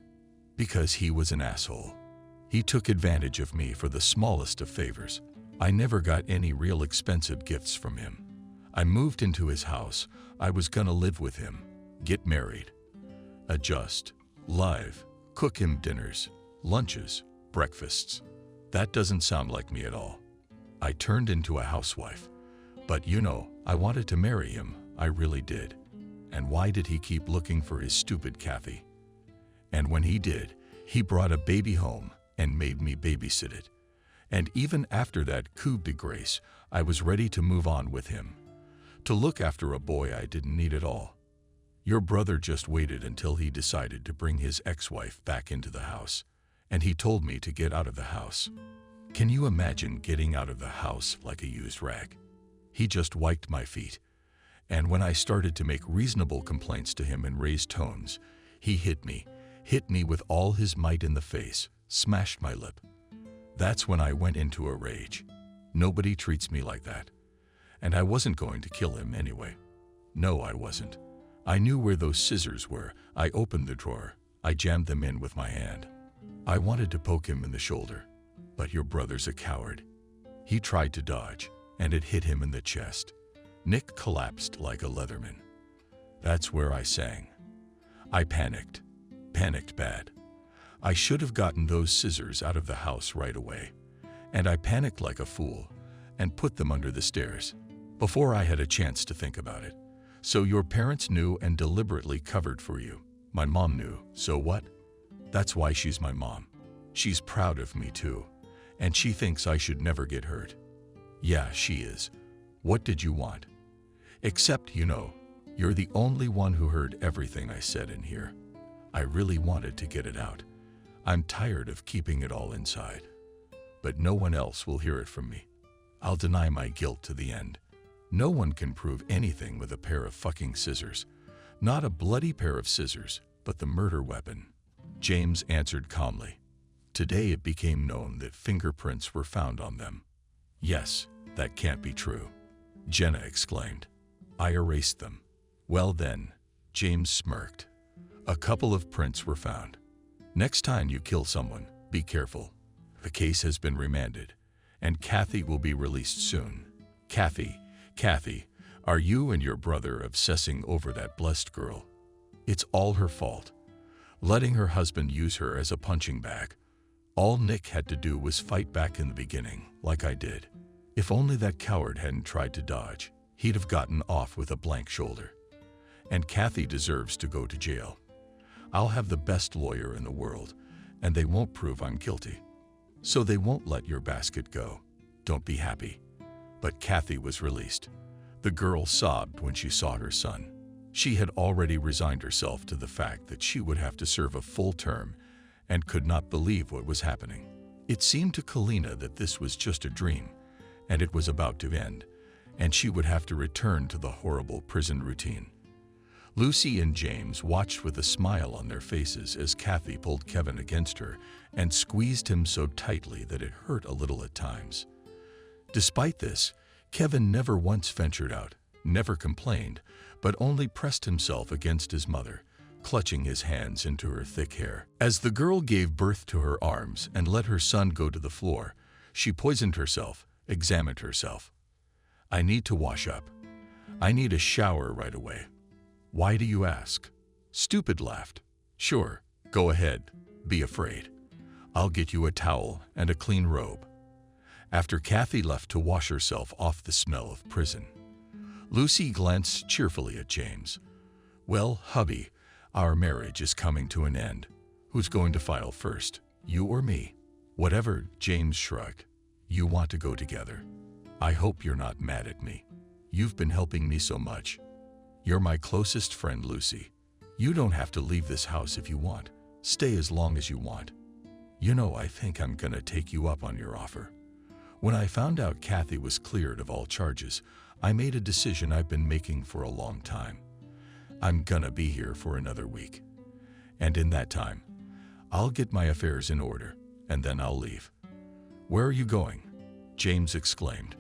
Because he was an asshole. He took advantage of me for the smallest of favors. I never got any real expensive gifts from him. I moved into his house. I was gonna live with him, get married, adjust, live, cook him dinners, lunches, breakfasts. That doesn't sound like me at all. I turned into a housewife. But you know, I wanted to marry him. I really did. And why did he keep looking for his stupid Kathy? And when he did, he brought a baby home and made me babysit it. And even after that coup de grace, I was ready to move on with him, to look after a boy I didn't need at all. Your brother just waited until he decided to bring his ex-wife back into the house, and he told me to get out of the house. Can you imagine getting out of the house like a used rag? He just wiped my feet, and when I started to make reasonable complaints to him in raised tones, he hit me with all his might in the face, smashed my lip. That's when I went into a rage. Nobody treats me like that. And I wasn't going to kill him anyway. No, I wasn't. I knew where those scissors were. I opened the drawer. I jammed them in with my hand. I wanted to poke him in the shoulder, but your brother's a coward. He tried to dodge, and it hit him in the chest. Nick collapsed like a Leatherman. That's where I sang. I panicked bad. I should have gotten those scissors out of the house right away. And I panicked like a fool and put them under the stairs before I had a chance to think about it. So your parents knew and deliberately covered for you. My mom knew, so what? That's why she's my mom. She's proud of me too, and she thinks I should never get hurt. Yeah, she is. What did you want? Except, you know, you're the only one who heard everything I said in here. I really wanted to get it out. I'm tired of keeping it all inside. But no one else will hear it from me. I'll deny my guilt to the end. No one can prove anything with a pair of fucking scissors. Not a bloody pair of scissors, but the murder weapon. James answered calmly. Today it became known that fingerprints were found on them. Yes, that can't be true, Jenna exclaimed. I erased them. Well then, James smirked. A couple of prints were found. Next time you kill someone, be careful. The case has been remanded, and Kathy will be released soon. Kathy, are you and your brother obsessing over that blessed girl? It's all her fault. Letting her husband use her as a punching bag. All Nick had to do was fight back in the beginning, like I did. If only that coward hadn't tried to dodge, he'd have gotten off with a blank shoulder. And Kathy deserves to go to jail. I'll have the best lawyer in the world, and they won't prove I'm guilty. So they won't let your basket go. Don't be happy. But Kathy was released. The girl sobbed when she saw her son. She had already resigned herself to the fact that she would have to serve a full term and could not believe what was happening. It seemed to Kalina that this was just a dream, and it was about to end, and she would have to return to the horrible prison routine. Lucy and James watched with a smile on their faces as Kathy pulled Kevin against her and squeezed him so tightly that it hurt a little at times. Despite this, Kevin never once ventured out, never complained, but only pressed himself against his mother, clutching his hands into her thick hair. As the girl gave birth to her arms and let her son go to the floor, she poisoned herself, examined herself. I need to wash up. I need a shower right away. Why do you ask? Stupid laughed. Sure, go ahead, be afraid. I'll get you a towel and a clean robe. After Kathy left to wash herself off the smell of prison, Lucy glanced cheerfully at James. Well, hubby, our marriage is coming to an end. Who's going to file first, you or me? Whatever, James shrugged. You want to go together. I hope you're not mad at me. You've been helping me so much. You're my closest friend, Lucy. You don't have to leave this house if you want. Stay as long as you want. You know, I think I'm gonna take you up on your offer. When I found out Kathy was cleared of all charges, I made a decision I've been making for a long time. I'm gonna be here for another week. And in that time, I'll get my affairs in order, and then I'll leave. Where are you going? James exclaimed.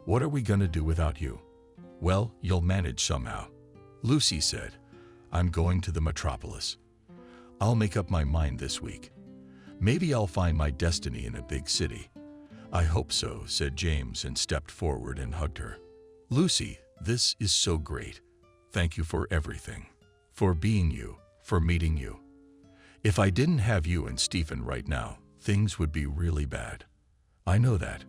What are we gonna do without you? Well, you'll manage somehow. Lucy said, I'm going to the metropolis. I'll make up my mind this week. Maybe I'll find my destiny in a big city. I hope so, said James and stepped forward and hugged her. Lucy, this is so great. Thank you for everything. For being you, for meeting you. If I didn't have you and Stephen right now, things would be really bad. I know that.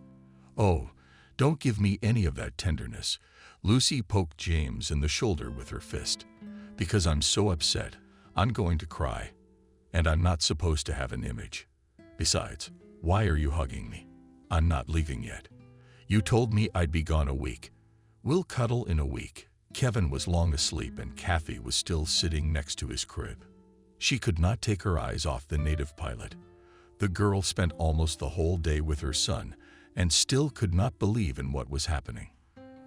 Oh, don't give me any of that tenderness. Lucy poked James in the shoulder with her fist. Because I'm so upset, I'm going to cry. And I'm not supposed to have an image. Besides, why are you hugging me? I'm not leaving yet. You told me I'd be gone a week. We'll cuddle in a week. Kevin was long asleep and Kathy was still sitting next to his crib. She could not take her eyes off the native pilot. The girl spent almost the whole day with her son and still could not believe in what was happening.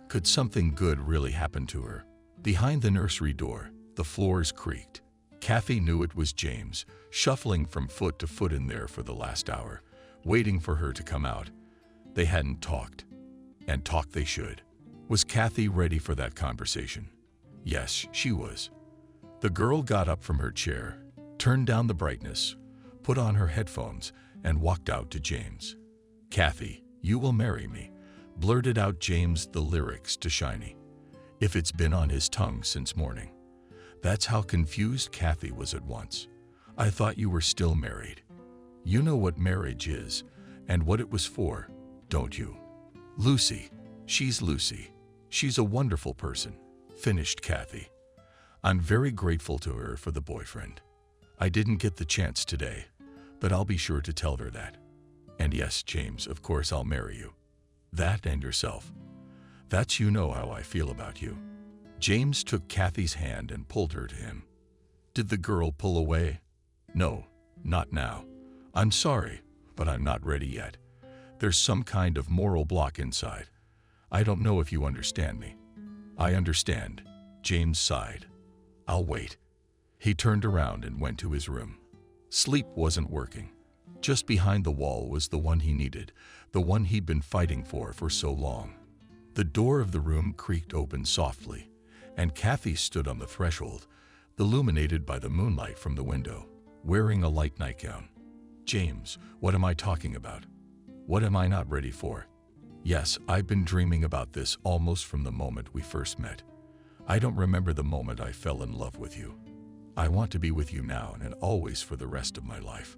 Could something good really happen to her? Behind the nursery door, the floors creaked. Kathy knew it was James, shuffling from foot to foot in there for the last hour, waiting for her to come out. They hadn't talked, and talk they should. Was Kathy ready for that conversation? Yes, she was. The girl got up from her chair, turned down the brightness, put on her headphones, and walked out to James. Kathy, you will marry me, blurted out James the lyrics to Shiny. If it's been on his tongue since morning. That's how confused Kathy was at once. I thought you were still married. You know what marriage is and what it was for, don't you? Lucy, she's Lucy. She's a wonderful person, finished Kathy. I'm very grateful to her for the boyfriend. I didn't get the chance today, but I'll be sure to tell her that. And yes, James, of course I'll marry you. That and yourself. That's you know how I feel about you. James took Kathy's hand and pulled her to him. Did the girl pull away? No, not now. I'm sorry, but I'm not ready yet. There's some kind of moral block inside. I don't know if you understand me. I understand, James sighed. I'll wait. He turned around and went to his room. Sleep wasn't working. Just behind the wall was the one he needed, the one he'd been fighting for so long. The door of the room creaked open softly, and Kathy stood on the threshold, illuminated by the moonlight from the window, wearing a light nightgown. James, what am I talking about? What am I not ready for? Yes, I've been dreaming about this almost from the moment we first met. I don't remember the moment I fell in love with you. I want to be with you now and always for the rest of my life.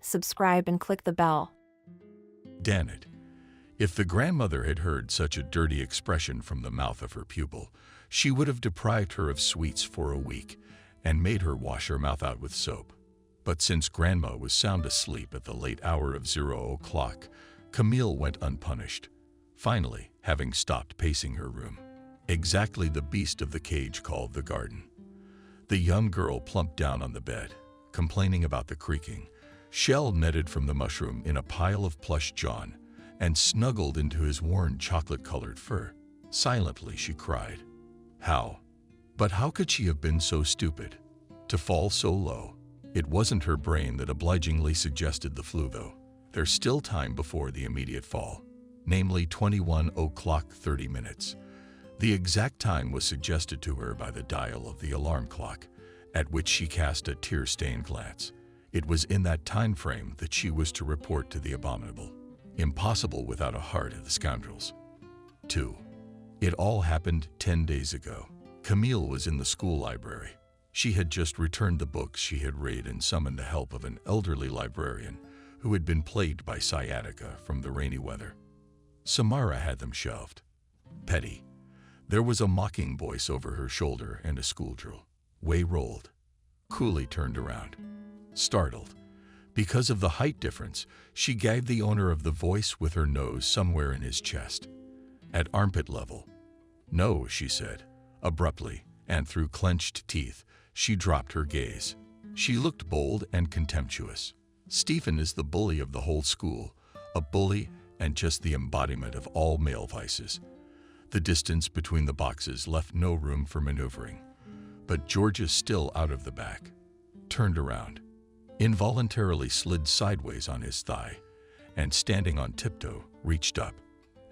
Subscribe and click the bell. Damn it. If the grandmother had heard such a dirty expression from the mouth of her pupil, she would have deprived her of sweets for a week and made her wash her mouth out with soap. But since Grandma was sound asleep at the late hour of 0 o'clock, Camille went unpunished, finally having stopped pacing her room. Exactly the beast of the cage called the garden. The young girl plumped down on the bed, complaining about the creaking, shell netted from the mushroom in a pile of plush John, and snuggled into his worn chocolate-colored fur. Silently she cried. How? But how could she have been so stupid? To fall so low? It wasn't her brain that obligingly suggested the flu, though. There's still time before the immediate fall, namely 21 o'clock 30 minutes. The exact time was suggested to her by the dial of the alarm clock, at which she cast a tear-stained glance. It was in that time frame that she was to report to the abominable. Impossible without a heart of the scoundrels. 2. It all happened 10 days ago. Camille was in the school library. She had just returned the books she had read and summoned the help of an elderly librarian who had been plagued by sciatica from the rainy weather. Samara had them shelved. Petty. There was a mocking voice over her shoulder and a school drill. Way rolled. Cooley turned around. Startled. Because of the height difference, she gave the owner of the voice with her nose somewhere in his chest. At armpit level. No, she said, abruptly, and through clenched teeth, she dropped her gaze. She looked bold and contemptuous. Stephen is the bully of the whole school, a bully and just the embodiment of all male vices. The distance between the boxes left no room for maneuvering. But Georgia, still out of the back, turned around, involuntarily slid sideways on his thigh, and standing on tiptoe, reached up.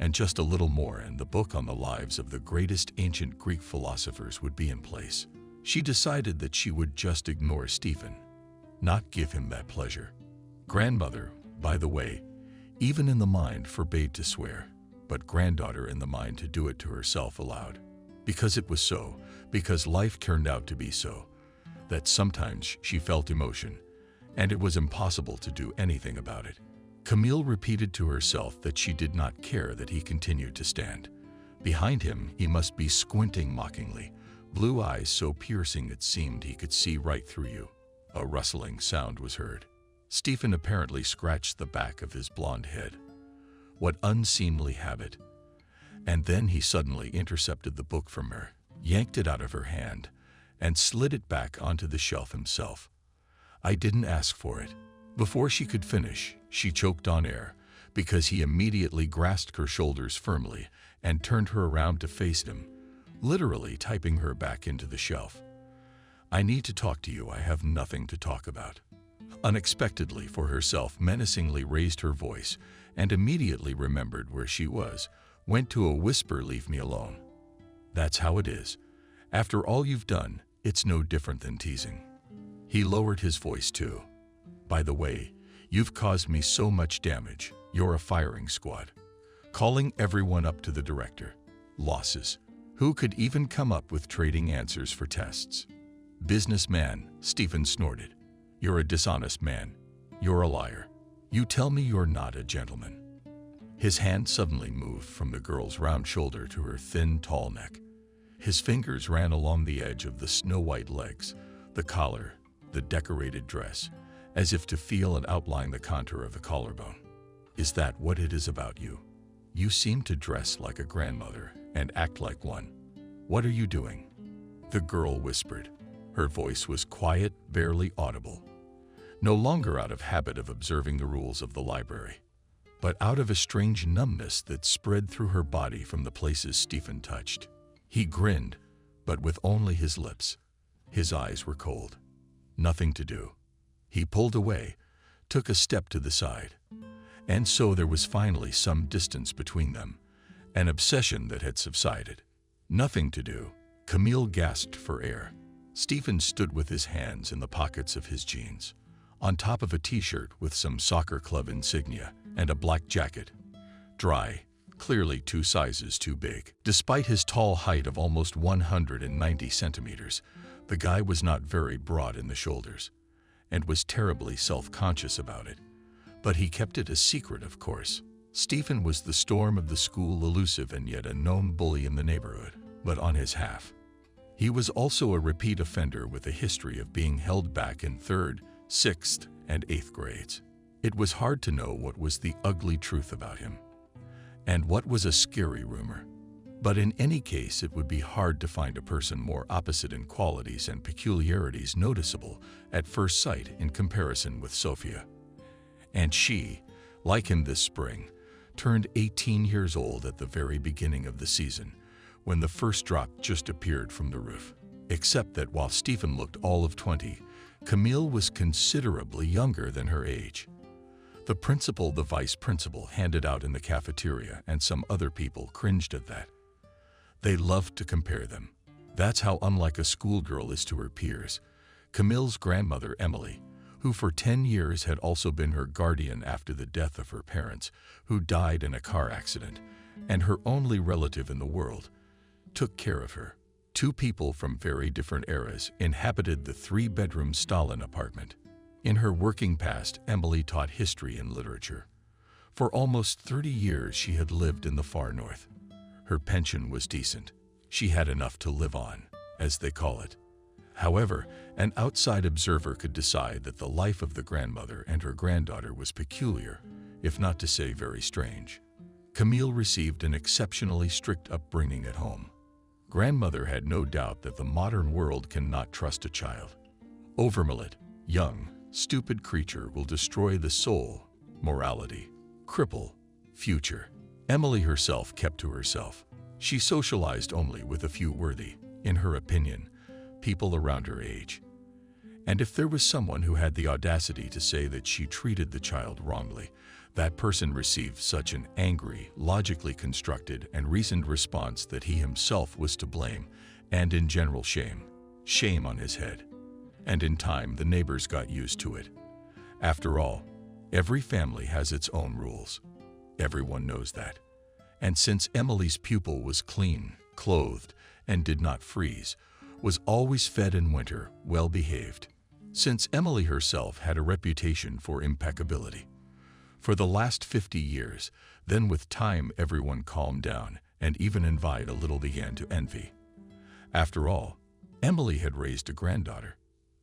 And just a little more, and the book on the lives of the greatest ancient Greek philosophers would be in place. She decided that she would just ignore Stephen, not give him that pleasure. Grandmother, by the way, even in the mind forbade to swear, but granddaughter in the mind to do it to herself aloud. Because it was so, because life turned out to be so, that sometimes she felt emotion, and it was impossible to do anything about it. Camille repeated to herself that she did not care that he continued to stand. Behind him, he must be squinting mockingly, blue eyes so piercing it seemed he could see right through you. A rustling sound was heard. Stephen apparently scratched the back of his blonde head. What unseemly habit! And then he suddenly intercepted the book from her, yanked it out of her hand, and slid it back onto the shelf himself. I didn't ask for it. Before she could finish, she choked on air, because he immediately grasped her shoulders firmly and turned her around to face him, literally typing her back into the shelf. I need to talk to you. I have nothing to talk about. Unexpectedly for herself, menacingly raised her voice and immediately remembered where she was, went to a whisper, leave me alone. That's how it is. After all you've done, it's no different than teasing. He lowered his voice too. By the way, you've caused me so much damage. You're a firing squad. Calling everyone up to the director. Losses. Who could even come up with trading answers for tests? Businessman, Stephen snorted. You're a dishonest man. You're a liar. You tell me you're not a gentleman. His hand suddenly moved from the girl's round shoulder to her thin, tall neck. His fingers ran along the edge of the snow-white legs, the collar, the decorated dress, as if to feel and outline the contour of the collarbone. Is that what it is about you? You seem to dress like a grandmother and act like one. What are you doing? The girl whispered. Her voice was quiet, barely audible. No longer out of habit of observing the rules of the library, but out of a strange numbness that spread through her body from the places Stephen touched. He grinned, but with only his lips. His eyes were cold. Nothing to do. He pulled away, took a step to the side. And so there was finally some distance between them, an obsession that had subsided. Nothing to do. Camille gasped for air. Stephen stood with his hands in the pockets of his jeans, on top of a t-shirt with some soccer club insignia and a black jacket. Dry, clearly 2 sizes too big. Despite his tall height of almost 190 centimeters, the guy was not very broad in the shoulders, and was terribly self-conscious about it. But he kept it a secret, of course. Stephen was the storm of the school, elusive and yet a known bully in the neighborhood, but on his half. He was also a repeat offender with a history of being held back in 3rd, 6th, and 8th grades. It was hard to know what was the ugly truth about him, and what was a scary rumor. But in any case, it would be hard to find a person more opposite in qualities and peculiarities noticeable at first sight in comparison with Sophia. And she, like him this spring, turned 18 years old at the very beginning of the season, when the first drop just appeared from the roof. Except that while Stephen looked all of 20, Camille was considerably younger than her age. The principal, the vice principal, handed out in the cafeteria, and some other people cringed at that. They loved to compare them. That's how unlike a schoolgirl is to her peers. Camille's grandmother, Emily, who for 10 years had also been her guardian after the death of her parents, who died in a car accident, and her only relative in the world, took care of her. 2 people from very different eras inhabited the 3-bedroom Stalin apartment. In her working past, Emily taught history and literature. For almost 30 years, she had lived in the far north. Her pension was decent. She had enough to live on, as they call it. However, an outside observer could decide that the life of the grandmother and her granddaughter was peculiar, if not to say very strange. Camille received an exceptionally strict upbringing at home. Grandmother had no doubt that the modern world cannot trust a child. Overmullet, young, stupid creature will destroy the soul, morality, cripple, future. Emily herself kept to herself. She socialized only with a few worthy, in her opinion, people around her age. And if there was someone who had the audacity to say that she treated the child wrongly, That person received such an angry, logically constructed, and reasoned response that he himself was to blame, and in general shame on his head. And in time, the neighbors got used to it. After all, every family has its own rules. Everyone knows that. And since Emily's pupil was clean, clothed, and did not freeze, was always fed in winter, well-behaved, since Emily herself had a reputation for impeccability. For the last 50 years, then with time everyone calmed down, and even Envy a little began to envy. After all, Emily had raised a granddaughter,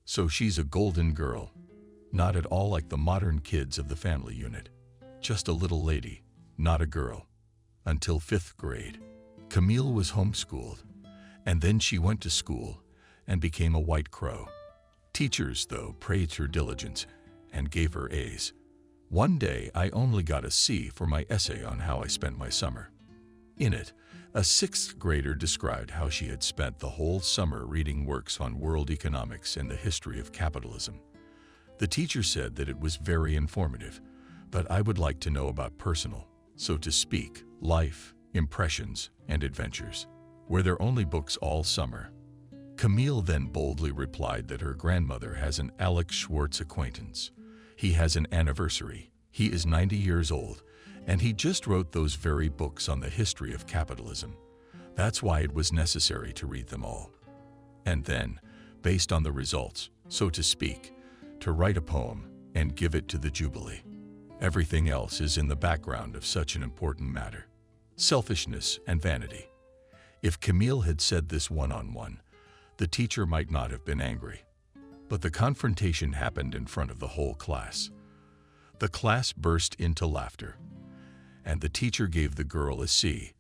so she's a golden girl, not at all like the modern kids of the family unit. Just a little lady, not a girl. Until 5th grade, Camille was homeschooled, and then she went to school and became a white crow. Teachers, though, praised her diligence and gave her A's. One day, I only got a C for my essay on how I spent my summer. In it, a 6th grader described how she had spent the whole summer reading works on world economics and the history of capitalism. The teacher said that it was very informative, but I would like to know about personal, so to speak, life, impressions, and adventures. Were there only books all summer? Camille then boldly replied that her grandmother has an Alex Schwartz acquaintance. He has an anniversary. He is 90 years old, and he just wrote those very books on the history of capitalism. That's why it was necessary to read them all. And then, based on the results, so to speak, to write a poem and give it to the Jubilee. Everything else is in the background of such an important matter. Selfishness and vanity. If Camille had said this one-on-one, the teacher might not have been angry. But the confrontation happened in front of the whole class. The class burst into laughter, and the teacher gave the girl a C.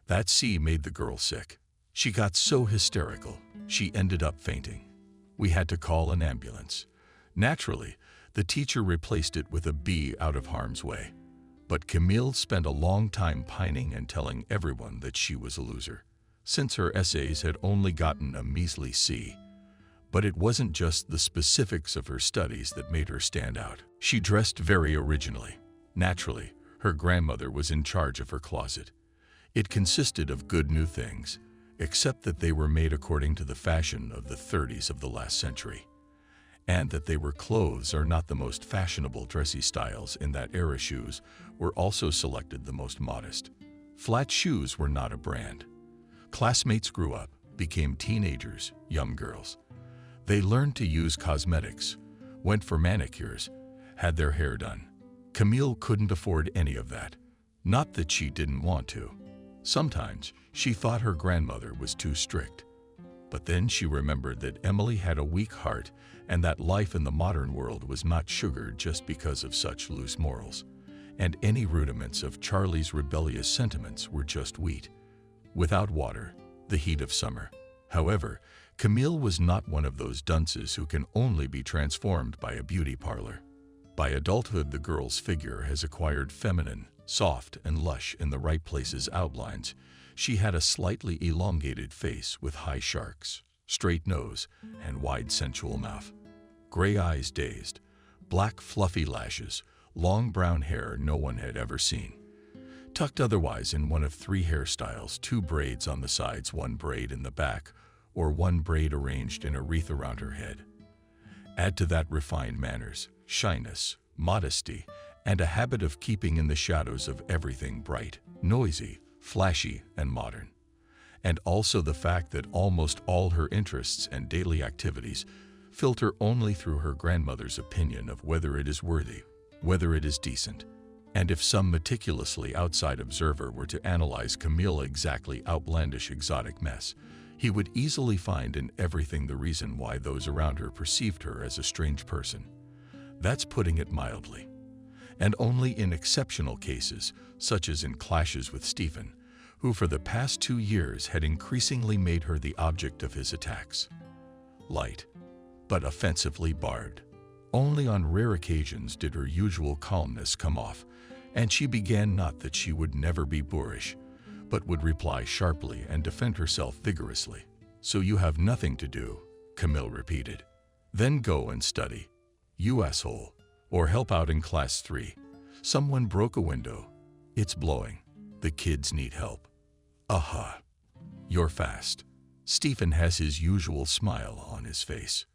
That C made the girl sick. She got so hysterical, she ended up fainting. We had to call an ambulance. Naturally, the teacher replaced it with a B out of harm's way. But Camille spent a long time pining and telling everyone that she was a loser, since her essays had only gotten a measly C. But it wasn't just the specifics of her studies that made her stand out. She dressed very originally. Naturally, her grandmother was in charge of her closet. It consisted of good new things, except that they were made according to the fashion of the 30s of the last century, and that they were clothes are not the most fashionable dressy styles in that era. Shoes were also selected the most modest. Flat shoes were not a brand. Classmates grew up, became teenagers, young girls. They learned to use cosmetics, went for manicures, had their hair done. Camille couldn't afford any of that. Not that she didn't want to. Sometimes she thought her grandmother was too strict. But then she remembered that Emily had a weak heart and that life in the modern world was not sugar just because of such loose morals. And any rudiments of Charlie's rebellious sentiments were just wheat. Without water, the heat of summer. However, Camille was not one of those dunces who can only be transformed by a beauty parlor. By adulthood, the girl's figure has acquired feminine, soft, and lush in the right places outlines. She had a slightly elongated face with high sharks, straight nose, and wide sensual mouth. Gray eyes dazed, black fluffy lashes, long brown hair no one had ever seen. Tucked otherwise in one of 3 hairstyles, 2 braids on the sides, 1 braid in the back, or 1 braid arranged in a wreath around her head. Add to that refined manners, shyness, modesty, and a habit of keeping in the shadows of everything bright, noisy, flashy, and modern. And also the fact that almost all her interests and daily activities filter only through her grandmother's opinion of whether it is worthy, whether it is decent. And if some meticulously outside observer were to analyze Camille's exactly outlandish exotic mess, he would easily find in everything the reason why those around her perceived her as a strange person. That's putting it mildly. And only in exceptional cases, such as in clashes with Stephen, who for the past 2 years had increasingly made her the object of his attacks. Light, but offensively barbed. Only on rare occasions did her usual calmness come off, and she began not that she would never be boorish, but would reply sharply and defend herself vigorously. "So you have nothing to do," Camille repeated. "Then go and study, you asshole, or help out in class 3. Someone broke a window. It's blowing. The kids need help. Aha. You're fast. Stephen has his usual smile on his face.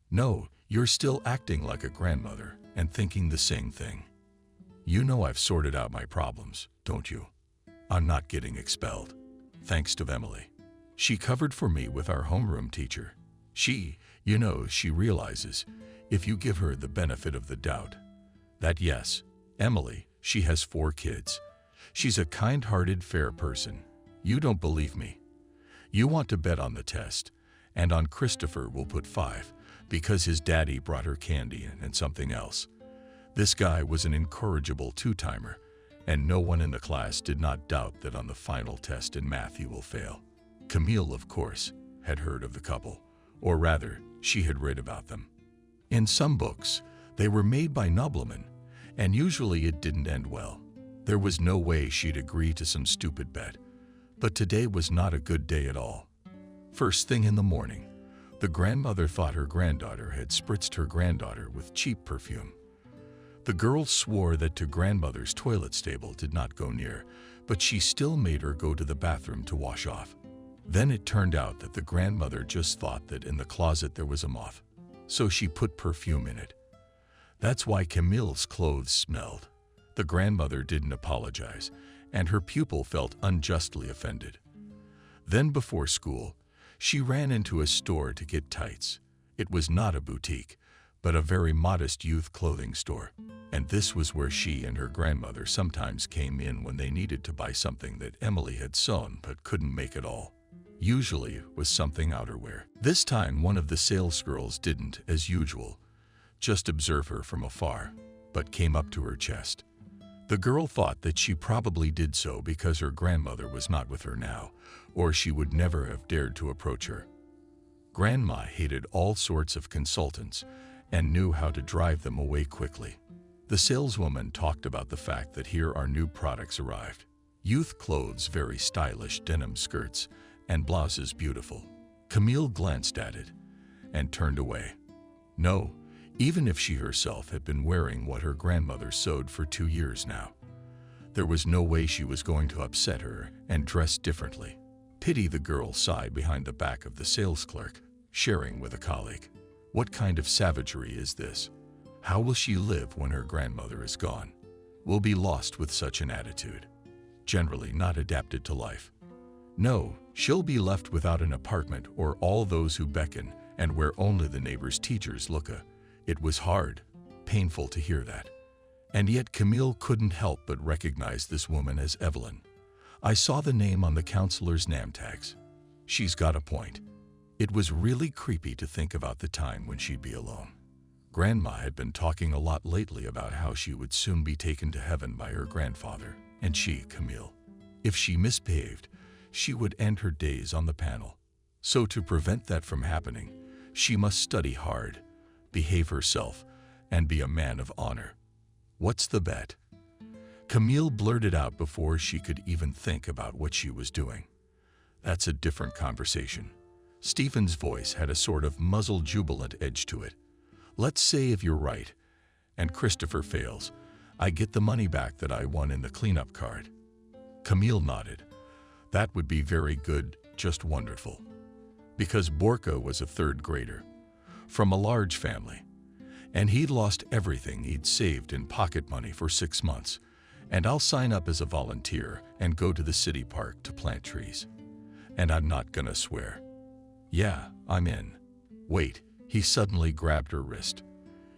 No, you're still acting like a grandmother and thinking the same thing. You know I've sorted out my problems, don't you? I'm not getting expelled. Thanks to Emily. She covered for me with our homeroom teacher. She realizes, if you give her the benefit of the doubt, that yes, Emily, she has 4 kids. She's a kind-hearted, fair person. You don't believe me. You want to bet on the test, and on Christopher we'll put 5, because his daddy brought her candy and something else. This guy was an incorrigible 2-timer, and no one in the class did not doubt that on the final test in math he will fail. Camille, of course, had heard of the couple, or rather, she had read about them. In some books, they were made by noblemen, and usually it didn't end well. There was no way she'd agree to some stupid bet. But today was not a good day at all. First thing in the morning, the grandmother thought her granddaughter had spritzed her granddaughter with cheap perfume. The girl swore that to grandmother's toilet stable did not go near, but she still made her go to the bathroom to wash off. Then it turned out that the grandmother just thought that in the closet there was a moth, so she put perfume in it. That's why Camille's clothes smelled. The grandmother didn't apologize, and her pupil felt unjustly offended. Then before school, she ran into a store to get tights. It was not a boutique, but a very modest youth clothing store, and this was where she and her grandmother sometimes came in when they needed to buy something that Emily had sewn but couldn't make at all. Usually it was something outerwear. This time one of the salesgirls didn't, as usual, just observe her from afar, but came up to her chest. The girl thought that she probably did so because her grandmother was not with her now, or she would never have dared to approach her. Grandma hated all sorts of consultants and knew how to drive them away quickly. The saleswoman talked about the fact that here our new products arrived. Youth clothes, very stylish denim skirts, and blouses beautiful. Camille glanced at it and turned away. No, even if she herself had been wearing what her grandmother sewed for 2 years now, there was no way she was going to upset her and dress differently. Pity, the girl sighed behind the back of the sales clerk, sharing with a colleague. What kind of savagery is this? How will she live when her grandmother is gone? Will be lost with such an attitude. Generally not adapted to life. No, she'll be left without an apartment or all those who beckon and where only the neighbors' teachers look. It was hard, painful to hear that. And yet Camille couldn't help but recognize this woman as Evelyn. I saw the name on the counselor's name tags. She's got a point. It was really creepy to think about the time when she'd be alone. Grandma had been talking a lot lately about how she would soon be taken to heaven by her grandfather, and she, Camille, if she misbehaved, she would end her days on the panel. So to prevent that from happening, she must study hard, behave herself, and be a man of honor. What's the bet? Camille blurted out before she could even think about what she was doing. That's a different conversation. Stephen's voice had a sort of muzzled, jubilant edge to it. Let's say if you're right, and Christopher fails, I get the money back that I won in the cleanup card. Camille nodded. That would be very good, just wonderful. Because Borka was a 3rd grader, from a large family, and he'd lost everything he'd saved in pocket money for 6 months, and I'll sign up as a volunteer and go to the city park to plant trees. And I'm not gonna swear. Yeah, I'm in. Wait, he suddenly grabbed her wrist.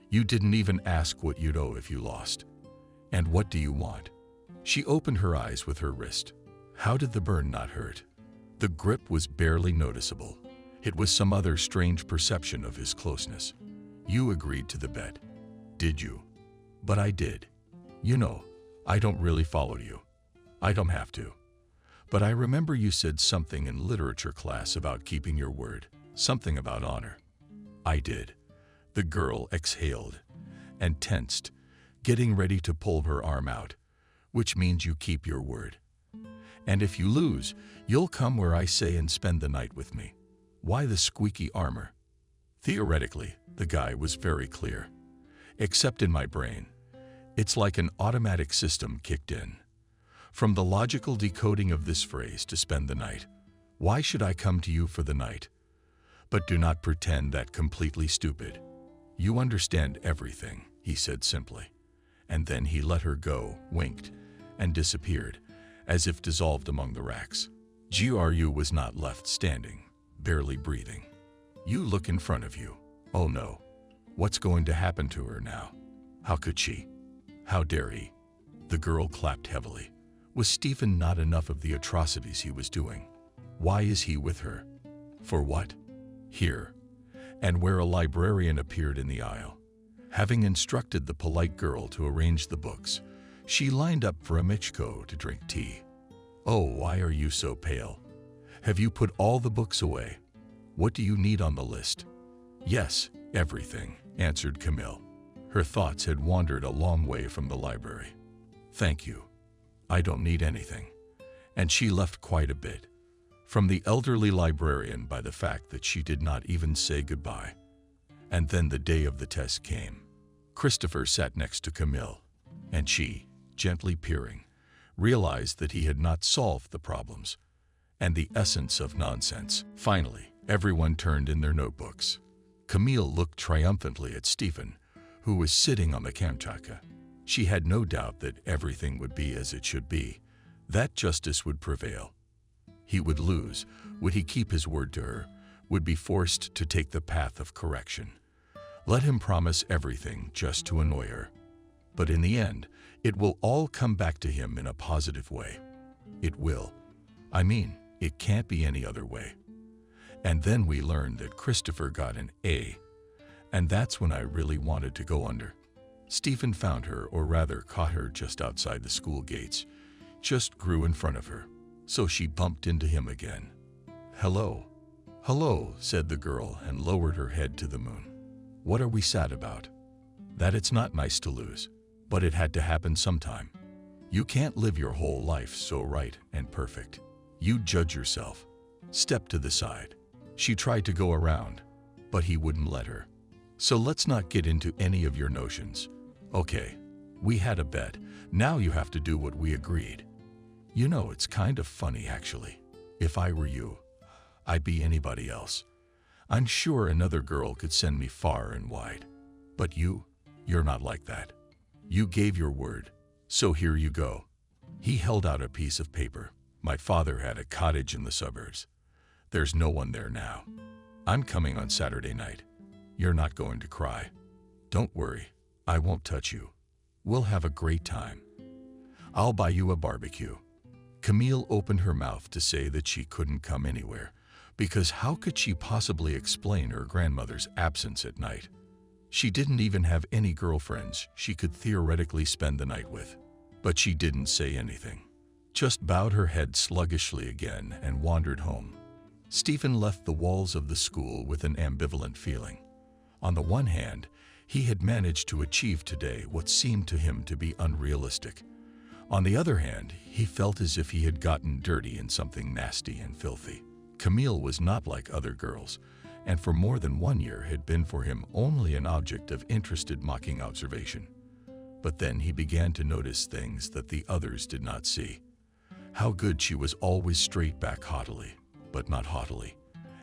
You didn't even ask what you'd owe if you lost. And what do you want? She opened her eyes with her wrist. How did the burn not hurt? The grip was barely noticeable. It was some other strange perception of his closeness. You agreed to the bet, did you? But I did. You know, I don't really follow you. I don't have to. But I remember you said something in literature class about keeping your word, something about honor. I did. The girl exhaled and tensed, getting ready to pull her arm out, which means you keep your word. And if you lose, you'll come where I say and spend the night with me. Why the squeaky armor? Theoretically, the guy was very clear. Except in my brain. It's like an automatic system kicked in. From the logical decoding of this phrase to spend the night. Why should I come to you for the night? But do not pretend that completely stupid. You understand everything, he said simply. And then he let her go, winked, and disappeared, as if dissolved among the racks. GRU was not left standing, barely breathing. You look in front of you. Oh no. What's going to happen to her now? How could she? How dare he? The girl clapped heavily. Was Stephen not enough of the atrocities he was doing? Why is he with her? For what? Here. And where a librarian appeared in the aisle. Having instructed the polite girl to arrange the books, she lined up for a Michiko to drink tea. Oh, why are you so pale? Have you put all the books away? What do you need on the list? Yes, everything, answered Camille. Her thoughts had wandered a long way from the library. Thank you. I don't need anything. And she left quite a bit. From the elderly librarian by the fact that she did not even say goodbye. And then the day of the test came. Christopher sat next to Camille, and she, gently peering, realized that he had not solved the problems and the essence of nonsense. Finally, everyone turned in their notebooks. Camille looked triumphantly at Stephen, who was sitting on the Kamchatka. She had no doubt that everything would be as it should be, that justice would prevail. He would lose. Would he keep his word to her? Would be forced to take the path of correction. Let him promise everything just to annoy her. But in the end, it will all come back to him in a positive way. It will. I mean, it can't be any other way. And then we learned that Christopher got an A. And that's when I really wanted to go under. Stephen found her, or rather caught her just outside the school gates, just grew in front of her. So she bumped into him again. Hello. Hello, said the girl and lowered her head to the moon. What are we sad about? That it's not nice to lose, but it had to happen sometime. You can't live your whole life so right and perfect. You judge yourself. Step to the side. She tried to go around, but he wouldn't let her. So let's not get into any of your notions. Okay, we had a bet. Now you have to do what we agreed. You know, it's kind of funny, actually. If I were you, I'd be anybody else. I'm sure another girl could send me far and wide. But you're not like that. You gave your word, so here you go. He held out a piece of paper. My father had a cottage in the suburbs. There's no one there now. I'm coming on Saturday night. You're not going to cry. Don't worry, I won't touch you. We'll have a great time. I'll buy you a barbecue. Camille opened her mouth to say that she couldn't come anywhere, because how could she possibly explain her grandmother's absence at night? She didn't even have any girlfriends she could theoretically spend the night with. But she didn't say anything, just bowed her head sluggishly again and wandered home. Stephen left the walls of the school with an ambivalent feeling. On the one hand, he had managed to achieve today what seemed to him to be unrealistic. On the other hand, he felt as if he had gotten dirty in something nasty and filthy. Camille was not like other girls, and for more than 1 year had been for him only an object of interested mocking observation. But then he began to notice things that the others did not see. How good she was always straight back haughtily, but not haughtily.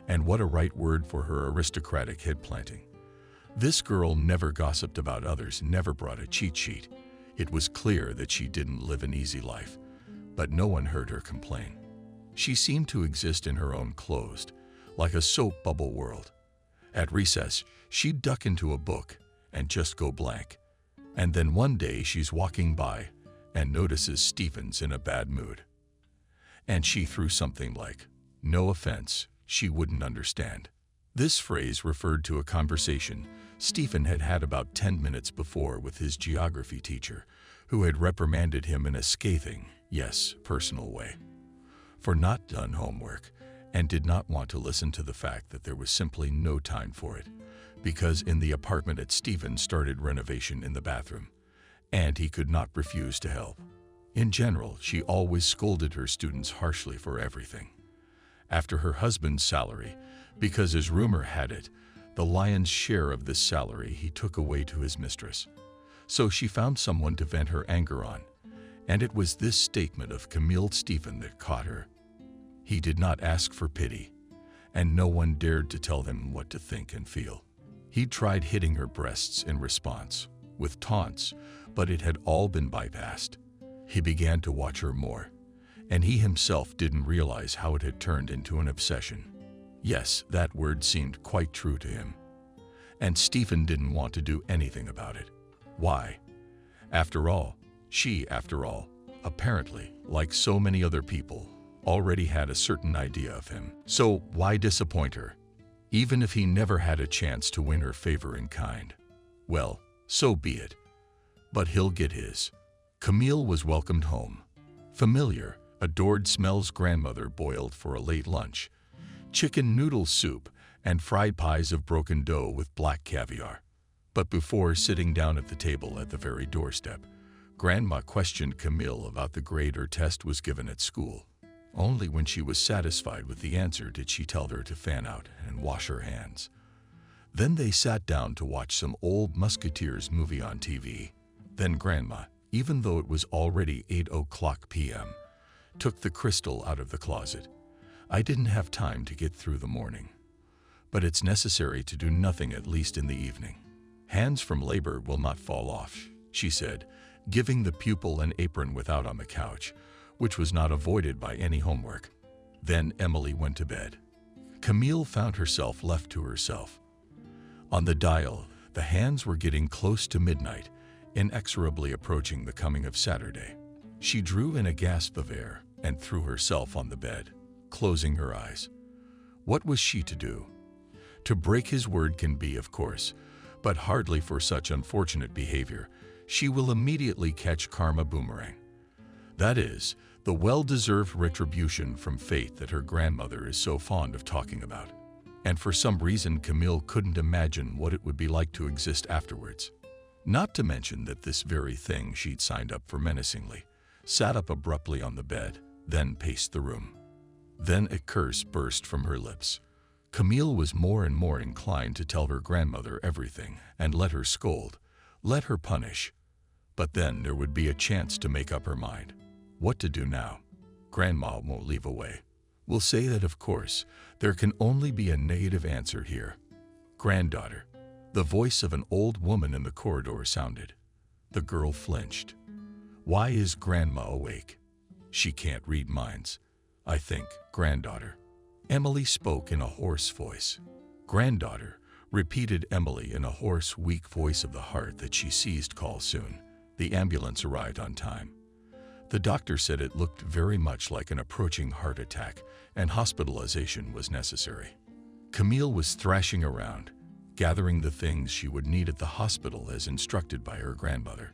And what a right word for her aristocratic head planting. This girl never gossiped about others, never brought a cheat sheet. It was clear that she didn't live an easy life, but no one heard her complain. She seemed to exist in her own closed, like a soap bubble world. At recess, she'd duck into a book and just go blank. And then one day she's walking by and notices Stephen's in a bad mood. And she threw something like, "No offense," she wouldn't understand. This phrase referred to a conversation Stephen had had about 10 minutes before with his geography teacher, who had reprimanded him in a scathing, yes, personal way, for not done homework, and did not want to listen to the fact that there was simply no time for it, because in the apartment at Stephen started renovation in the bathroom, and he could not refuse to help. In general, she always scolded her students harshly for everything. After her husband's salary, because as rumor had it, the lion's share of this salary he took away to his mistress. so she found someone to vent her anger on. And it was this statement of Camille Stephen that caught her. He did not ask for pity, and no one dared to tell him what to think and feel. He tried hitting her breasts in response, with taunts, but it had all been bypassed. He began to watch her more, and he himself didn't realize how it had turned into an obsession. Yes, that word seemed quite true to him. And Stephen didn't want to do anything about it. Why? After all, apparently, like so many other people, already had a certain idea of him. So why disappoint her? Even if he never had a chance to win her favor in kind. Well, so be it. But he'll get his. Camille was welcomed home. Familiar, adored Smel's grandmother boiled for a late lunch. Chicken noodle soup and fried pies of broken dough with black caviar. But before sitting down at the table at the very doorstep, Grandma questioned Camille about the grade her test was given at school. Only when she was satisfied with the answer did she tell her to fan out and wash her hands. Then they sat down to watch some old Musketeers movie on TV. Then Grandma, even though it was already 8:00 p.m., took the crystal out of the closet. I didn't have time to get through the morning. But it's necessary to do nothing at least in the evening. Hands from labor will not fall off, she said, giving the pupil an apron without on the couch, which was not avoided by any homework. Then Emily went to bed. Camille found herself left to herself. On the dial, the hands were getting close to midnight, inexorably approaching the coming of Saturday. She drew in a gasp of air and threw herself on the bed, closing her eyes. What was she to do? To break his word can be, of course, but hardly for such unfortunate behavior. She will immediately catch karma boomerang. That is, the well-deserved retribution from fate that her grandmother is so fond of talking about. And for some reason, Camille couldn't imagine what it would be like to exist afterwards. Not to mention that this very thing she'd signed up for menacingly, sat up abruptly on the bed, then paced the room. Then a curse burst from her lips. Camille was more and more inclined to tell her grandmother everything and let her scold, let her punish. But then there would be a chance to make up her mind. What to do now? Grandma won't leave away. We'll say that, of course, there can only be a negative answer here. Granddaughter. The voice of an old woman in the corridor sounded. The girl flinched. Why is Grandma awake? She can't read minds. I think, granddaughter. Emily spoke in a hoarse voice. Granddaughter, repeated Emily in a hoarse, weak voice of the heart that she ceased call soon. The ambulance arrived on time. The doctor said it looked very much like an approaching heart attack and hospitalization was necessary. Camille was thrashing around, gathering the things she would need at the hospital as instructed by her grandmother.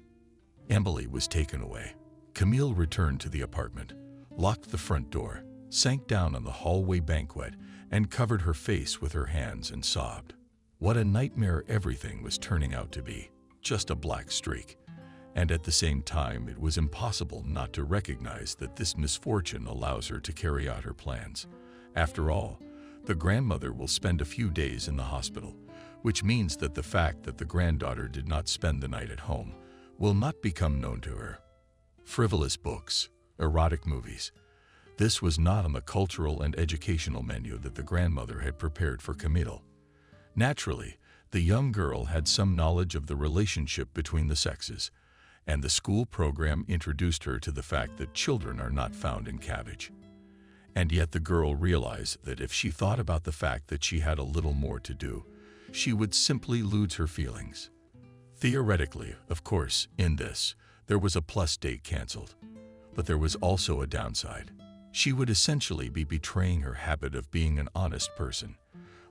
Emily was taken away. Camille returned to the apartment, locked the front door, sank down on the hallway banquette, and covered her face with her hands and sobbed. What a nightmare everything was turning out to be, just a black streak. And at the same time, it was impossible not to recognize that this misfortune allows her to carry out her plans. After all, the grandmother will spend a few days in the hospital, which means that the fact that the granddaughter did not spend the night at home will not become known to her. Frivolous books, erotic movies. This was not on the cultural and educational menu that the grandmother had prepared for Camille. Naturally, the young girl had some knowledge of the relationship between the sexes, and the school program introduced her to the fact that children are not found in cabbage. And yet the girl realized that if she thought about the fact that she had a little more to do, she would simply lose her feelings. Theoretically, of course, in this, there was a plus date canceled. But there was also a downside. She would essentially be betraying her habit of being an honest person.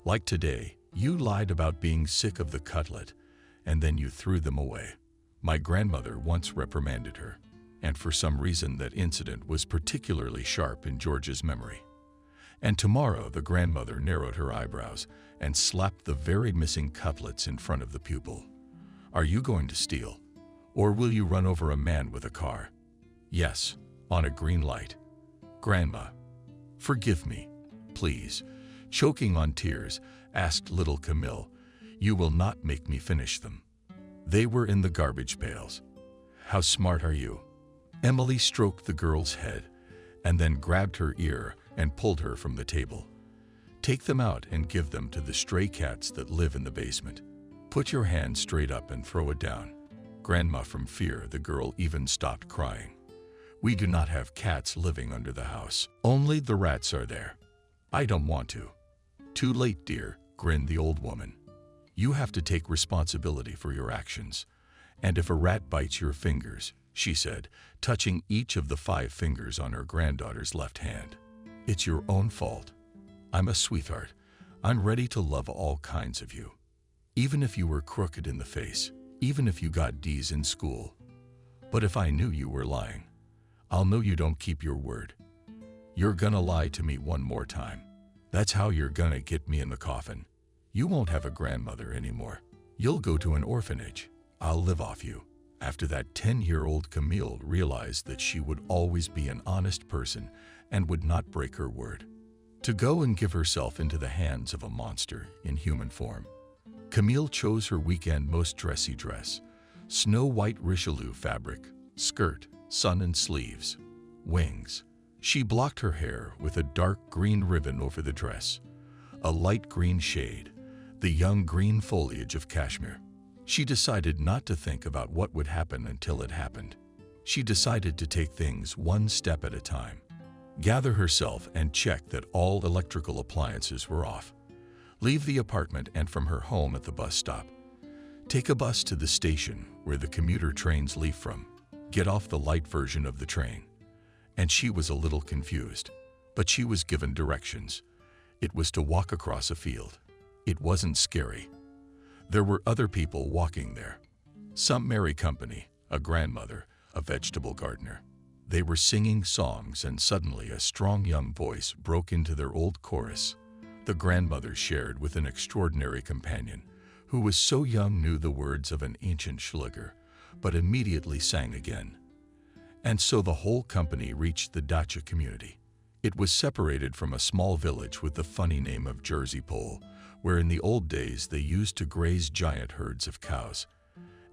Like today, you lied about being sick of the cutlet, and then you threw them away. My grandmother once reprimanded her, and for some reason that incident was particularly sharp in George's memory. And tomorrow the grandmother narrowed her eyebrows and slapped the very missing cutlets in front of the pupil. Are you going to steal? Or will you run over a man with a car? Yes, on a green light. Grandma, forgive me, please. Choking on tears, asked little Camille, you will not make me finish them. They were in the garbage pails. How smart are you? Emily stroked the girl's head and then grabbed her ear and pulled her from the table. Take them out and give them to the stray cats that live in the basement. Put your hand straight up and throw it down. Grandma, from fear, the girl even stopped crying. We do not have cats living under the house. Only the rats are there. I don't want to. Too late, dear, grinned the old woman. You have to take responsibility for your actions. And if a rat bites your fingers, she said, touching each of the 5 fingers on her granddaughter's left hand, it's your own fault. I'm a sweetheart. I'm ready to love all kinds of you. Even if you were crooked in the face, even if you got D's in school. But if I knew you were lying, I'll know you don't keep your word. You're gonna lie to me one more time. That's how you're gonna get me in the coffin. You won't have a grandmother anymore. You'll go to an orphanage. I'll live off you. After that, 10-year-old Camille realized that she would always be an honest person and would not break her word. To go and give herself into the hands of a monster in human form. Camille chose her weekend most dressy dress, snow-white Richelieu fabric, skirt, sun and sleeves, wings. She blocked her hair with a dark green ribbon over the dress, a light green shade, the young green foliage of cashmere. She decided not to think about what would happen until it happened. She decided to take things one step at a time. Gather herself and check that all electrical appliances were off. Leave the apartment and from her home at the bus stop. Take a bus to the station where the commuter trains leave from. Get off the light version of the train. And she was a little confused, but she was given directions. It was to walk across a field. It wasn't scary. There were other people walking there. Some merry company, a grandmother, a vegetable gardener. They were singing songs, and suddenly a strong young voice broke into their old chorus. The grandmother shared with an extraordinary companion, who was so young knew the words of an ancient Schlager, but immediately sang again. And so the whole company reached the dacha community. It was separated from a small village with the funny name of Jersey Pole, where in the old days they used to graze giant herds of cows,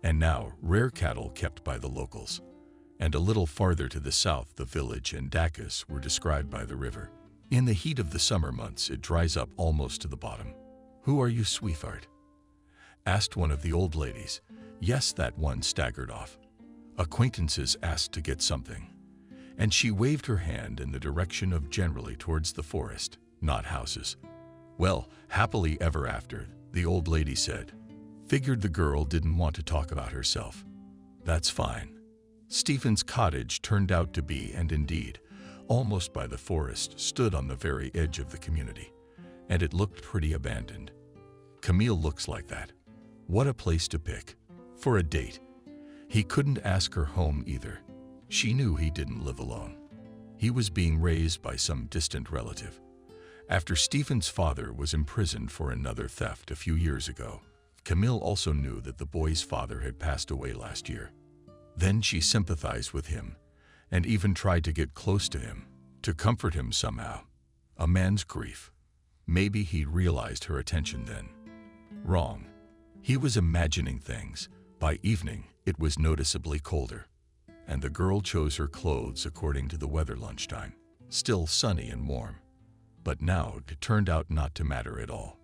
and now rare cattle kept by the locals. And a little farther to the south, the village and dachas were described by the river. In the heat of the summer months, it dries up almost to the bottom. Who are you, sweetheart? Asked one of the old ladies. Yes, that one staggered off. Acquaintances asked to get something. And she waved her hand in the direction of generally towards the forest, not houses. Well, happily ever after, the old lady said. Figured the girl didn't want to talk about herself. That's fine. Stephen's cottage turned out to be, and indeed, almost by the forest, stood on the very edge of the community, and it looked pretty abandoned. Camille looks like that. What a place to pick. For a date. He couldn't ask her home either. She knew he didn't live alone. He was being raised by some distant relative. After Stephen's father was imprisoned for another theft a few years ago, Camille also knew that the boy's father had passed away last year. Then she sympathized with him and even tried to get close to him, to comfort him somehow. A man's grief. Maybe he realized her attention then. Wrong. He was imagining things. By evening, it was noticeably colder, and the girl chose her clothes according to the weather lunchtime. Still sunny and warm. But now it turned out not to matter at all.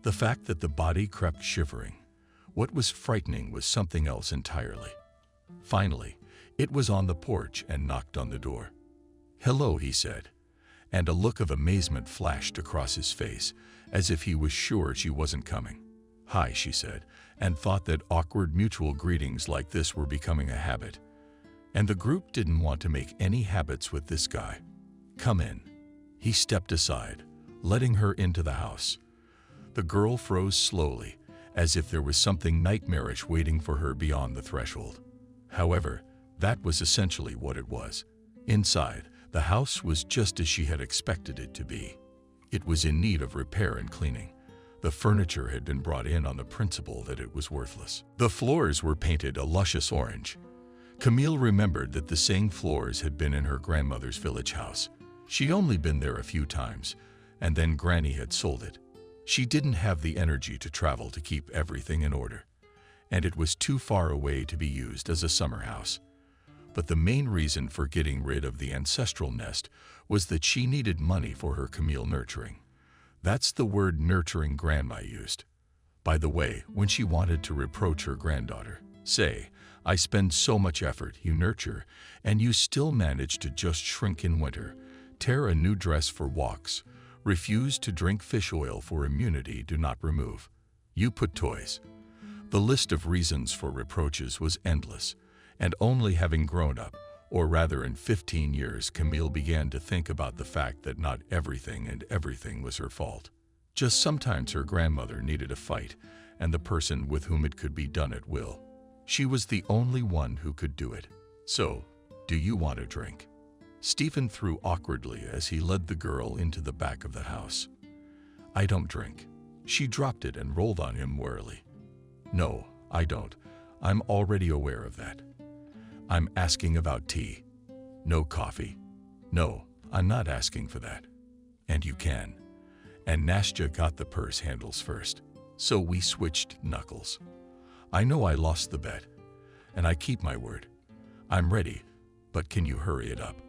The fact that the body crept shivering. What was frightening was something else entirely. Finally, it was on the porch and knocked on the door. Hello, he said, and a look of amazement flashed across his face, as if he was sure she wasn't coming. Hi, she said, and thought that awkward mutual greetings like this were becoming a habit. And the group didn't want to make any habits with this guy. Come in. He stepped aside, letting her into the house. The girl froze slowly, as if there was something nightmarish waiting for her beyond the threshold. However, that was essentially what it was. Inside, the house was just as she had expected it to be. It was in need of repair and cleaning. The furniture had been brought in on the principle that it was worthless. The floors were painted a luscious orange. Camille remembered that the same floors had been in her grandmother's village house. She'd only been there a few times, and then Granny had sold it. She didn't have the energy to travel to keep everything in order. and it was too far away to be used as a summer house. But the main reason for getting rid of the ancestral nest was that she needed money for her Camille nurturing. That's the word nurturing Grandma used. By the way, when she wanted to reproach her granddaughter, say, "I spend so much effort, you nurture, and you still manage to just shrink in winter, tear a new dress for walks, refuse to drink fish oil for immunity do not remove. You put toys." The list of reasons for reproaches was endless, and only having grown up, or rather in 15 years, Camille began to think about the fact that not everything was her fault. Just sometimes her grandmother needed a fight, and the person with whom it could be done at will. She was the only one who could do it. "So, do you want a drink?" Stephen threw awkwardly as he led the girl into the back of the house. "I don't drink." She dropped it and rolled on him warily. "No, I don't. I'm already aware of that. I'm asking about tea. No coffee." "No, I'm not asking for that." "And you can." And Nastya got the purse handles first, so we switched knuckles. "I know I lost the bet, and I keep my word. I'm ready, but can you hurry it up?"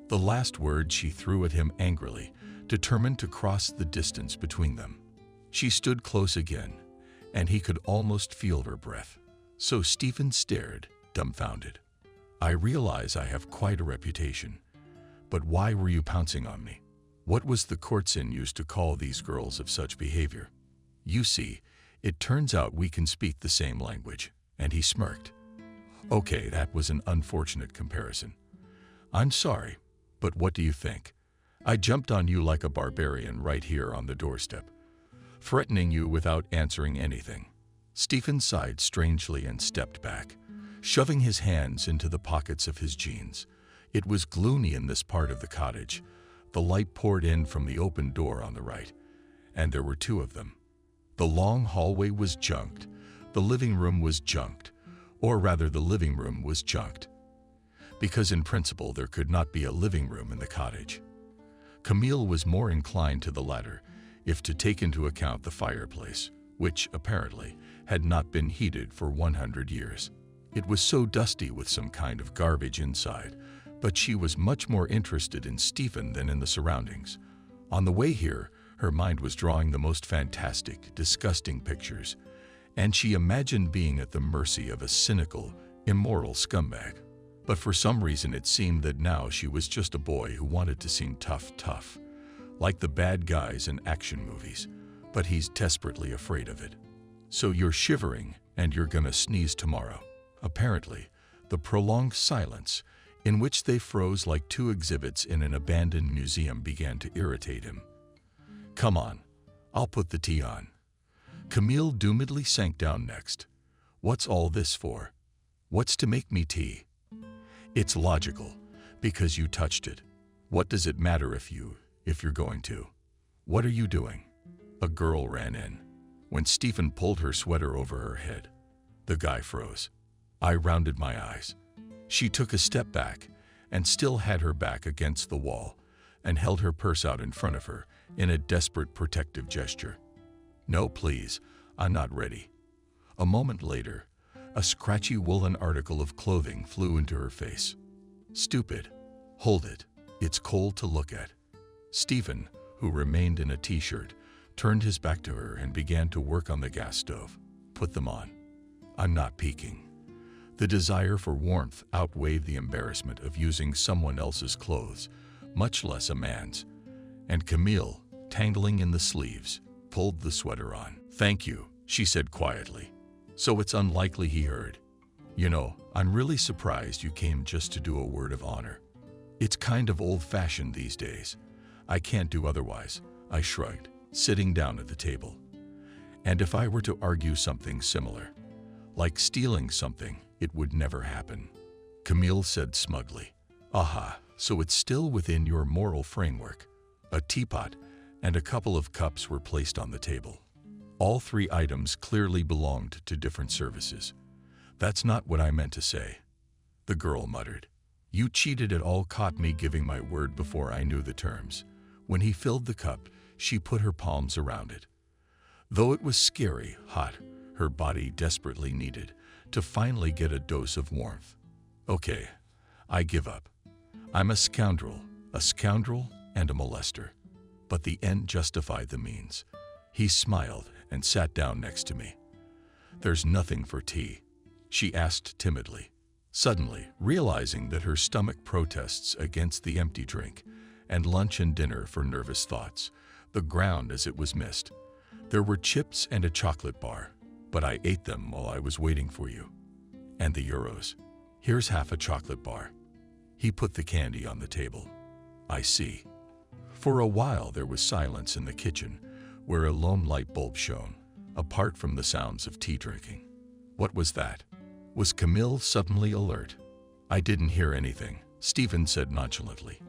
The last word she threw at him angrily, determined to cross the distance between them. She stood close again, and he could almost feel her breath. So Stephen stared, dumbfounded. "I realize I have quite a reputation, but why were you pouncing on me? What was the courtesan used to call these girls of such behavior? You see, it turns out we can speak the same language," and he smirked. "Okay, that was an unfortunate comparison. I'm sorry, but what do you think? I jumped on you like a barbarian right here on the doorstep, threatening you without answering anything." Stephen sighed strangely and stepped back, shoving his hands into the pockets of his jeans. It was gloomy in this part of the cottage. The light poured in from the open door on the right, and there were two of them. The long hallway was junked. The living room was junked, or rather the living room was junked, because in principle there could not be a living room in the cottage. Camille was more inclined to the latter, if to take into account the fireplace, which, apparently, had not been heated for 100 years. It was so dusty with some kind of garbage inside, but she was much more interested in Stephen than in the surroundings. On the way here, her mind was drawing the most fantastic, disgusting pictures, and she imagined being at the mercy of a cynical, immoral scumbag. But for some reason it seemed that now she was just a boy who wanted to seem tough, like the bad guys in action movies, but he's desperately afraid of it. "So you're shivering and you're gonna sneeze tomorrow." Apparently, the prolonged silence, in which they froze like two exhibits in an abandoned museum, began to irritate him. "Come on, I'll put the tea on." Camille doomedly sank down next. "What's all this for? What's to make me tea?" "It's logical, because you touched it. What does it matter if you're going to? What are you doing?" A girl ran in. When Stephen pulled her sweater over her head, the guy froze. I rounded my eyes. She took a step back and still had her back against the wall and held her purse out in front of her in a desperate protective gesture. "No, please, I'm not ready." A moment later, a scratchy woolen article of clothing flew into her face. "Stupid. Hold it. It's cold to look at." Stephen, who remained in a t-shirt, turned his back to her and began to work on the gas stove. "Put them on." "I'm not peeking." The desire for warmth outweighed the embarrassment of using someone else's clothes, much less a man's, and Camille, tangling in the sleeves, pulled the sweater on. "Thank you," she said quietly. So it's unlikely he heard. "You know, I'm really surprised you came just to do a word of honor. It's kind of old-fashioned these days. I can't do otherwise," I shrugged, sitting down at the table. "And if I were to argue something similar, like stealing something, it would never happen." Camille said smugly. "Aha, so it's still within your moral framework." A teapot and a couple of cups were placed on the table. All three items clearly belonged to different services. "That's not what I meant to say," the girl muttered. "You cheated at all, caught me giving my word before I knew the terms." When he filled the cup, she put her palms around it. Though it was scary, hot, her body desperately needed to finally get a dose of warmth. Okay, I give up. I'm a scoundrel and a molester. But the end justified the means. He smiled and sat down next to me. There's nothing for tea, she asked timidly, suddenly realizing that her stomach protests against the empty drink and lunch and dinner for nervous thoughts, the ground as it was missed. There were chips and a chocolate bar, but I ate them while I was waiting for you. And the euros. Here's half a chocolate bar. He put the candy on the table. I see. For a while there was silence in the kitchen, where a lone light bulb shone, apart from the sounds of tea drinking. What was that? Was Camille suddenly alert? I didn't hear anything, Stephen said nonchalantly.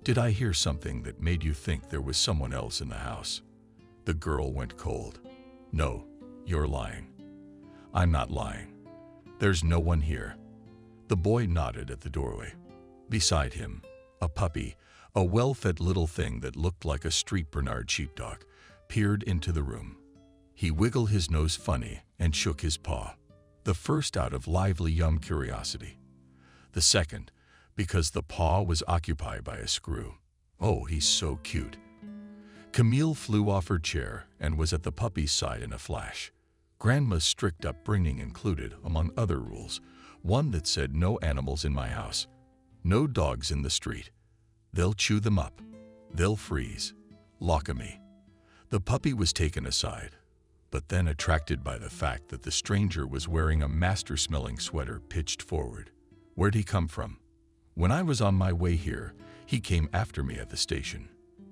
Did I hear something that made you think there was someone else in the house? The girl went cold. No, you're lying. I'm not lying. There's no one here. The boy nodded at the doorway. Beside him, a puppy, a well-fed little thing that looked like a street Bernard sheepdog, peered into the room. He wiggled his nose funny and shook his paw. The first out of lively young curiosity. The second, because the paw was occupied by a screw. Oh, he's so cute. Camille flew off her chair and was at the puppy's side in a flash. Grandma's strict upbringing included, among other rules, one that said no animals in my house, no dogs in the street. They'll chew them up. They'll freeze. Lock-a-me. The puppy was taken aside, but then attracted by the fact that the stranger was wearing a master-smelling sweater pitched forward. Where'd he come from? When I was on my way here, he came after me at the station.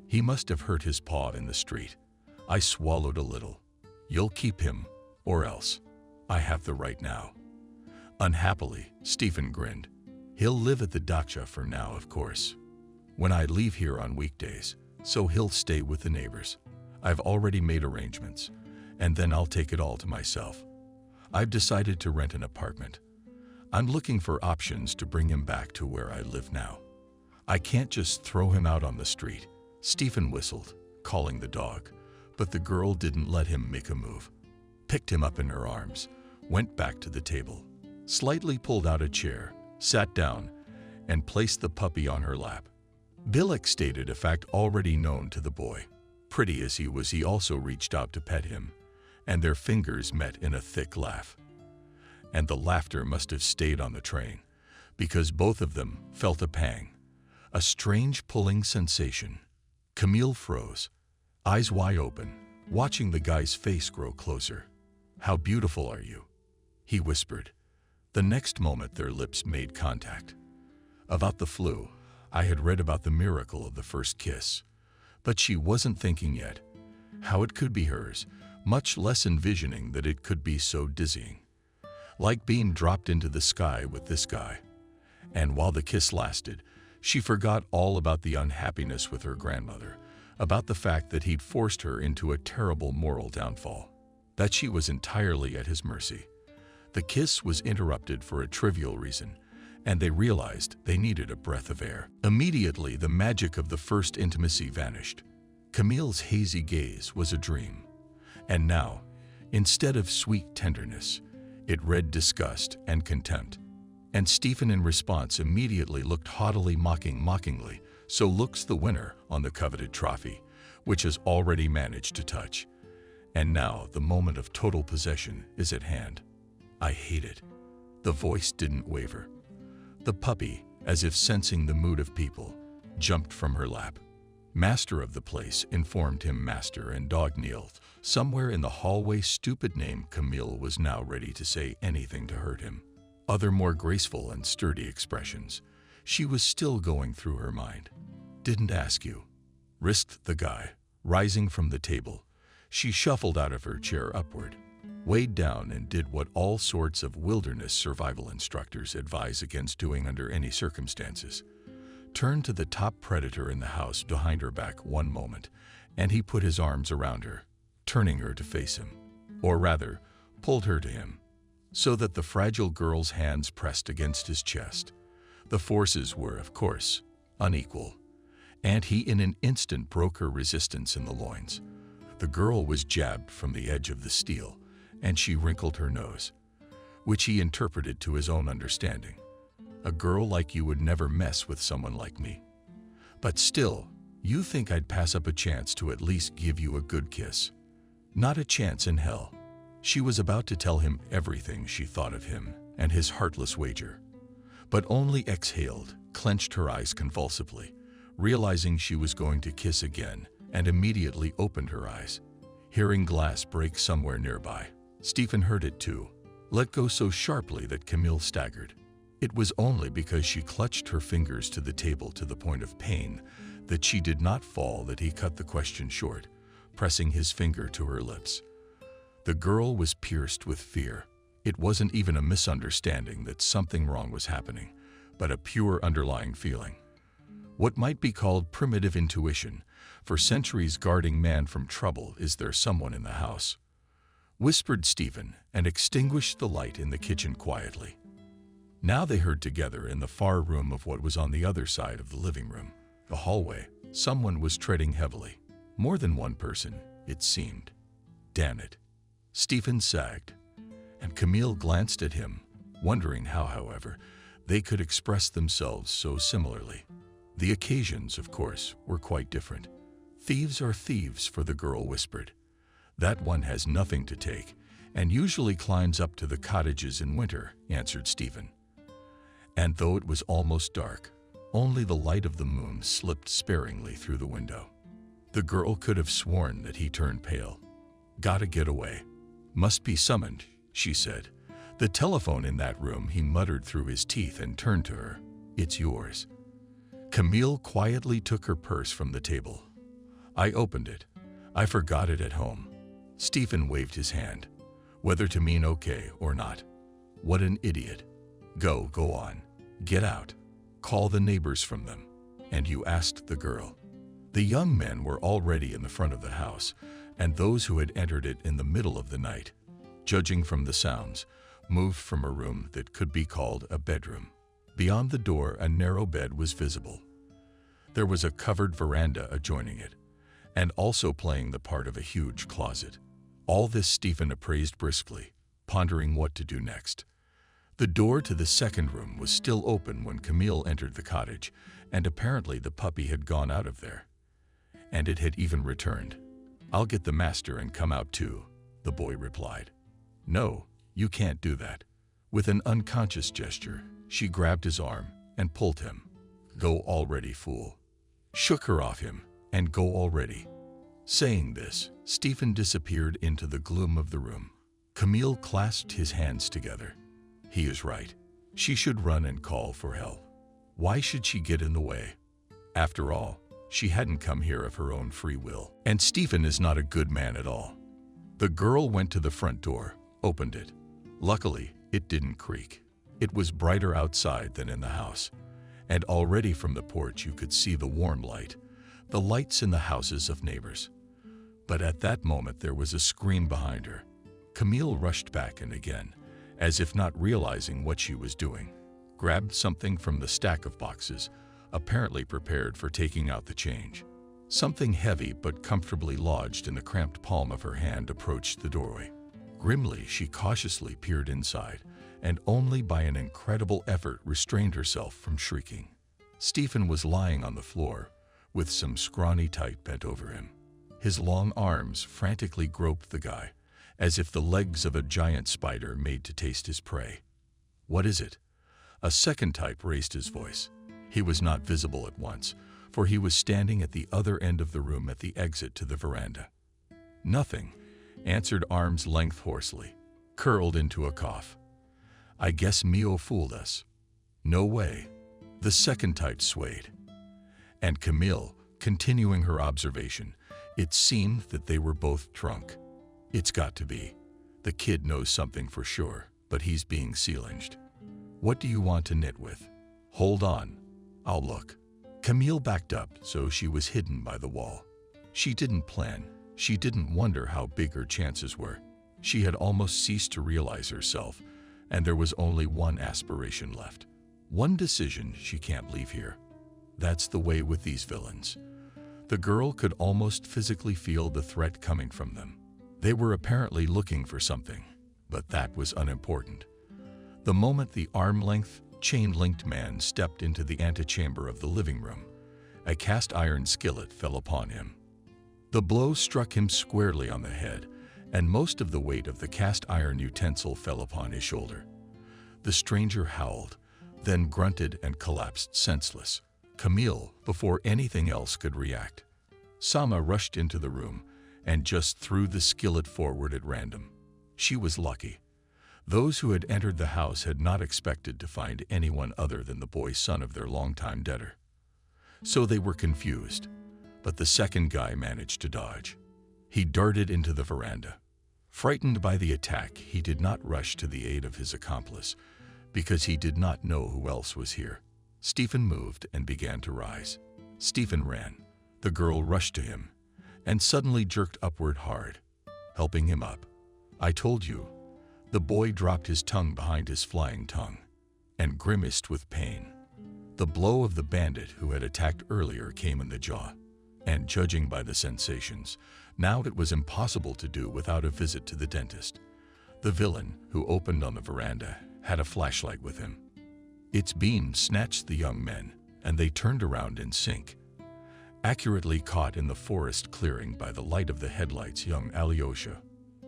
He must have hurt his paw in the street. I swallowed a little. You'll keep him, or else. I have the right now. Unhappily, Stephen grinned. He'll live at the dacha for now, of course. When I leave here on weekdays, so he'll stay with the neighbors. I've already made arrangements, and then I'll take it all to myself. I've decided to rent an apartment. I'm looking for options to bring him back to where I live now. I can't just throw him out on the street. Stephen whistled, calling the dog, but the girl didn't let him make a move. Picked him up in her arms, went back to the table, slightly pulled out a chair, sat down, and placed the puppy on her lap. Bilek stated a fact already known to the boy. Pretty as he was, he also reached out to pet him, and their fingers met in a thick laugh. And the laughter must have stayed on the train, because both of them felt a pang, a strange pulling sensation. Camille froze, eyes wide open, watching the guy's face grow closer. How beautiful are you? He whispered. The next moment their lips made contact. About the flu, I had read about the miracle of the first kiss, but she wasn't thinking yet how it could be hers, much less envisioning that it could be so dizzying. Like being dropped into the sky with this guy. And while the kiss lasted, she forgot all about the unhappiness with her grandmother, about the fact that he'd forced her into a terrible moral downfall, that she was entirely at his mercy. The kiss was interrupted for a trivial reason, and they realized they needed a breath of air. Immediately, the magic of the first intimacy vanished. Camille's hazy gaze was a dream. And now, instead of sweet tenderness, it read disgust and contempt. And Stephen in response immediately looked haughtily mockingly, so looks the winner on the coveted trophy, which has already managed to touch. And now the moment of total possession is at hand. I hate it. The voice didn't waver. The puppy, as if sensing the mood of people, jumped from her lap. Master of the place informed him master and dog kneeled. Somewhere in the hallway, stupid name Camille was now ready to say anything to hurt him. Other more graceful and sturdy expressions. She was still going through her mind. Didn't ask you. Risked the guy. Rising from the table, she shuffled out of her chair upward, weighed down and did what all sorts of wilderness survival instructors advise against doing under any circumstances. Turned to the top predator in the house behind her back one moment, and he put his arms around her, turning her to face him. Or rather, pulled her to him, so that the fragile girl's hands pressed against his chest. The forces were, of course, unequal, and he in an instant broke her resistance in the loins. The girl was jabbed from the edge of the steel, and she wrinkled her nose, which he interpreted to his own understanding. A girl like you would never mess with someone like me. But still, you think I'd pass up a chance to at least give you a good kiss? Not a chance in hell. She was about to tell him everything she thought of him and his heartless wager, but only exhaled, clenched her eyes convulsively, realizing she was going to kiss again, and immediately opened her eyes. Hearing glass break somewhere nearby, Stephen heard it too, let go so sharply that Camille staggered. It was only because she clutched her fingers to the table to the point of pain that she did not fall that he cut the question short, pressing his finger to her lips. The girl was pierced with fear. It wasn't even a misunderstanding that something wrong was happening, but a pure underlying feeling. What might be called primitive intuition, for centuries guarding man from trouble. Is there someone in the house? Whispered Stephen, and extinguished the light in the kitchen quietly. Now they heard together in the far room of what was on the other side of the living room, the hallway. Someone was treading heavily. More than one person, it seemed. Damn it. Stephen sagged, and Camille glanced at him, wondering how, however, they could express themselves so similarly. The occasions, of course, were quite different. Thieves are thieves, for the girl whispered. That one has nothing to take, and usually climbs up to the cottages in winter, answered Stephen. And though it was almost dark, only the light of the moon slipped sparingly through the window. The girl could have sworn that he turned pale. Gotta get away. Must be summoned, she said. The telephone in that room, he muttered through his teeth and turned to her. It's yours. Camille quietly took her purse from the table. I opened it. I forgot it at home. Stephen waved his hand, whether to mean okay or not. What an idiot. Go on. Get out. Call the neighbors from them. And you asked the girl. The young men were already in the front of the house, and those who had entered it in the middle of the night, judging from the sounds, moved from a room that could be called a bedroom. Beyond the door, a narrow bed was visible. There was a covered veranda adjoining it, and also playing the part of a huge closet. All this Stephen appraised briskly, pondering what to do next. The door to the second room was still open when Camille entered the cottage, and apparently the puppy had gone out of there. And it had even returned. I'll get the master and come out too, the boy replied. No, you can't do that. With an unconscious gesture, she grabbed his arm and pulled him. Go already, fool. Shook her off him, and go already. Saying this, Stephen disappeared into the gloom of the room. Camille clasped his hands together. He is right. She should run and call for help. Why should she get in the way? After all, she hadn't come here of her own free will, and Stephen is not a good man at all. The girl went to the front door, opened it. Luckily, it didn't creak. It was brighter outside than in the house, and already from the porch you could see the warm light, the lights in the houses of neighbors. But at that moment there was a scream behind her. Camille rushed back and again, as if not realizing what she was doing, grabbed something from the stack of boxes, apparently prepared for taking out the change. Something heavy but comfortably lodged in the cramped palm of her hand approached the doorway. Grimly, she cautiously peered inside, and only by an incredible effort restrained herself from shrieking. Stephen was lying on the floor, with some scrawny type bent over him. His long arms frantically groped the guy, as if the legs of a giant spider made to taste his prey. What is it? A second type raised his voice. He was not visible at once, for he was standing at the other end of the room at the exit to the veranda. Nothing, answered arm's length hoarsely, curled into a cough. I guess Mio fooled us. No way. The second type swayed. And Camille, continuing her observation, it seemed that they were both drunk. It's got to be. The kid knows something for sure, but he's being sea-linged. What do you want to knit with? Hold on. I'll look. Camille backed up so she was hidden by the wall. She didn't plan. She didn't wonder how big her chances were. She had almost ceased to realize herself, and there was only one aspiration left. One decision: she can't leave here. That's the way with these villains. The girl could almost physically feel the threat coming from them. They were apparently looking for something, But that was unimportant. The moment the arm-length, chain-linked man stepped into the antechamber of the living room, a cast-iron skillet fell upon him. The blow struck him squarely on the head, and most of the weight of the cast-iron utensil fell upon his shoulder. The stranger howled, then grunted and collapsed senseless. Camille, before anything else could react, Sama rushed into the room and just threw the skillet forward at random. She was lucky. Those who had entered the house had not expected to find anyone other than the boy son of their longtime debtor. So they were confused, but the second guy managed to dodge. He darted into the veranda. Frightened by the attack, he did not rush to the aid of his accomplice because he did not know who else was here. Stephen moved and began to rise. Stephen ran. The girl rushed to him and suddenly jerked upward hard, helping him up. "I told you." The boy dropped his tongue behind his flying tongue and grimaced with pain. The blow of the bandit who had attacked earlier came in the jaw, and judging by the sensations, now it was impossible to do without a visit to the dentist. The villain, who opened on the veranda, had a flashlight with him. Its beam snatched the young men, and they turned around in sync. Accurately caught in the forest clearing by the light of the headlights, young Alyosha,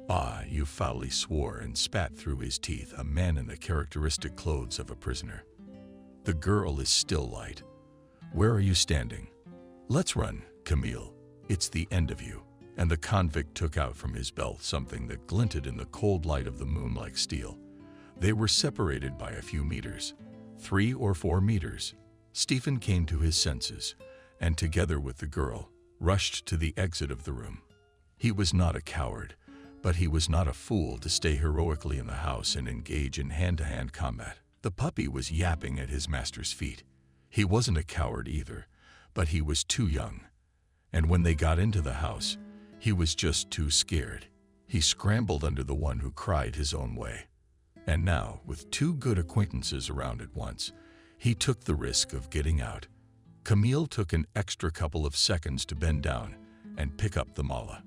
"Ah," you foully swore and spat through his teeth, a man in the characteristic clothes of a prisoner. "The girl is still light. Where are you standing? Let's run, Camille. It's the end of you." And the convict took out from his belt something that glinted in the cold light of the moon like steel. They were separated by a few meters, 3 or 4 meters. Stephen came to his senses, and together with the girl, rushed to the exit of the room. He was not a coward, but he was not a fool to stay heroically in the house and engage in hand-to-hand combat. The puppy was yapping at his master's feet. He wasn't a coward either, but he was too young. And when they got into the house, he was just too scared. He scrambled under the one who cried his own way. And now, with 2 good acquaintances around at once, he took the risk of getting out. Camille took an extra couple of seconds to bend down and pick up the mala.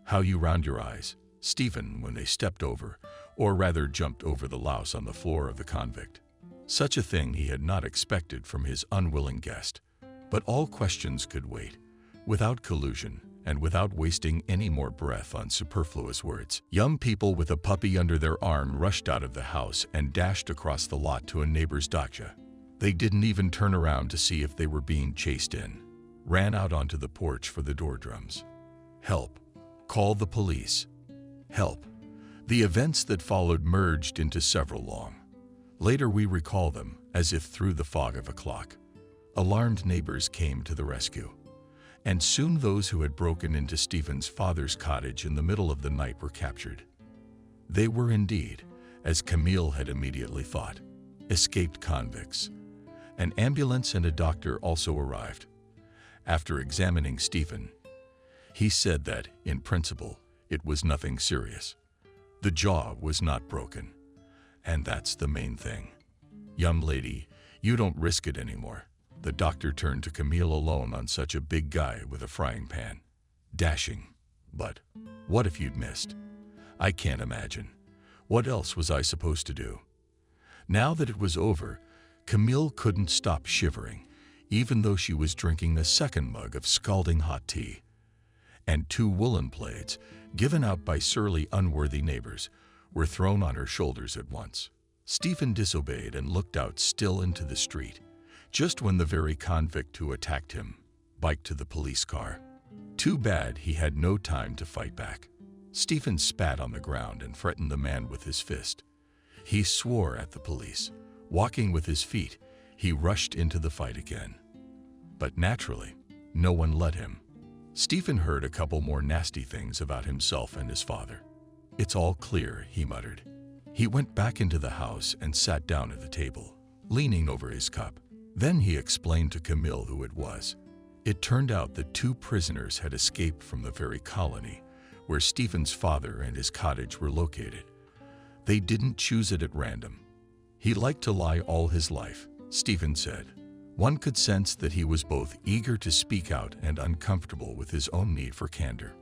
"How you round your eyes?" Stephen, when they stepped over, or rather jumped over the louse on the floor of the convict. Such a thing he had not expected from his unwilling guest. But all questions could wait. Without collusion, and without wasting any more breath on superfluous words, young people with a puppy under their arm rushed out of the house and dashed across the lot to a neighbor's dacha. They didn't even turn around to see if they were being chased in. Ran out onto the porch for the door drums. "Help. Call the police. Help." The events that followed merged into several long. Later we recall them, as if through the fog of a clock. Alarmed neighbors came to the rescue. And soon those who had broken into Stephen's father's cottage in the middle of the night were captured. They were indeed, as Camille had immediately thought, escaped convicts. An ambulance and a doctor also arrived. After examining Stephen, he said that, in principle, it was nothing serious. The jaw was not broken. And that's the main thing. "Young lady, you don't risk it anymore." The doctor turned to Camille alone on such a big guy with a frying pan. "Dashing. But what if you'd missed?" "I can't imagine. What else was I supposed to do?" Now that it was over, Camille couldn't stop shivering, even though she was drinking the second mug of scalding hot tea. And 2 woolen plaids, given out by surly, unworthy neighbors, were thrown on her shoulders at once. Stephen disobeyed and looked out still into the street, just when the very convict who attacked him biked to the police car. Too bad he had no time to fight back. Stephen spat on the ground and threatened the man with his fist. He swore at the police. Walking with his feet, he rushed into the fight again. But naturally, no one let him. Stephen heard a couple more nasty things about himself and his father. "It's all clear," he muttered. He went back into the house and sat down at the table, leaning over his cup. Then he explained to Camille who it was. It turned out that 2 prisoners had escaped from the very colony where Stephen's father and his cottage were located. They didn't choose it at random. He liked to lie all his life, Stephen said. One could sense that he was both eager to speak out and uncomfortable with his own need for candor.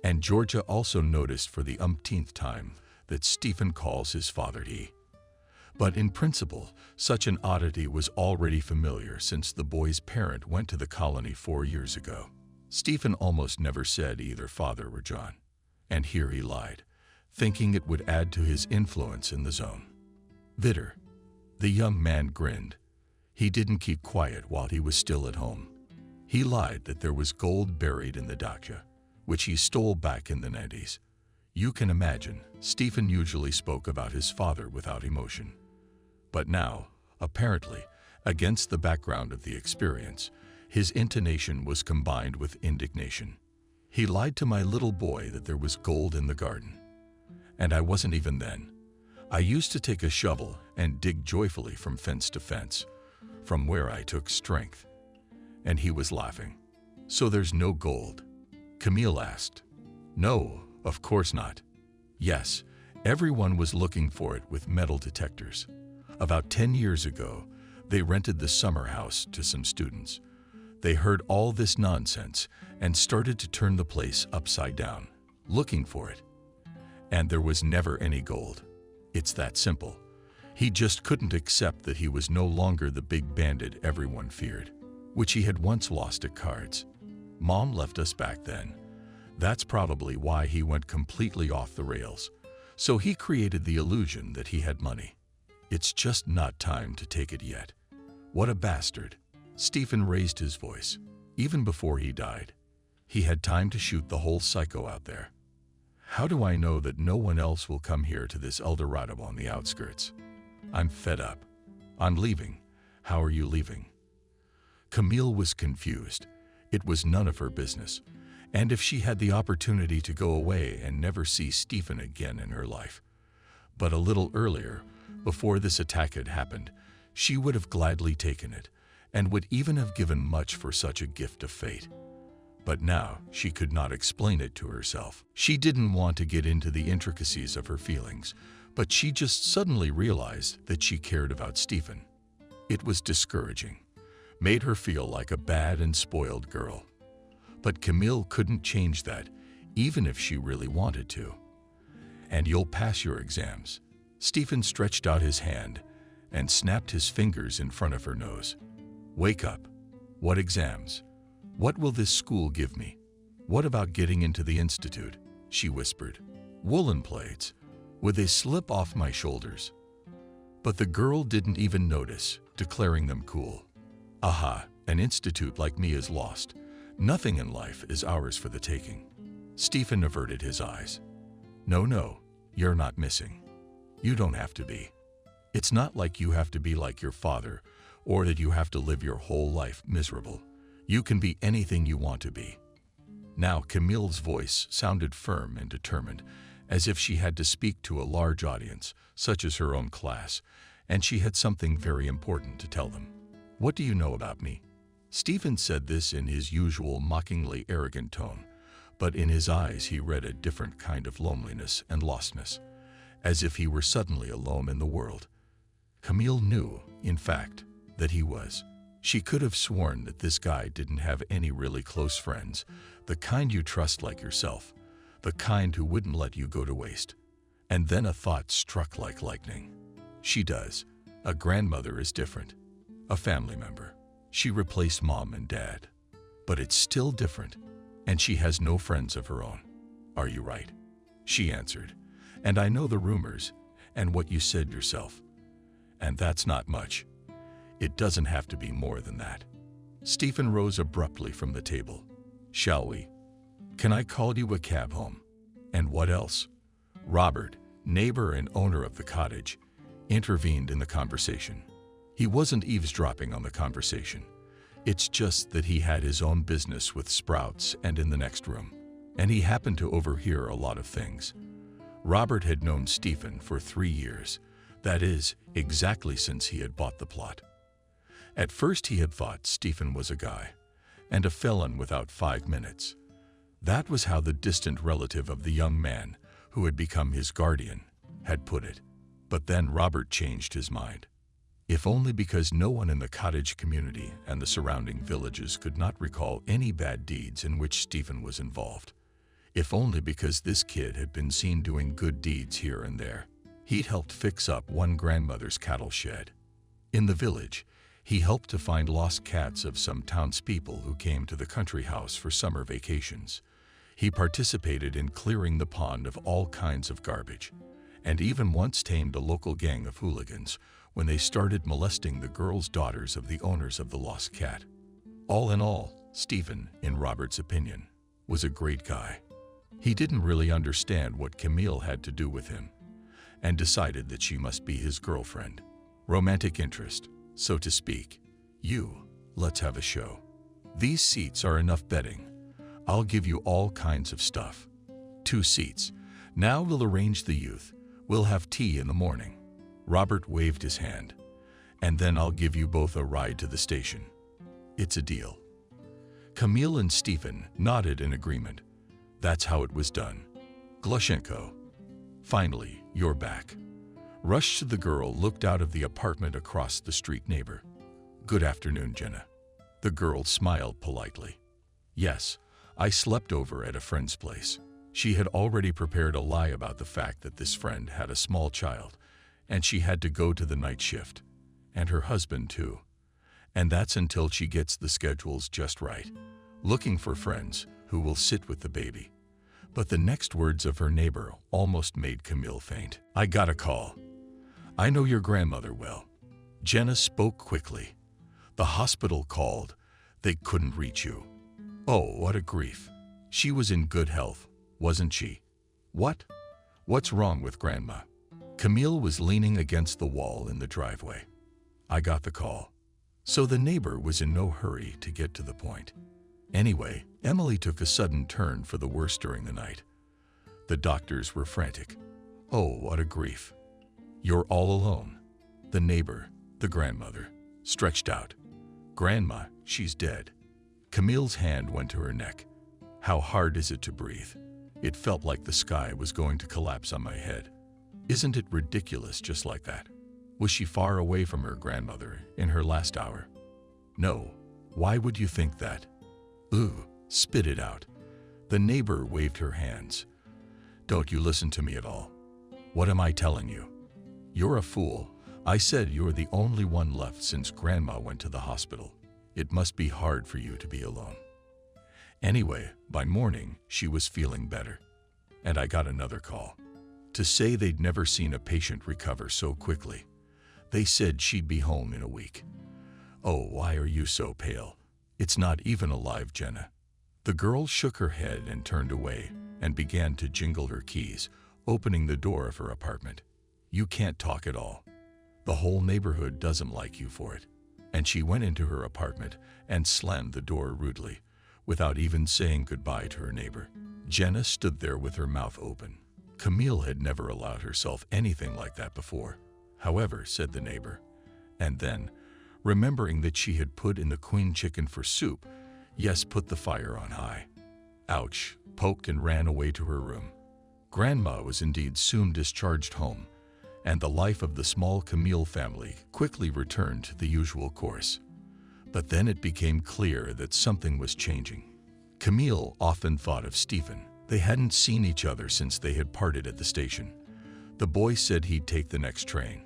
And Georgia also noticed for the umpteenth time that Stephen calls his father he. But in principle, such an oddity was already familiar since the boy's parent went to the colony 4 years ago. Stephen almost never said either father or John, and here he lied, thinking it would add to his influence in the zone. Bitter, the young man grinned. He didn't keep quiet while he was still at home. He lied that there was gold buried in the dacha, which he stole back in the 90s. You can imagine, Stephen usually spoke about his father without emotion. But now, apparently, against the background of the experience, his intonation was combined with indignation. He lied to my little boy that there was gold in the garden. And I wasn't even then. I used to take a shovel and dig joyfully from fence to fence, from where I took strength. And he was laughing. So there's no gold? Camille asked. No, of course not. Yes, everyone was looking for it with metal detectors. About 10 years ago, they rented the summer house to some students. They heard all this nonsense and started to turn the place upside down, looking for it. And there was never any gold. It's that simple. He just couldn't accept that he was no longer the big bandit everyone feared, which he had once lost at cards. Mom left us back then. That's probably why he went completely off the rails. So he created the illusion that he had money. It's just not time to take it yet. What a bastard. Stephen raised his voice. Even before he died, he had time to shoot the whole psycho out there. How do I know that no one else will come here to this El Dorado on the outskirts? I'm fed up. I'm leaving. How are you leaving? Camille was confused. It was none of her business. And if she had the opportunity to go away and never see Stephen again in her life. But a little earlier, before this attack had happened, she would have gladly taken it, and would even have given much for such a gift of fate. But now she could not explain it to herself. She didn't want to get into the intricacies of her feelings, but she just suddenly realized that she cared about Stephen. It was discouraging, made her feel like a bad and spoiled girl. But Camille couldn't change that, even if she really wanted to. And you'll pass your exams. Stephen stretched out his hand and snapped his fingers in front of her nose. Wake up. What exams? What will this school give me? What about getting into the institute? She whispered. Woolen plates. Would they slip off my shoulders? But the girl didn't even notice, declaring them cool. Aha, an institute like me is lost. Nothing in life is ours for the taking. Stephen averted his eyes. No, you're not missing. You don't have to be. It's not like you have to be like your father, or that you have to live your whole life miserable. You can be anything you want to be. Now Camille's voice sounded firm and determined, as if she had to speak to a large audience, such as her own class, and she had something very important to tell them. What do you know about me? Stephen said this in his usual mockingly arrogant tone, but in his eyes he read a different kind of loneliness and lostness, as if he were suddenly alone in the world. Camille knew, in fact, that he was. She could have sworn that this guy didn't have any really close friends, the kind you trust like yourself, the kind who wouldn't let you go to waste. And then a thought struck like lightning. She does. A grandmother is different. A family member. She replaced mom and dad. But it's still different, and she has no friends of her own. Are you right? She answered. And I know the rumors, and what you said yourself. And that's not much. It doesn't have to be more than that. Stephen rose abruptly from the table. Shall we? Can I call you a cab home? And what else? Robert, neighbor and owner of the cottage, intervened in the conversation. He wasn't eavesdropping on the conversation. It's just that he had his own business with Sprouts and in the next room, and he happened to overhear a lot of things. Robert had known Stephen for 3 years, that is, exactly since he had bought the plot. At first he had thought Stephen was a guy, and a felon without 5 minutes. That was how the distant relative of the young man, who had become his guardian, had put it. But then Robert changed his mind. If only because no one in the cottage community and the surrounding villages could not recall any bad deeds in which Stephen was involved. if only because this kid had been seen doing good deeds here and there. He'd helped fix up one grandmother's cattle shed. In the village, he helped to find lost cats of some townspeople who came to the country house for summer vacations. He participated in clearing the pond of all kinds of garbage, and even once tamed a local gang of hooligans when they started molesting the girls' daughters of the owners of the lost cat. All in all, Stephen, in Robert's opinion, was a great guy. He didn't really understand what Camille had to do with him, and decided that she must be his girlfriend. Romantic interest, so to speak. Let's have a show. These seats are enough bedding. I'll give you all kinds of stuff. 2 seats. Now we'll arrange the youth. We'll have tea in the morning. Robert waved his hand. And then I'll give you both a ride to the station. It's a deal. Camille and Stephen nodded in agreement. That's how it was done. Glushenko. Finally, you're back. Rushed to the girl looked out of the apartment across the street neighbor. Good afternoon, Jenna. The girl smiled politely. Yes, I slept over at a friend's place. She had already prepared a lie about the fact that this friend had a small child, and she had to go to the night shift. And her husband, too. And that's until she gets the schedules just right. Looking for friends who will sit with the baby. But the next words of her neighbor almost made Camille faint. I got a call. I know your grandmother well. Jenna spoke quickly. The hospital called. They couldn't reach you. Oh, what a grief. She was in good health, wasn't she? What? What's wrong with Grandma? Camille was leaning against the wall in the driveway. I got the call. So the neighbor was in no hurry to get to the point. Anyway, Emily took a sudden turn for the worse during the night. The doctors were frantic. Oh, what a grief. You're all alone. The neighbor, the grandmother, stretched out. Grandma, she's dead. Camille's hand went to her neck. How hard is it to breathe? It felt like the sky was going to collapse on my head. Isn't it ridiculous just like that? Was she far away from her grandmother in her last hour? No. Why would you think that? Ooh, spit it out. The neighbor waved her hands. Don't you listen to me at all. What am I telling you? You're a fool. I said you're the only one left since Grandma went to the hospital. It must be hard for you to be alone. Anyway, by morning, she was feeling better. And I got another call. To say they'd never seen a patient recover so quickly. They said she'd be home in a week. Oh, why are you so pale? It's not even alive, Jenna. The girl shook her head and turned away and began to jingle her keys, opening the door of her apartment. You can't talk at all. The whole neighborhood doesn't like you for it. And she went into her apartment and slammed the door rudely, without even saying goodbye to her neighbor. Jenna stood there with her mouth open. Camille had never allowed herself anything like that before. However, said the neighbor. And then, remembering that she had put in the queen chicken for soup, yes, put the fire on high. Ouch, poked and ran away to her room. Grandma was indeed soon discharged home, and the life of the small Camille family quickly returned to the usual course. But then it became clear that something was changing. Camille often thought of Stephen. They hadn't seen each other since they had parted at the station. The boy said he'd take the next train.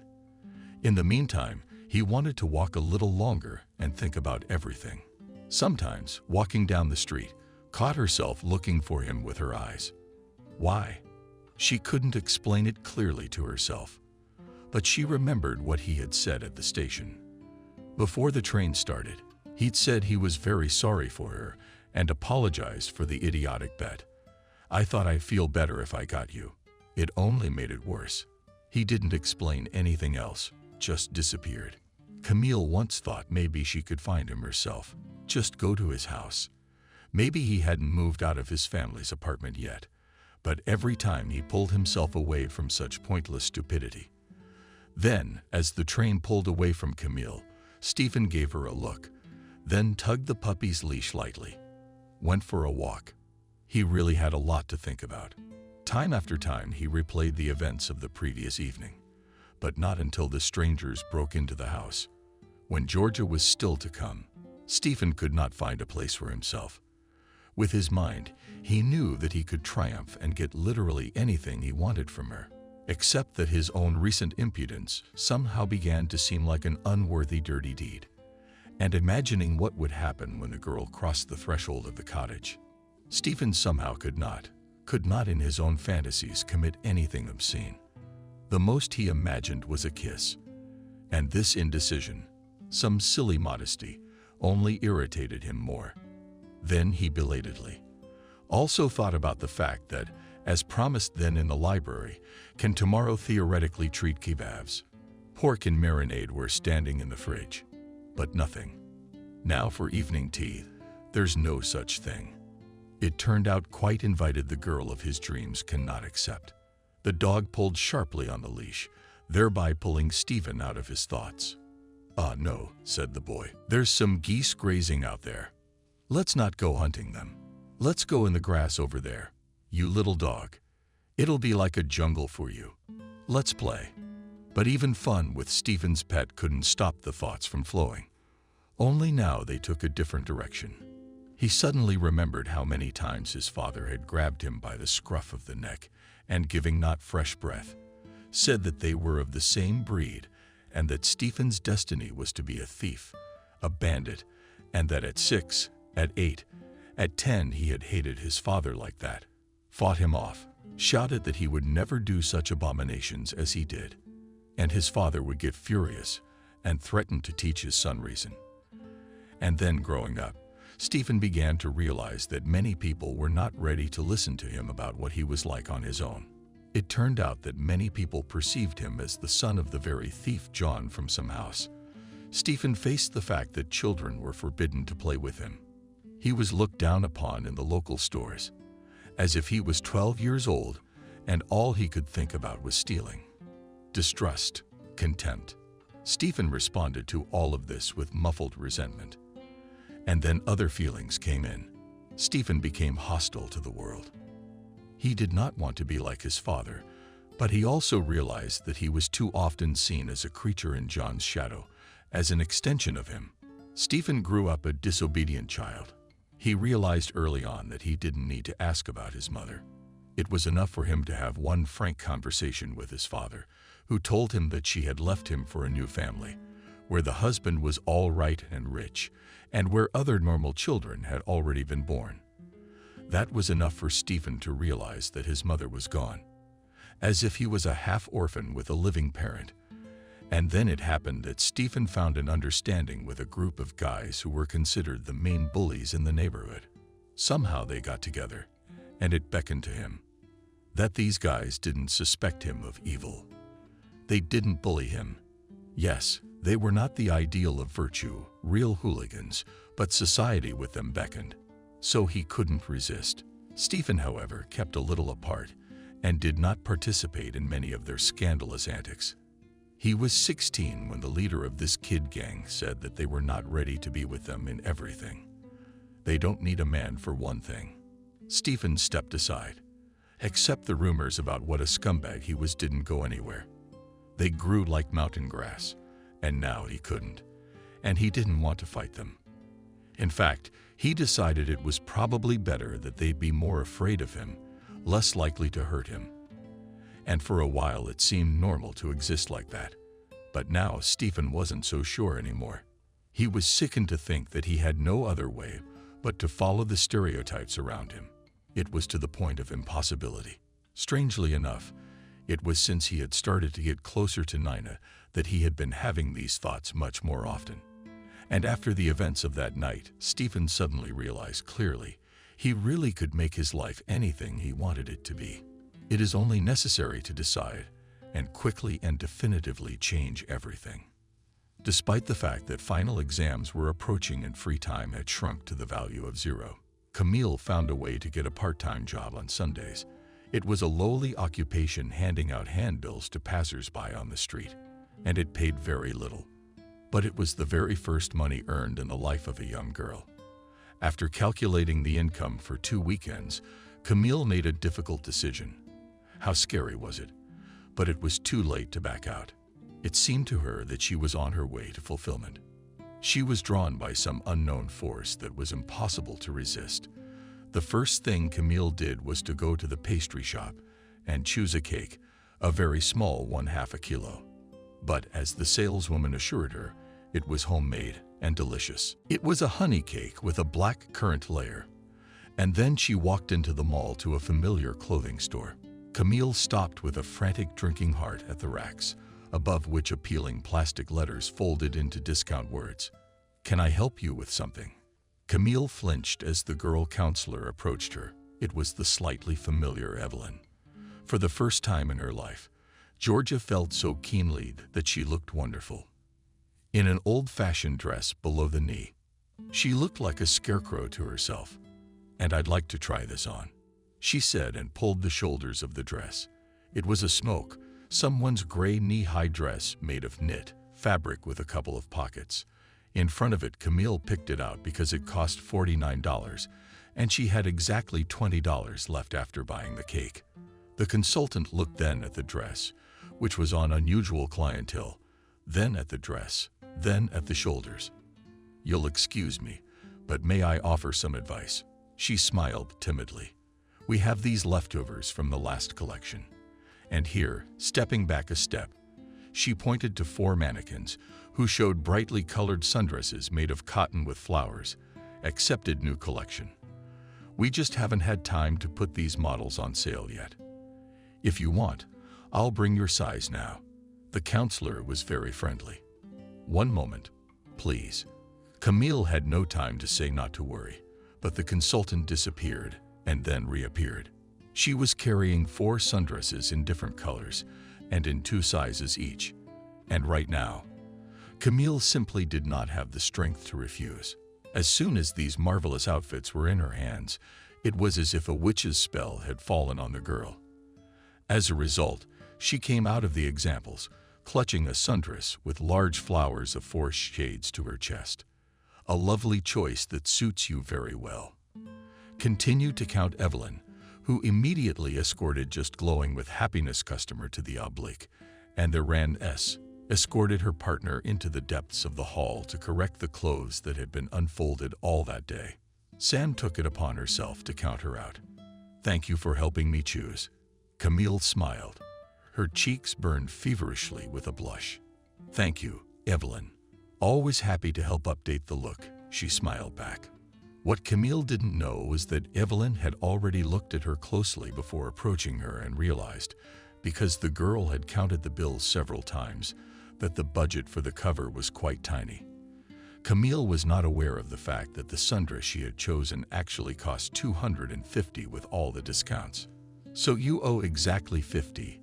In the meantime, he wanted to walk a little longer and think about everything. Sometimes, walking down the street, caught herself looking for him with her eyes. Why? She couldn't explain it clearly to herself. But she remembered what he had said at the station. Before the train started, he'd said he was very sorry for her and apologized for the idiotic bet. I thought I'd feel better if I got you. It only made it worse. He didn't explain anything else, just disappeared. Camille once thought maybe she could find him herself, just go to his house. Maybe he hadn't moved out of his family's apartment yet, but every time he pulled himself away from such pointless stupidity. Then, as the train pulled away from Camille, Stephen gave her a look, then tugged the puppy's leash lightly. Went for a walk. He really had a lot to think about. Time after time he replayed the events of the previous evening, but not until the strangers broke into the house. When Georgia was still to come, Stephen could not find a place for himself. With his mind, he knew that he could triumph and get literally anything he wanted from her, except that his own recent impudence somehow began to seem like an unworthy dirty deed. And imagining what would happen when the girl crossed the threshold of the cottage, Stephen somehow could not in his own fantasies commit anything obscene. The most he imagined was a kiss, and this indecision, some silly modesty, only irritated him more. Then he belatedly also thought about the fact that, as promised then in the library, can tomorrow theoretically treat kebabs. Pork and marinade were standing in the fridge, but nothing. Now for evening tea, there's no such thing. It turned out quite invited the girl of his dreams cannot accept. The dog pulled sharply on the leash, thereby pulling Stephen out of his thoughts. "Ah, no," said the boy. "There's some geese grazing out there. Let's not go hunting them. Let's go in the grass over there. You little dog. It'll be like a jungle for you. Let's play." But even fun with Stephen's pet couldn't stop the thoughts from flowing. Only now they took a different direction. He suddenly remembered how many times his father had grabbed him by the scruff of the neck and, giving not fresh breath, said that they were of the same breed and that Stephen's destiny was to be a thief, a bandit, and that at 6, at 8, at 10 he had hated his father like that, fought him off, shouted that he would never do such abominations as he did, and his father would get furious and threaten to teach his son reason. And then, growing up, Stephen began to realize that many people were not ready to listen to him about what he was like on his own. It turned out that many people perceived him as the son of the very thief John from some house. Stephen faced the fact that children were forbidden to play with him. He was looked down upon in the local stores, as if he was 12 years old and all he could think about was stealing. Distrust, contempt. Stephen responded to all of this with muffled resentment. And then other feelings came in. Stephen became hostile to the world. He did not want to be like his father, but he also realized that he was too often seen as a creature in John's shadow, as an extension of him. Stephen grew up a disobedient child. He realized early on that he didn't need to ask about his mother. It was enough for him to have one frank conversation with his father, who told him that she had left him for a new family, where the husband was all right and rich, and where other normal children had already been born. That was enough for Stephen to realize that his mother was gone, as if he was a half-orphan with a living parent. And then it happened that Stephen found an understanding with a group of guys who were considered the main bullies in the neighborhood. Somehow they got together, and it beckoned to him that these guys didn't suspect him of evil. They didn't bully him. Yes, they were not the ideal of virtue, real hooligans, but society with them beckoned. So he couldn't resist. Stephen, however, kept a little apart and did not participate in many of their scandalous antics. He was 16 when the leader of this kid gang said that they were not ready to be with them in everything. They don't need a man for one thing. Stephen stepped aside. Except the rumors about what a scumbag he was didn't go anywhere. They grew like mountain grass, and now he couldn't, and he didn't want to fight them. In fact, he decided it was probably better that they'd be more afraid of him, less likely to hurt him. And for a while it seemed normal to exist like that. But now Stephen wasn't so sure anymore. He was sickened to think that he had no other way but to follow the stereotypes around him. It was to the point of impossibility. Strangely enough, it was since he had started to get closer to Nina that he had been having these thoughts much more often. And after the events of that night, Stephen suddenly realized clearly he really could make his life anything he wanted it to be. It is only necessary to decide and quickly and definitively change everything. Despite the fact that final exams were approaching and free time had shrunk to the value of 0, Camille found a way to get a part-time job on Sundays. It was a lowly occupation handing out handbills to passers-by on the street, and it paid very little. But it was the very first money earned in the life of a young girl. After calculating the income for 2 weekends, Camille made a difficult decision. How scary was it? But it was too late to back out. It seemed to her that she was on her way to fulfillment. She was drawn by some unknown force that was impossible to resist. The first thing Camille did was to go to the pastry shop and choose a cake, a very small one, half a kilo. But as the saleswoman assured her, it was homemade and delicious. It was a honey cake with a black currant layer. And then she walked into the mall to a familiar clothing store. Camille stopped with a frantic drinking heart at the racks, above which appealing plastic letters folded into discount words. "Can I help you with something?" Camille flinched as the girl counselor approached her. It was the slightly familiar Evelyn. For the first time in her life, Georgia felt so keenly that she looked wonderful. In an old-fashioned dress below the knee, she looked like a scarecrow to herself. "And I'd like to try this on," she said, and pulled the shoulders of the dress. It was a smoke, someone's gray knee-high dress made of knit fabric with a couple of pockets. In front of it, Camille picked it out because it cost $49, and she had exactly $20 left after buying the cake. The consultant looked then at the dress, which was on unusual clientele, then at the dress, then at the shoulders. "You'll excuse me, but may I offer some advice?" She smiled timidly. "We have these leftovers from the last collection." And here, stepping back a step, she pointed to 4 mannequins who showed brightly colored sundresses made of cotton with flowers. "Accepted new collection. We just haven't had time to put these models on sale yet. If you want, I'll bring your size now." The counselor was very friendly. "One moment, please." Camille had no time to say not to worry, but the consultant disappeared and then reappeared. She was carrying 4 sundresses in different colors and in 2 sizes each. And right now, Camille simply did not have the strength to refuse. As soon as these marvelous outfits were in her hands, it was as if a witch's spell had fallen on the girl. As a result, she came out of the examples, clutching a sundress with large flowers of 4 shades to her chest. "A lovely choice that suits you very well," continued to Count Evelyn, who immediately escorted just glowing with happiness customer to the oblique, and the Ran-S escorted her partner into the depths of the hall to correct the clothes that had been unfolded all that day. Sam took it upon herself to count her out. "Thank you for helping me choose." Camille smiled. Her cheeks burned feverishly with a blush. "Thank you, Evelyn. Always happy to help update the look," she smiled back. What Camille didn't know was that Evelyn had already looked at her closely before approaching her and realized, because the girl had counted the bills several times, that the budget for the cover was quite tiny. Camille was not aware of the fact that the sundress she had chosen actually cost $250 with all the discounts. "So you owe exactly $50,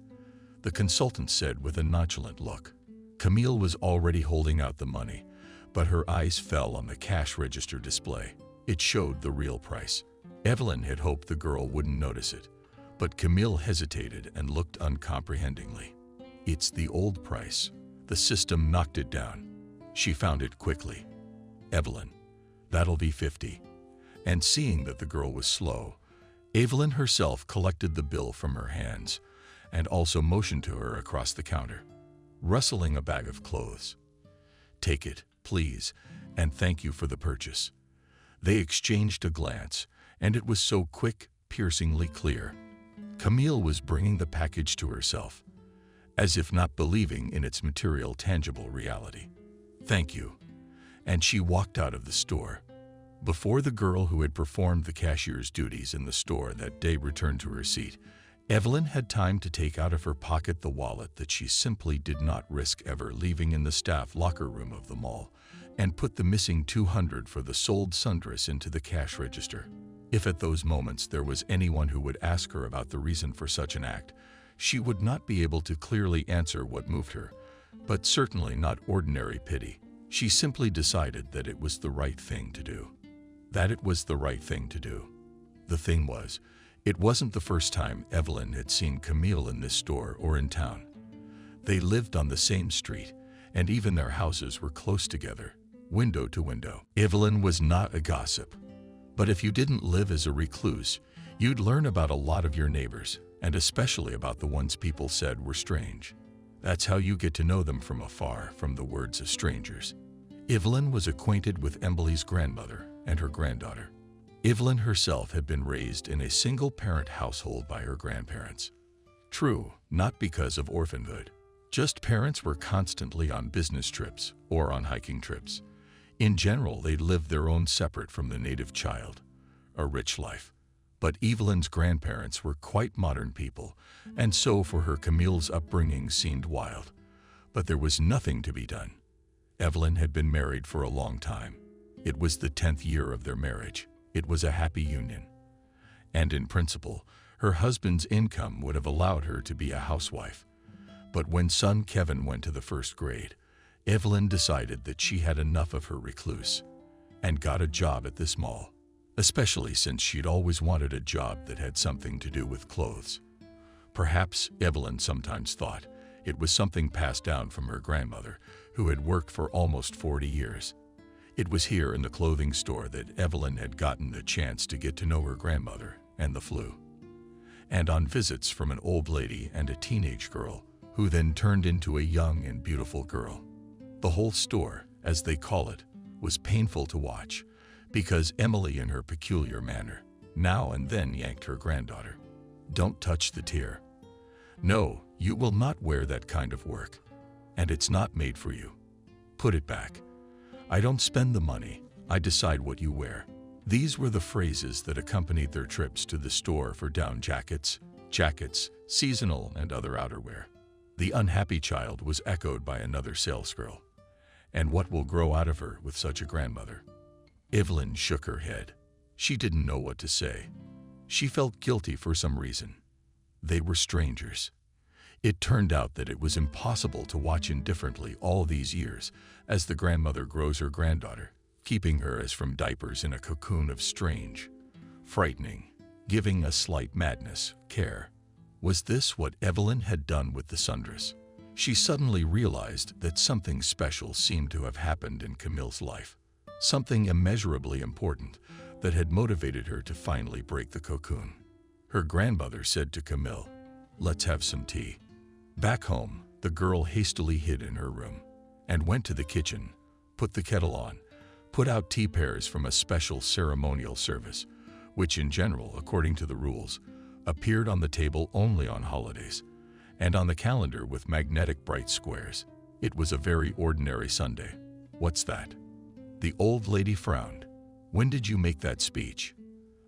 the consultant said with a nonchalant look. Camille was already holding out the money, but her eyes fell on the cash register display. It showed the real price. Evelyn had hoped the girl wouldn't notice it, but Camille hesitated and looked uncomprehendingly. "It's the old price. The system knocked it down." She found it quickly. "Evelyn, that'll be $50. And seeing that the girl was slow, Evelyn herself collected the bill from her hands and also motioned to her across the counter, rustling a bag of clothes. "Take it, please, and thank you for the purchase." They exchanged a glance, and it was so quick, piercingly clear. Camille was bringing the package to herself, as if not believing in its material, tangible reality. "Thank you." And she walked out of the store. Before the girl who had performed the cashier's duties in the store that day returned to her seat, Evelyn had time to take out of her pocket the wallet that she simply did not risk ever leaving in the staff locker room of the mall, and put the missing $200 for the sold sundress into the cash register. If at those moments there was anyone who would ask her about the reason for such an act, she would not be able to clearly answer what moved her, but certainly not ordinary pity. She simply decided that it was the right thing to do. That it was the right thing to do. The thing was, it wasn't the first time Evelyn had seen Camille in this store or in town. They lived on the same street, and even their houses were close together, window to window. Evelyn was not a gossip, but if you didn't live as a recluse, you'd learn about a lot of your neighbors, and especially about the ones people said were strange. That's how you get to know them from afar, from the words of strangers. Evelyn was acquainted with Emily's grandmother and her granddaughter. Evelyn herself had been raised in a single-parent household by her grandparents. True, not because of orphanhood. Just parents were constantly on business trips or on hiking trips. In general, they lived their own separate from the native child, a rich life. But Evelyn's grandparents were quite modern people, and so for her Camille's upbringing seemed wild. But there was nothing to be done. Evelyn had been married for a long time. It was the 10th year of their marriage. It was a happy union. And in principle, her husband's income would have allowed her to be a housewife. But when son Kevin went to the 1st grade, Evelyn decided that she had enough of her recluse and got a job at this mall, especially since she'd always wanted a job that had something to do with clothes. Perhaps, Evelyn sometimes thought, it was something passed down from her grandmother, who had worked for almost 40 years. It was here in the clothing store that Evelyn had gotten the chance to get to know her grandmother and the flu, and on visits from an old lady and a teenage girl, who then turned into a young and beautiful girl. The whole store, as they call it, was painful to watch, because Emily, in her peculiar manner, now and then yanked her granddaughter. "Don't touch the tear. No, you will not wear that kind of work, and it's not made for you. Put it back. I don't spend the money, I decide what you wear." These were the phrases that accompanied their trips to the store for down jackets, seasonal, and other outerwear. The unhappy child was echoed by another salesgirl. And what will grow out of her with such a grandmother? Evelyn shook her head. She didn't know what to say. She felt guilty for some reason. They were strangers. It turned out that it was impossible to watch indifferently all these years as the grandmother grows her granddaughter, keeping her as from diapers in a cocoon of strange, frightening, giving a slight madness, care. Was this what Evelyn had done with the Sundras? She suddenly realized that something special seemed to have happened in Camille's life, something immeasurably important that had motivated her to finally break the cocoon. Her grandmother said to Camille, "Let's have some tea." Back home, the girl hastily hid in her room and went to the kitchen, put the kettle on, put out tea pairs from a special ceremonial service, which in general, according to the rules, appeared on the table only on holidays, and on the calendar with magnetic bright squares. It was a very ordinary Sunday. "What's that?" The old lady frowned. "When did you make that speech?"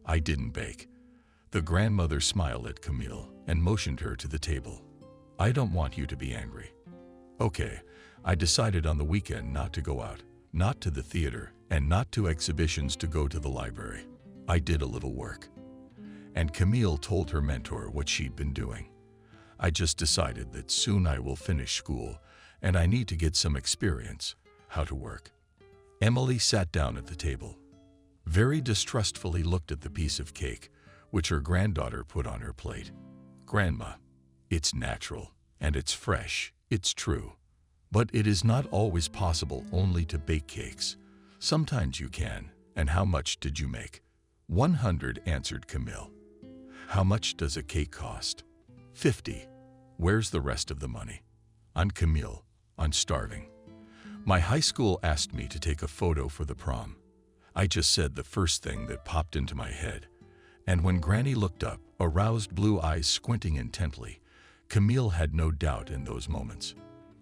"I didn't bake." The grandmother smiled at Camille and motioned her to the table. "I don't want you to be angry. Okay, I decided on the weekend not to go out, not to the theater, and not to exhibitions, to go to the library. I did a little work." And Camille told her mentor what she'd been doing. "I just decided that soon I will finish school, and I need to get some experience, how to work." Emily sat down at the table, very distrustfully looked at the piece of cake, which her granddaughter put on her plate. "Grandma, it's natural, and it's fresh, it's true. But it is not always possible only to bake cakes. Sometimes you can. And how much did you make?" 100, answered Camille. "How much does a cake cost?" 50. "Where's the rest of the money?" "I'm Camille. I'm starving. My high school asked me to take a photo for the prom. I just said the first thing that popped into my head. And when Granny looked up, aroused blue eyes squinting intently, Camille had no doubt in those moments.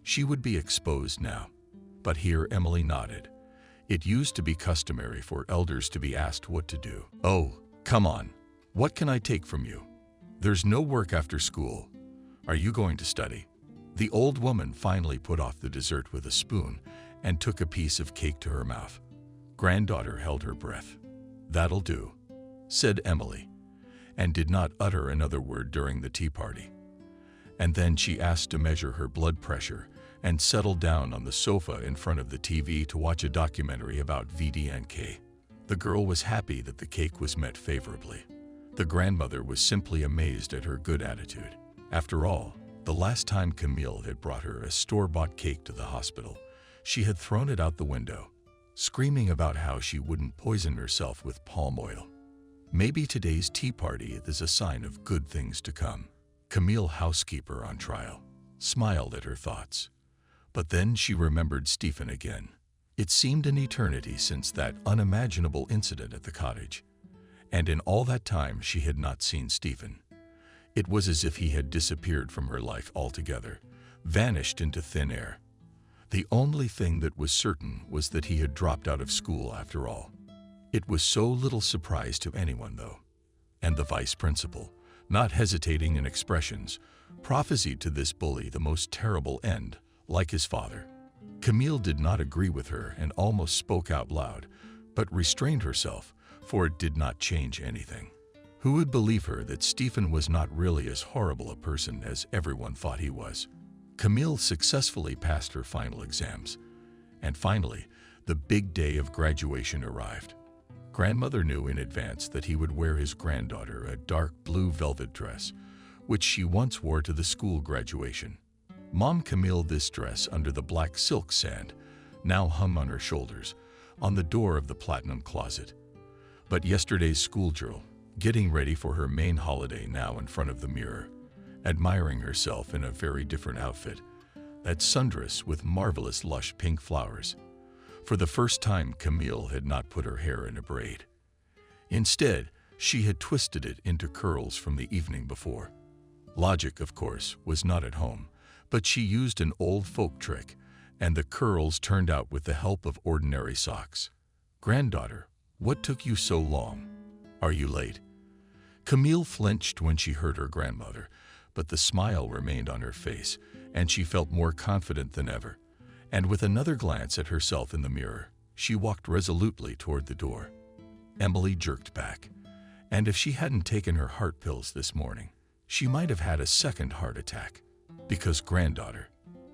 She would be exposed now. But here Emily nodded. It used to be customary for elders to be asked what to do. "Oh, come on. What can I take from you? There's no work after school. Are you going to study?" The old woman finally put off the dessert with a spoon and took a piece of cake to her mouth. Granddaughter held her breath. "That'll do," said Emily, and did not utter another word during the tea party. And then she asked to measure her blood pressure and settled down on the sofa in front of the TV to watch a documentary about VDNK. The girl was happy that the cake was met favorably. The grandmother was simply amazed at her good attitude. After all, the last time Camille had brought her a store-bought cake to the hospital, she had thrown it out the window, screaming about how she wouldn't poison herself with palm oil. Maybe today's tea party is a sign of good things to come. Camille, housekeeper on trial, smiled at her thoughts. But then she remembered Stephen again. It seemed an eternity since that unimaginable incident at the cottage. and in all that time she had not seen Stephen. It was as if he had disappeared from her life altogether, vanished into thin air. The only thing that was certain was that he had dropped out of school after all. It was so little surprise to anyone, though. And the vice principal, not hesitating in expressions, prophesied to this bully the most terrible end, like his father. Camille did not agree with her and almost spoke out loud, but restrained herself, for it did not change anything. Who would believe her that Stephen was not really as horrible a person as everyone thought he was? Camille successfully passed her final exams, and finally, the big day of graduation arrived. Grandmother knew in advance that he would wear his granddaughter a dark blue velvet dress, which she once wore to the school graduation. Mom Camille this dress under the black silk sand, now hung on her shoulders, on the door of the platinum closet. But yesterday's schoolgirl, getting ready for her main holiday now in front of the mirror, admiring herself in a very different outfit, that sundress with marvelous lush pink flowers. For the first time, Camille had not put her hair in a braid. Instead, she had twisted it into curls from the evening before. Logic, of course, was not at home, but she used an old folk trick, and the curls turned out with the help of ordinary socks. "Granddaughter, what took you so long? Are you late?" Camille flinched when she heard her grandmother, but the smile remained on her face, and she felt more confident than ever. And with another glance at herself in the mirror, she walked resolutely toward the door. Emily jerked back, and if she hadn't taken her heart pills this morning, she might have had a second heart attack. Because granddaughter,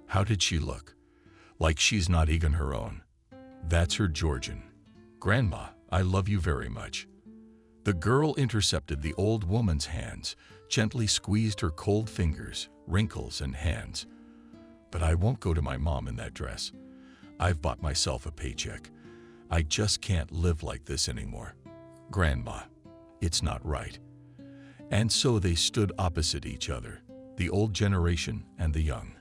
how did she look? Like she's not even her own. That's her Georgian. "Grandma, I love you very much." The girl intercepted the old woman's hands, gently squeezed her cold fingers, wrinkles, and hands. "But I won't go to my mom in that dress. I've bought myself a paycheck. I just can't live like this anymore. Grandma, it's not right." And so they stood opposite each other, the old generation and the young,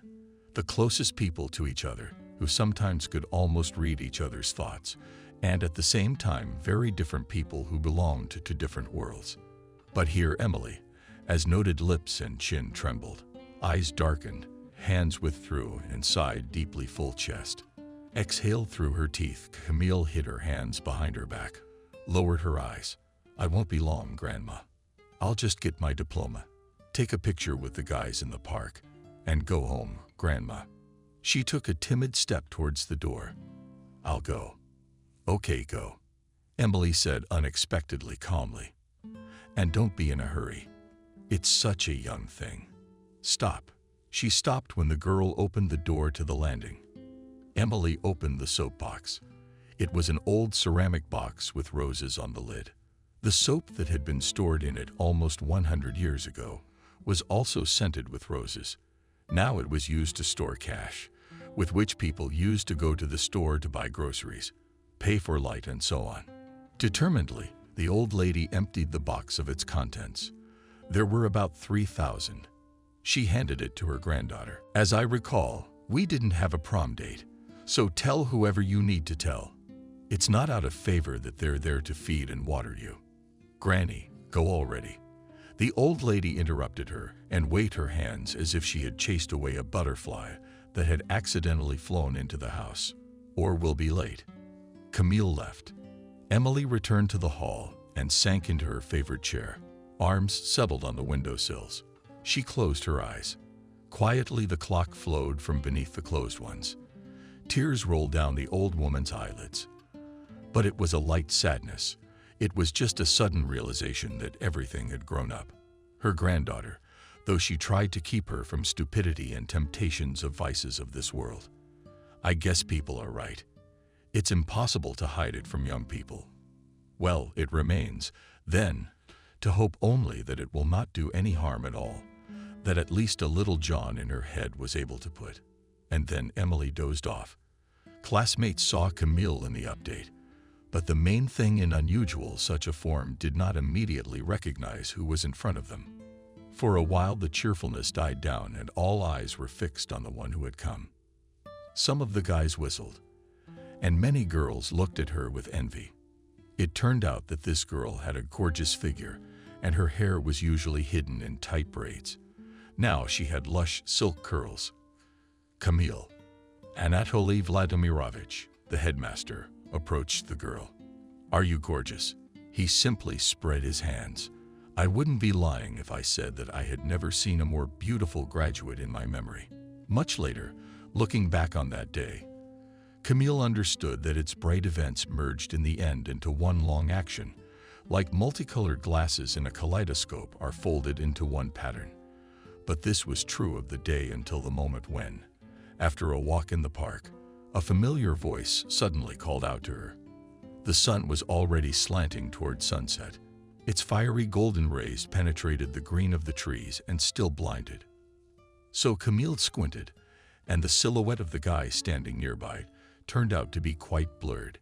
the closest people to each other, who sometimes could almost read each other's thoughts, and at the same time very different people who belonged to different worlds. But here Emily, as noted lips and chin trembled, eyes darkened, hands withdrew and sighed deeply full chest. Exhaled through her teeth, Camille hid her hands behind her back, lowered her eyes. "I won't be long, Grandma. I'll just get my diploma, take a picture with the guys in the park, and go home, Grandma." She took a timid step towards the door. "I'll go." "Okay, go," Emily said unexpectedly calmly. "And don't be in a hurry. It's such a young thing. Stop." She stopped when the girl opened the door to the landing. Emily opened the soap box. It was an old ceramic box with roses on the lid. The soap that had been stored in it almost 100 years ago was also scented with roses. Now it was used to store cash, with which people used to go to the store to buy groceries, pay for light, and so on. Determinedly, the old lady emptied the box of its contents. There were about 3,000. She handed it to her granddaughter. "As I recall, we didn't have a prom date, so tell whoever you need to tell. It's not out of favor that they're there to feed and water you. Granny, go already." The old lady interrupted her and waved her hands as if she had chased away a butterfly that had accidentally flown into the house. "Or we'll be late." Camille left. Emily returned to the hall and sank into her favorite chair, arms settled on the windowsills. She closed her eyes. Quietly the clock flowed from beneath the closed ones. Tears rolled down the old woman's eyelids. But it was a light sadness. It was just a sudden realization that everything had grown up. Her granddaughter, though she tried to keep her from stupidity and temptations of vices of this world. I guess people are right. It's impossible to hide it from young people. Well, it remains, then, to hope only that it will not do any harm at all, that at least a little John in her head was able to put. And then Emily dozed off. Classmates saw Camille in the update, but the main thing in unusual such a form did not immediately recognize who was in front of them. For a while the cheerfulness died down and all eyes were fixed on the one who had come. Some of the guys whistled, and many girls looked at her with envy. It turned out that this girl had a gorgeous figure, and her hair was usually hidden in tight braids. Now she had lush silk curls. Camille, Anatoly Vladimirovich, the headmaster, approached the girl. "Are you gorgeous?" He simply spread his hands. I wouldn't be lying if I said that I had never seen a more beautiful graduate in my memory. Much later, looking back on that day, Camille understood that its bright events merged in the end into one long action, like multicolored glasses in a kaleidoscope are folded into one pattern. But this was true of the day until the moment when, after a walk in the park, a familiar voice suddenly called out to her. The sun was already slanting toward sunset. Its fiery golden rays penetrated the green of the trees and still blinded. So Camille squinted, and the silhouette of the guy standing nearby turned out to be quite blurred.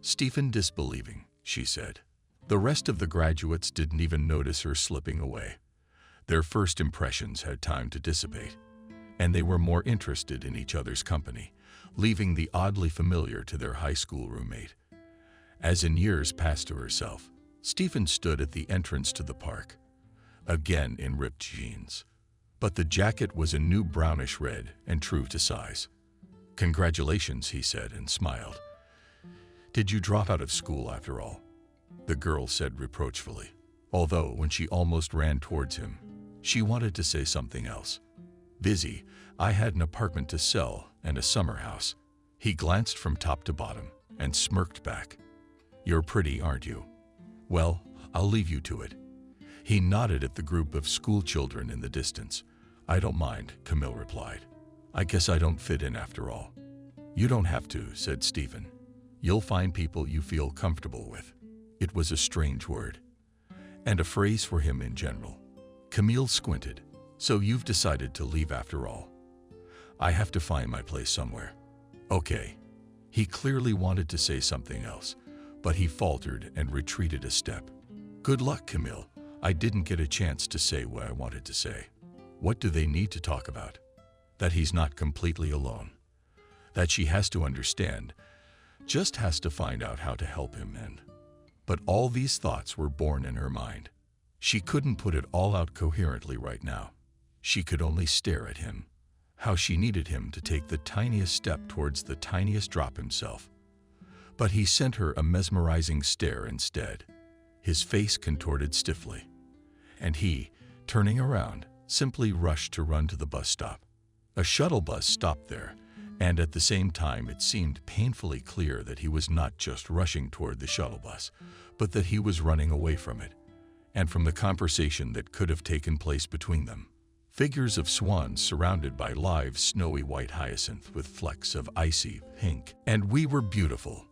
"Stephen disbelieving," she said. The rest of the graduates didn't even notice her slipping away. Their first impressions had time to dissipate, and they were more interested in each other's company, leaving the oddly familiar to their high school roommate. As in years past to herself, Stephen stood at the entrance to the park, again in ripped jeans. But the jacket was a new brownish red and true to size. "Congratulations," he said and smiled. "Did you drop out of school after all?" the girl said reproachfully, although when she almost ran towards him, she wanted to say something else. "Busy. I had an apartment to sell and a summer house." He glanced from top to bottom and smirked back. "You're pretty, aren't you? Well, I'll leave you to it." He nodded at the group of school children in the distance. "I don't mind," Camille replied. "I guess I don't fit in after all." "You don't have to," said Stephen. "You'll find people you feel comfortable with." It was a strange word, and a phrase for him in general. Camille squinted. "So you've decided to leave after all?" "I have to find my place somewhere." "Okay." He clearly wanted to say something else, but he faltered and retreated a step. "Good luck, Camille. I didn't get a chance to say what I wanted to say." What do they need to talk about? That he's not completely alone. That she has to understand, just has to find out how to help him and... But all these thoughts were born in her mind. She couldn't put it all out coherently right now. She could only stare at him. How she needed him to take the tiniest step towards the tiniest drop himself. But he sent her a mesmerizing stare instead. His face contorted stiffly. And he, turning around, simply rushed to run to the bus stop. A shuttle bus stopped there, and at the same time it seemed painfully clear that he was not just rushing toward the shuttle bus, but that he was running away from it, and from the conversation that could have taken place between them. Figures of swans surrounded by live snowy white hyacinth with flecks of icy pink. And we were beautiful.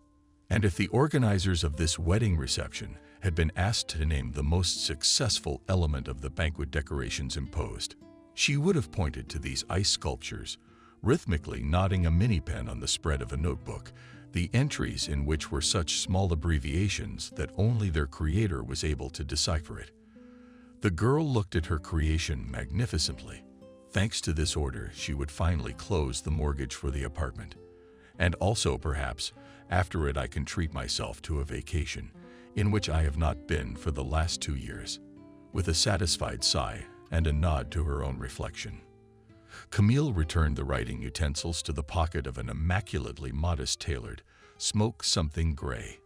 And if the organizers of this wedding reception had been asked to name the most successful element of the banquet decorations imposed, she would have pointed to these ice sculptures, rhythmically nodding a mini pen on the spread of a notebook, the entries in which were such small abbreviations that only their creator was able to decipher it. The girl looked at her creation magnificently. Thanks to this order, she would finally close the mortgage for the apartment. And also, perhaps, after it I can treat myself to a vacation, in which I have not been for the last 2 years. With a satisfied sigh and a nod to her own reflection, Camille returned the writing utensils to the pocket of an immaculately modest tailored, smoke-something gray.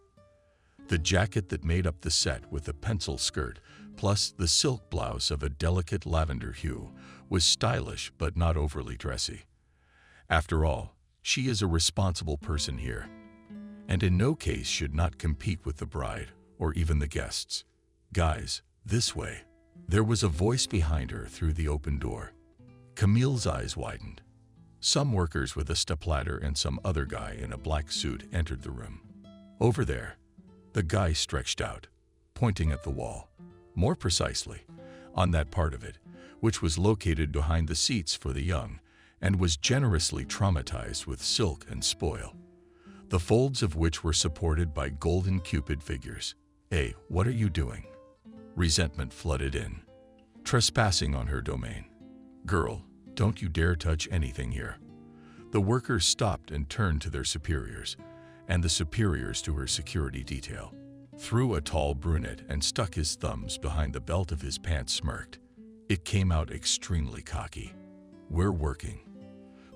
The jacket that made up the set with a pencil skirt, plus the silk blouse of a delicate lavender hue, was stylish but not overly dressy. After all, she is a responsible person here, and in no case should not compete with the bride or even the guests. "Guys, this way." There was a voice behind her through the open door. Camille's eyes widened. Some workers with a stepladder and some other guy in a black suit entered the room. "Over there." The guy stretched out, pointing at the wall. More precisely, on that part of it, which was located behind the seats for the young and was generously traumatized with silk and spoil, the folds of which were supported by golden Cupid figures. "Hey, what are you doing?" Resentment flooded in. "Trespassing on her domain." "Girl, don't you dare touch anything here." The workers stopped and turned to their superiors, and the superiors to her security detail. threw a tall brunette and stuck his thumbs behind the belt of his pants, smirked. It came out extremely cocky. "We're working.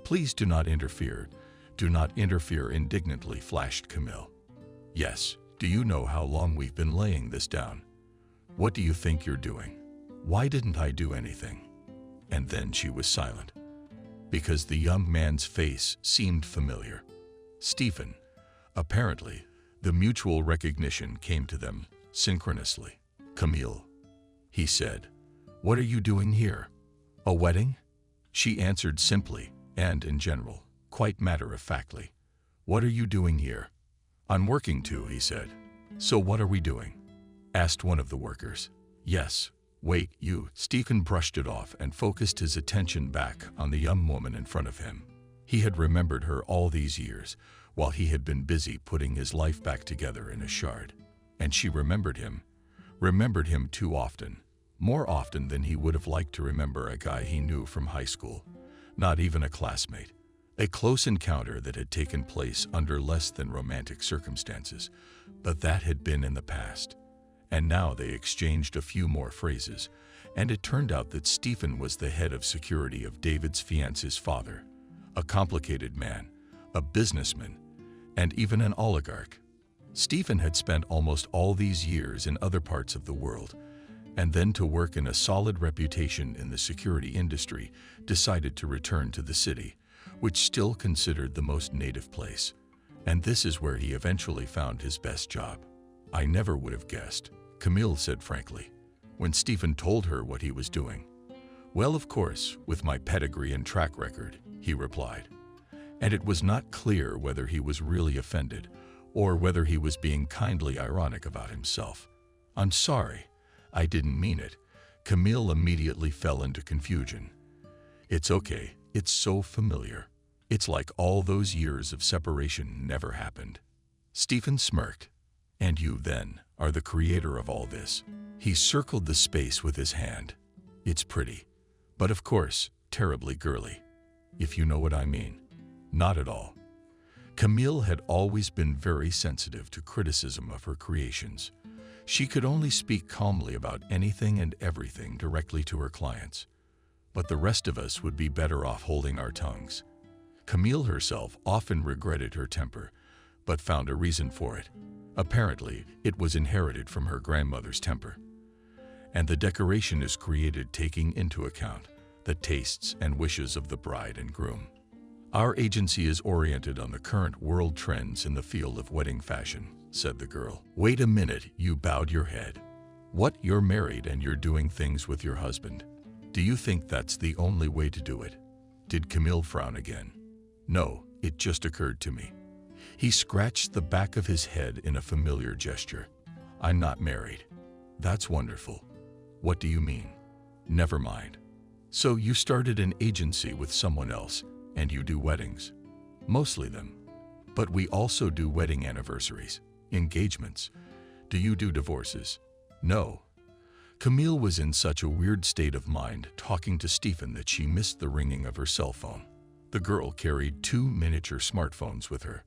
Please do not interfere. Do not interfere," indignantly flashed Camille. "Yes, do you know how long we've been laying this down? What do you think you're doing? Why didn't I do anything?" And then she was silent, because the young man's face seemed familiar. Stephen. Apparently, the mutual recognition came to them synchronously. "Camille," he said, "what are you doing here? A wedding?" She answered simply and, in general, quite matter-of-factly. "What are you doing here?" "I'm working too," he said. "So what are we doing?" asked one of the workers. "Yes, wait, you." Stephen brushed it off and focused his attention back on the young woman in front of him. He had remembered her all these years, while he had been busy putting his life back together in a shard. And she remembered him too often, more often than he would have liked to remember a guy he knew from high school, not even a classmate. A close encounter that had taken place under less than romantic circumstances, but that had been in the past. And now they exchanged a few more phrases, and it turned out that Stephen was the head of security of David's fiance's father, a complicated man, a businessman, and even an oligarch. Stephen had spent almost all these years in other parts of the world, and then to work in a solid reputation in the security industry, decided to return to the city, which still considered the most native place. And this is where he eventually found his best job. "I never would have guessed," Camille said frankly, when Stephen told her what he was doing. "Well, of course, with my pedigree and track record," he replied. And it was not clear whether he was really offended or whether he was being kindly ironic about himself. "I'm sorry, I didn't mean it." Camille immediately fell into confusion. "It's okay, it's so familiar. It's like all those years of separation never happened." Stephen smirked. "And you, then, are the creator of all this?" He circled the space with his hand. "It's pretty, but of course, terribly girly, if you know what I mean." "Not at all." Camille had always been very sensitive to criticism of her creations. She could only speak calmly about anything and everything directly to her clients. But the rest of us would be better off holding our tongues. Camille herself often regretted her temper, but found a reason for it. Apparently, it was inherited from her grandmother's temper. And the decoration is created taking into account the tastes and wishes of the bride and groom. "Our agency is oriented on the current world trends in the field of wedding fashion," said the girl. "Wait a minute," you bowed your head. "What, you're married and you're doing things with your husband? Do you think that's the only way to do it?" Did Camille frown again? "No, it just occurred to me." He scratched the back of his head in a familiar gesture. "I'm not married." "That's wonderful." "What do you mean?" "Never mind." "So you started an agency with someone else, and you do weddings?" "Mostly them. But we also do wedding anniversaries, engagements. Do you do divorces?" "No." Camille was in such a weird state of mind talking to Stephen that she missed the ringing of her cell phone. The girl carried 2 miniature smartphones with her.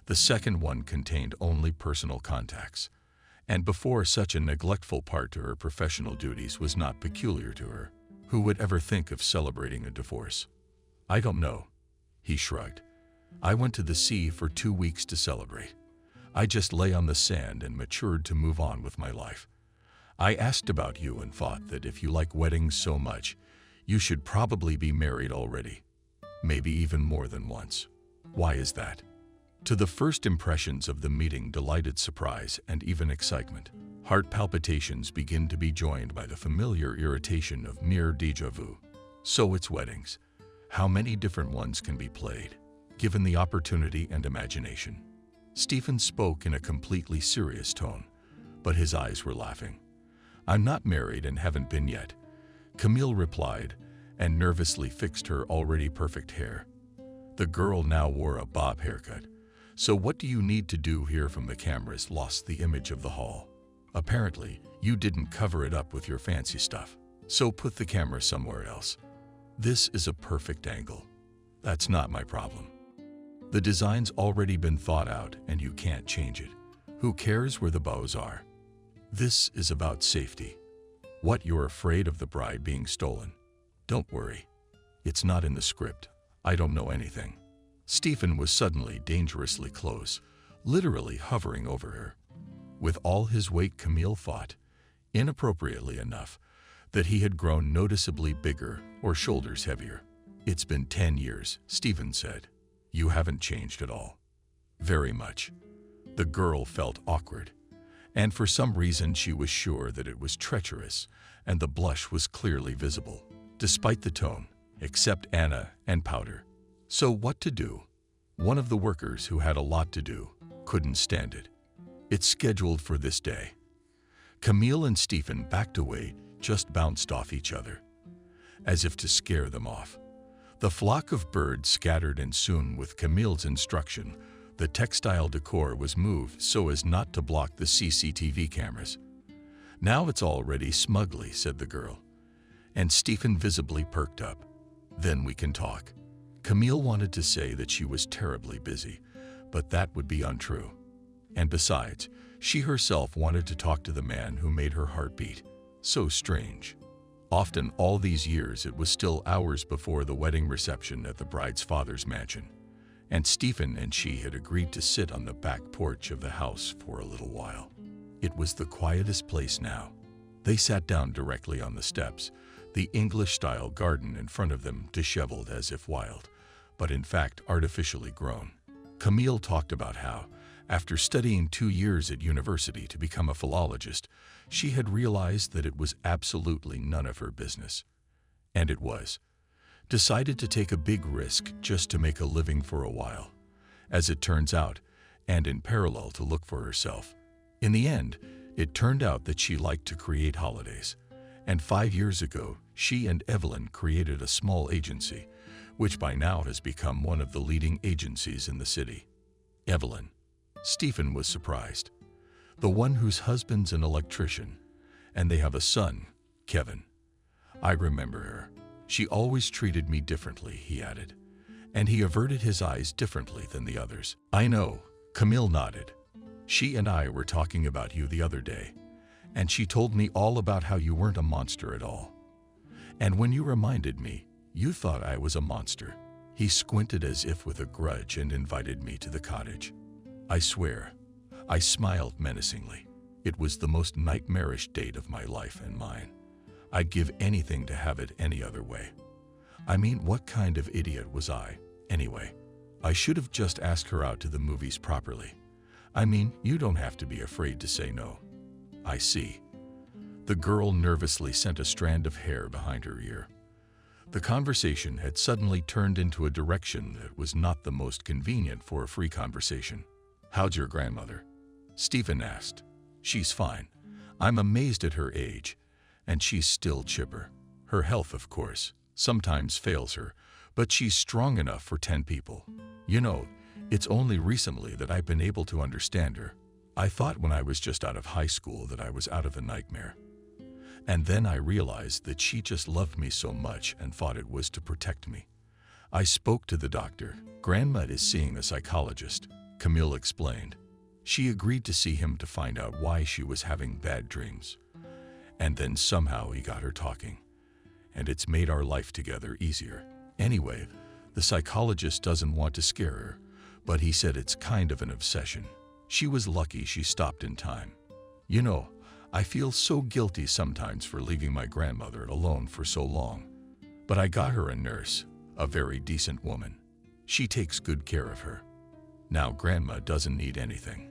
The second one contained only personal contacts, and before such a neglectful part to her professional duties was not peculiar to her. Who would ever think of celebrating a divorce? "I don't know," he shrugged. "I went to the sea for 2 weeks to celebrate. I just lay on the sand and matured to move on with my life. I asked about you and thought that if you like weddings so much, you should probably be married already. Maybe even more than once." "Why is that?" To the first impressions of the meeting delighted surprise and even excitement. Heart palpitations begin to be joined by the familiar irritation of mere déjà vu. So it's weddings. How many different ones can be played, given the opportunity and imagination? Stephen spoke in a completely serious tone, but his eyes were laughing. "I'm not married and haven't been yet," Camille replied, and nervously fixed her already perfect hair. The girl now wore a bob haircut. "So what do you need to do here?" From the cameras lost the image of the hall. "Apparently, you didn't cover it up with your fancy stuff. So put the camera somewhere else. This is a perfect angle." "That's not my problem. The design's already been thought out and you can't change it." Who cares where the bows are? This is about safety. What, you're afraid of the bride being stolen? Don't worry. It's not in the script. I don't know anything. Stephen was suddenly dangerously close, literally hovering over her. With all his weight, Camille thought, inappropriately enough, that he had grown noticeably bigger or shoulders heavier. It's been 10 years, Stephen said. You haven't changed at all. Very much. The girl felt awkward, and for some reason she was sure that it was treacherous, and the blush was clearly visible, despite the tone, except Anna and powder. So what to do? One of the workers, who had a lot to do, couldn't stand it. It's scheduled for this day. Camille and Stephen backed away, just bounced off each other, as if to scare them off. The flock of birds scattered, and soon, with Camille's instruction, the textile decor was moved so as not to block the CCTV cameras. Now it's all ready smugly, said the girl, and Stephen visibly perked up. Then we can talk. Camille wanted to say that she was terribly busy, but that would be untrue. And besides, she herself wanted to talk to the man who made her heart beat. So strange. Often all these years it was still hours before the wedding reception at the bride's father's mansion, and Stephen and she had agreed to sit on the back porch of the house for a little while. It was the quietest place now. They sat down directly on the steps, the English-style garden in front of them disheveled as if wild, but in fact artificially grown. Camille talked about how, after studying 2 years at university to become a philologist, she had realized that it was absolutely none of her business. And it was. Decided to take a big risk just to make a living for a while, as it turns out, and in parallel to look for herself. In the end, it turned out that she liked to create holidays, and 5 years ago, she and Evelyn created a small agency, which by now has become one of the leading agencies in the city. Evelyn. Stephen was surprised. The one whose husband's an electrician, and they have a son, Kevin. I remember her. She always treated me differently, he added, and he averted his eyes differently than the others. I know, Camille nodded. She and I were talking about you the other day, and she told me all about how you weren't a monster at all. And when you reminded me, you thought I was a monster. He squinted as if with a grudge and invited me to the cottage. I swear, I smiled menacingly. It was the most nightmarish date of my life and mine. I'd give anything to have it any other way. I mean, what kind of idiot was I, anyway? I should have just asked her out to the movies properly. I mean, you don't have to be afraid to say no. I see. The girl nervously sent a strand of hair behind her ear. The conversation had suddenly turned into a direction that was not the most convenient for a free conversation. How's your grandmother? Stephen asked. She's fine. I'm amazed at her age, and she's still chipper. Her health, of course, sometimes fails her, but she's strong enough for 10 people. You know, it's only recently that I've been able to understand her. I thought when I was just out of high school that I was out of the nightmare. And then I realized that she just loved me so much and thought it was to protect me. I spoke to the doctor. Grandma is seeing a psychologist, Camille explained. She agreed to see him to find out why she was having bad dreams. And then somehow he got her talking. And it's made our life together easier. Anyway, the psychologist doesn't want to scare her, but he said it's kind of an obsession. She was lucky she stopped in time. You know, I feel so guilty sometimes for leaving my grandmother alone for so long. But I got her a nurse, a very decent woman. She takes good care of her. Now Grandma doesn't need anything.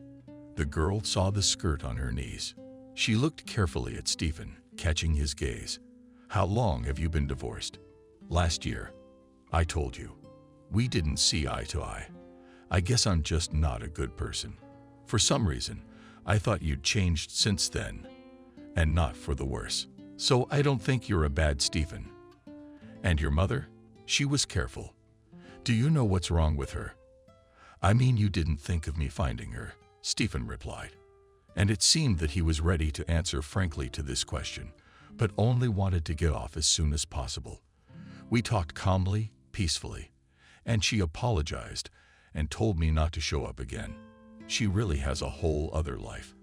The girl saw the skirt on her knees. She looked carefully at Stephen, catching his gaze. How long have you been divorced? Last year. I told you. We didn't see eye to eye. I guess I'm just not a good person. For some reason, I thought you'd changed since then, and not for the worse. So I don't think you're a bad Stephen. And your mother? She was careful. Do you know what's wrong with her? I mean, you didn't think of me finding her, Stephen replied. And it seemed that he was ready to answer frankly to this question, but only wanted to get off as soon as possible. We talked calmly, peacefully, and she apologized and told me not to show up again. She really has a whole other life.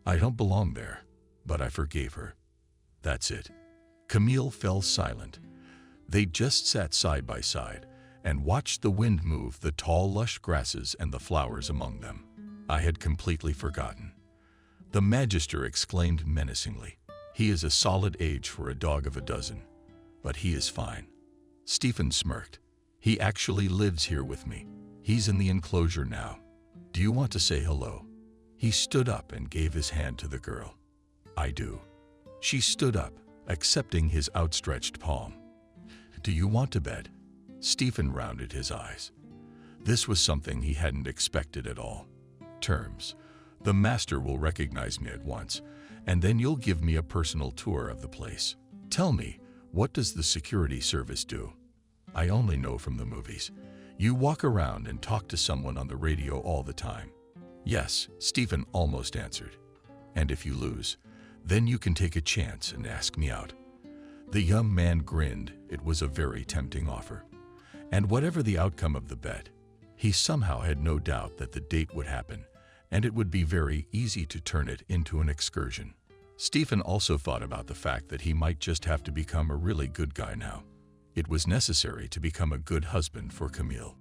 I don't belong there, but I forgave her. That's it. Camille fell silent. They just sat side by side and watched the wind move the tall, lush grasses and the flowers among them. I had completely forgotten. The Magister exclaimed menacingly. He is a solid age for a dog of a dozen, but he is fine. Stephen smirked. He actually lives here with me. He's in the enclosure now. Do you want to say hello? He stood up and gave his hand to the girl. I do. She stood up, accepting his outstretched palm. Do you want to bed? Stephen rounded his eyes. This was something he hadn't expected at all. Terms. The master will recognize me at once, and then you'll give me a personal tour of the place. Tell me, what does the security service do? I only know from the movies. You walk around and talk to someone on the radio all the time. Yes, Stephen almost answered. And if you lose, then you can take a chance and ask me out. The young man grinned. It was a very tempting offer. And whatever the outcome of the bet, he somehow had no doubt that the date would happen, and it would be very easy to turn it into an excursion. Stephen also thought about the fact that he might just have to become a really good guy now. It was necessary to become a good husband for Camille.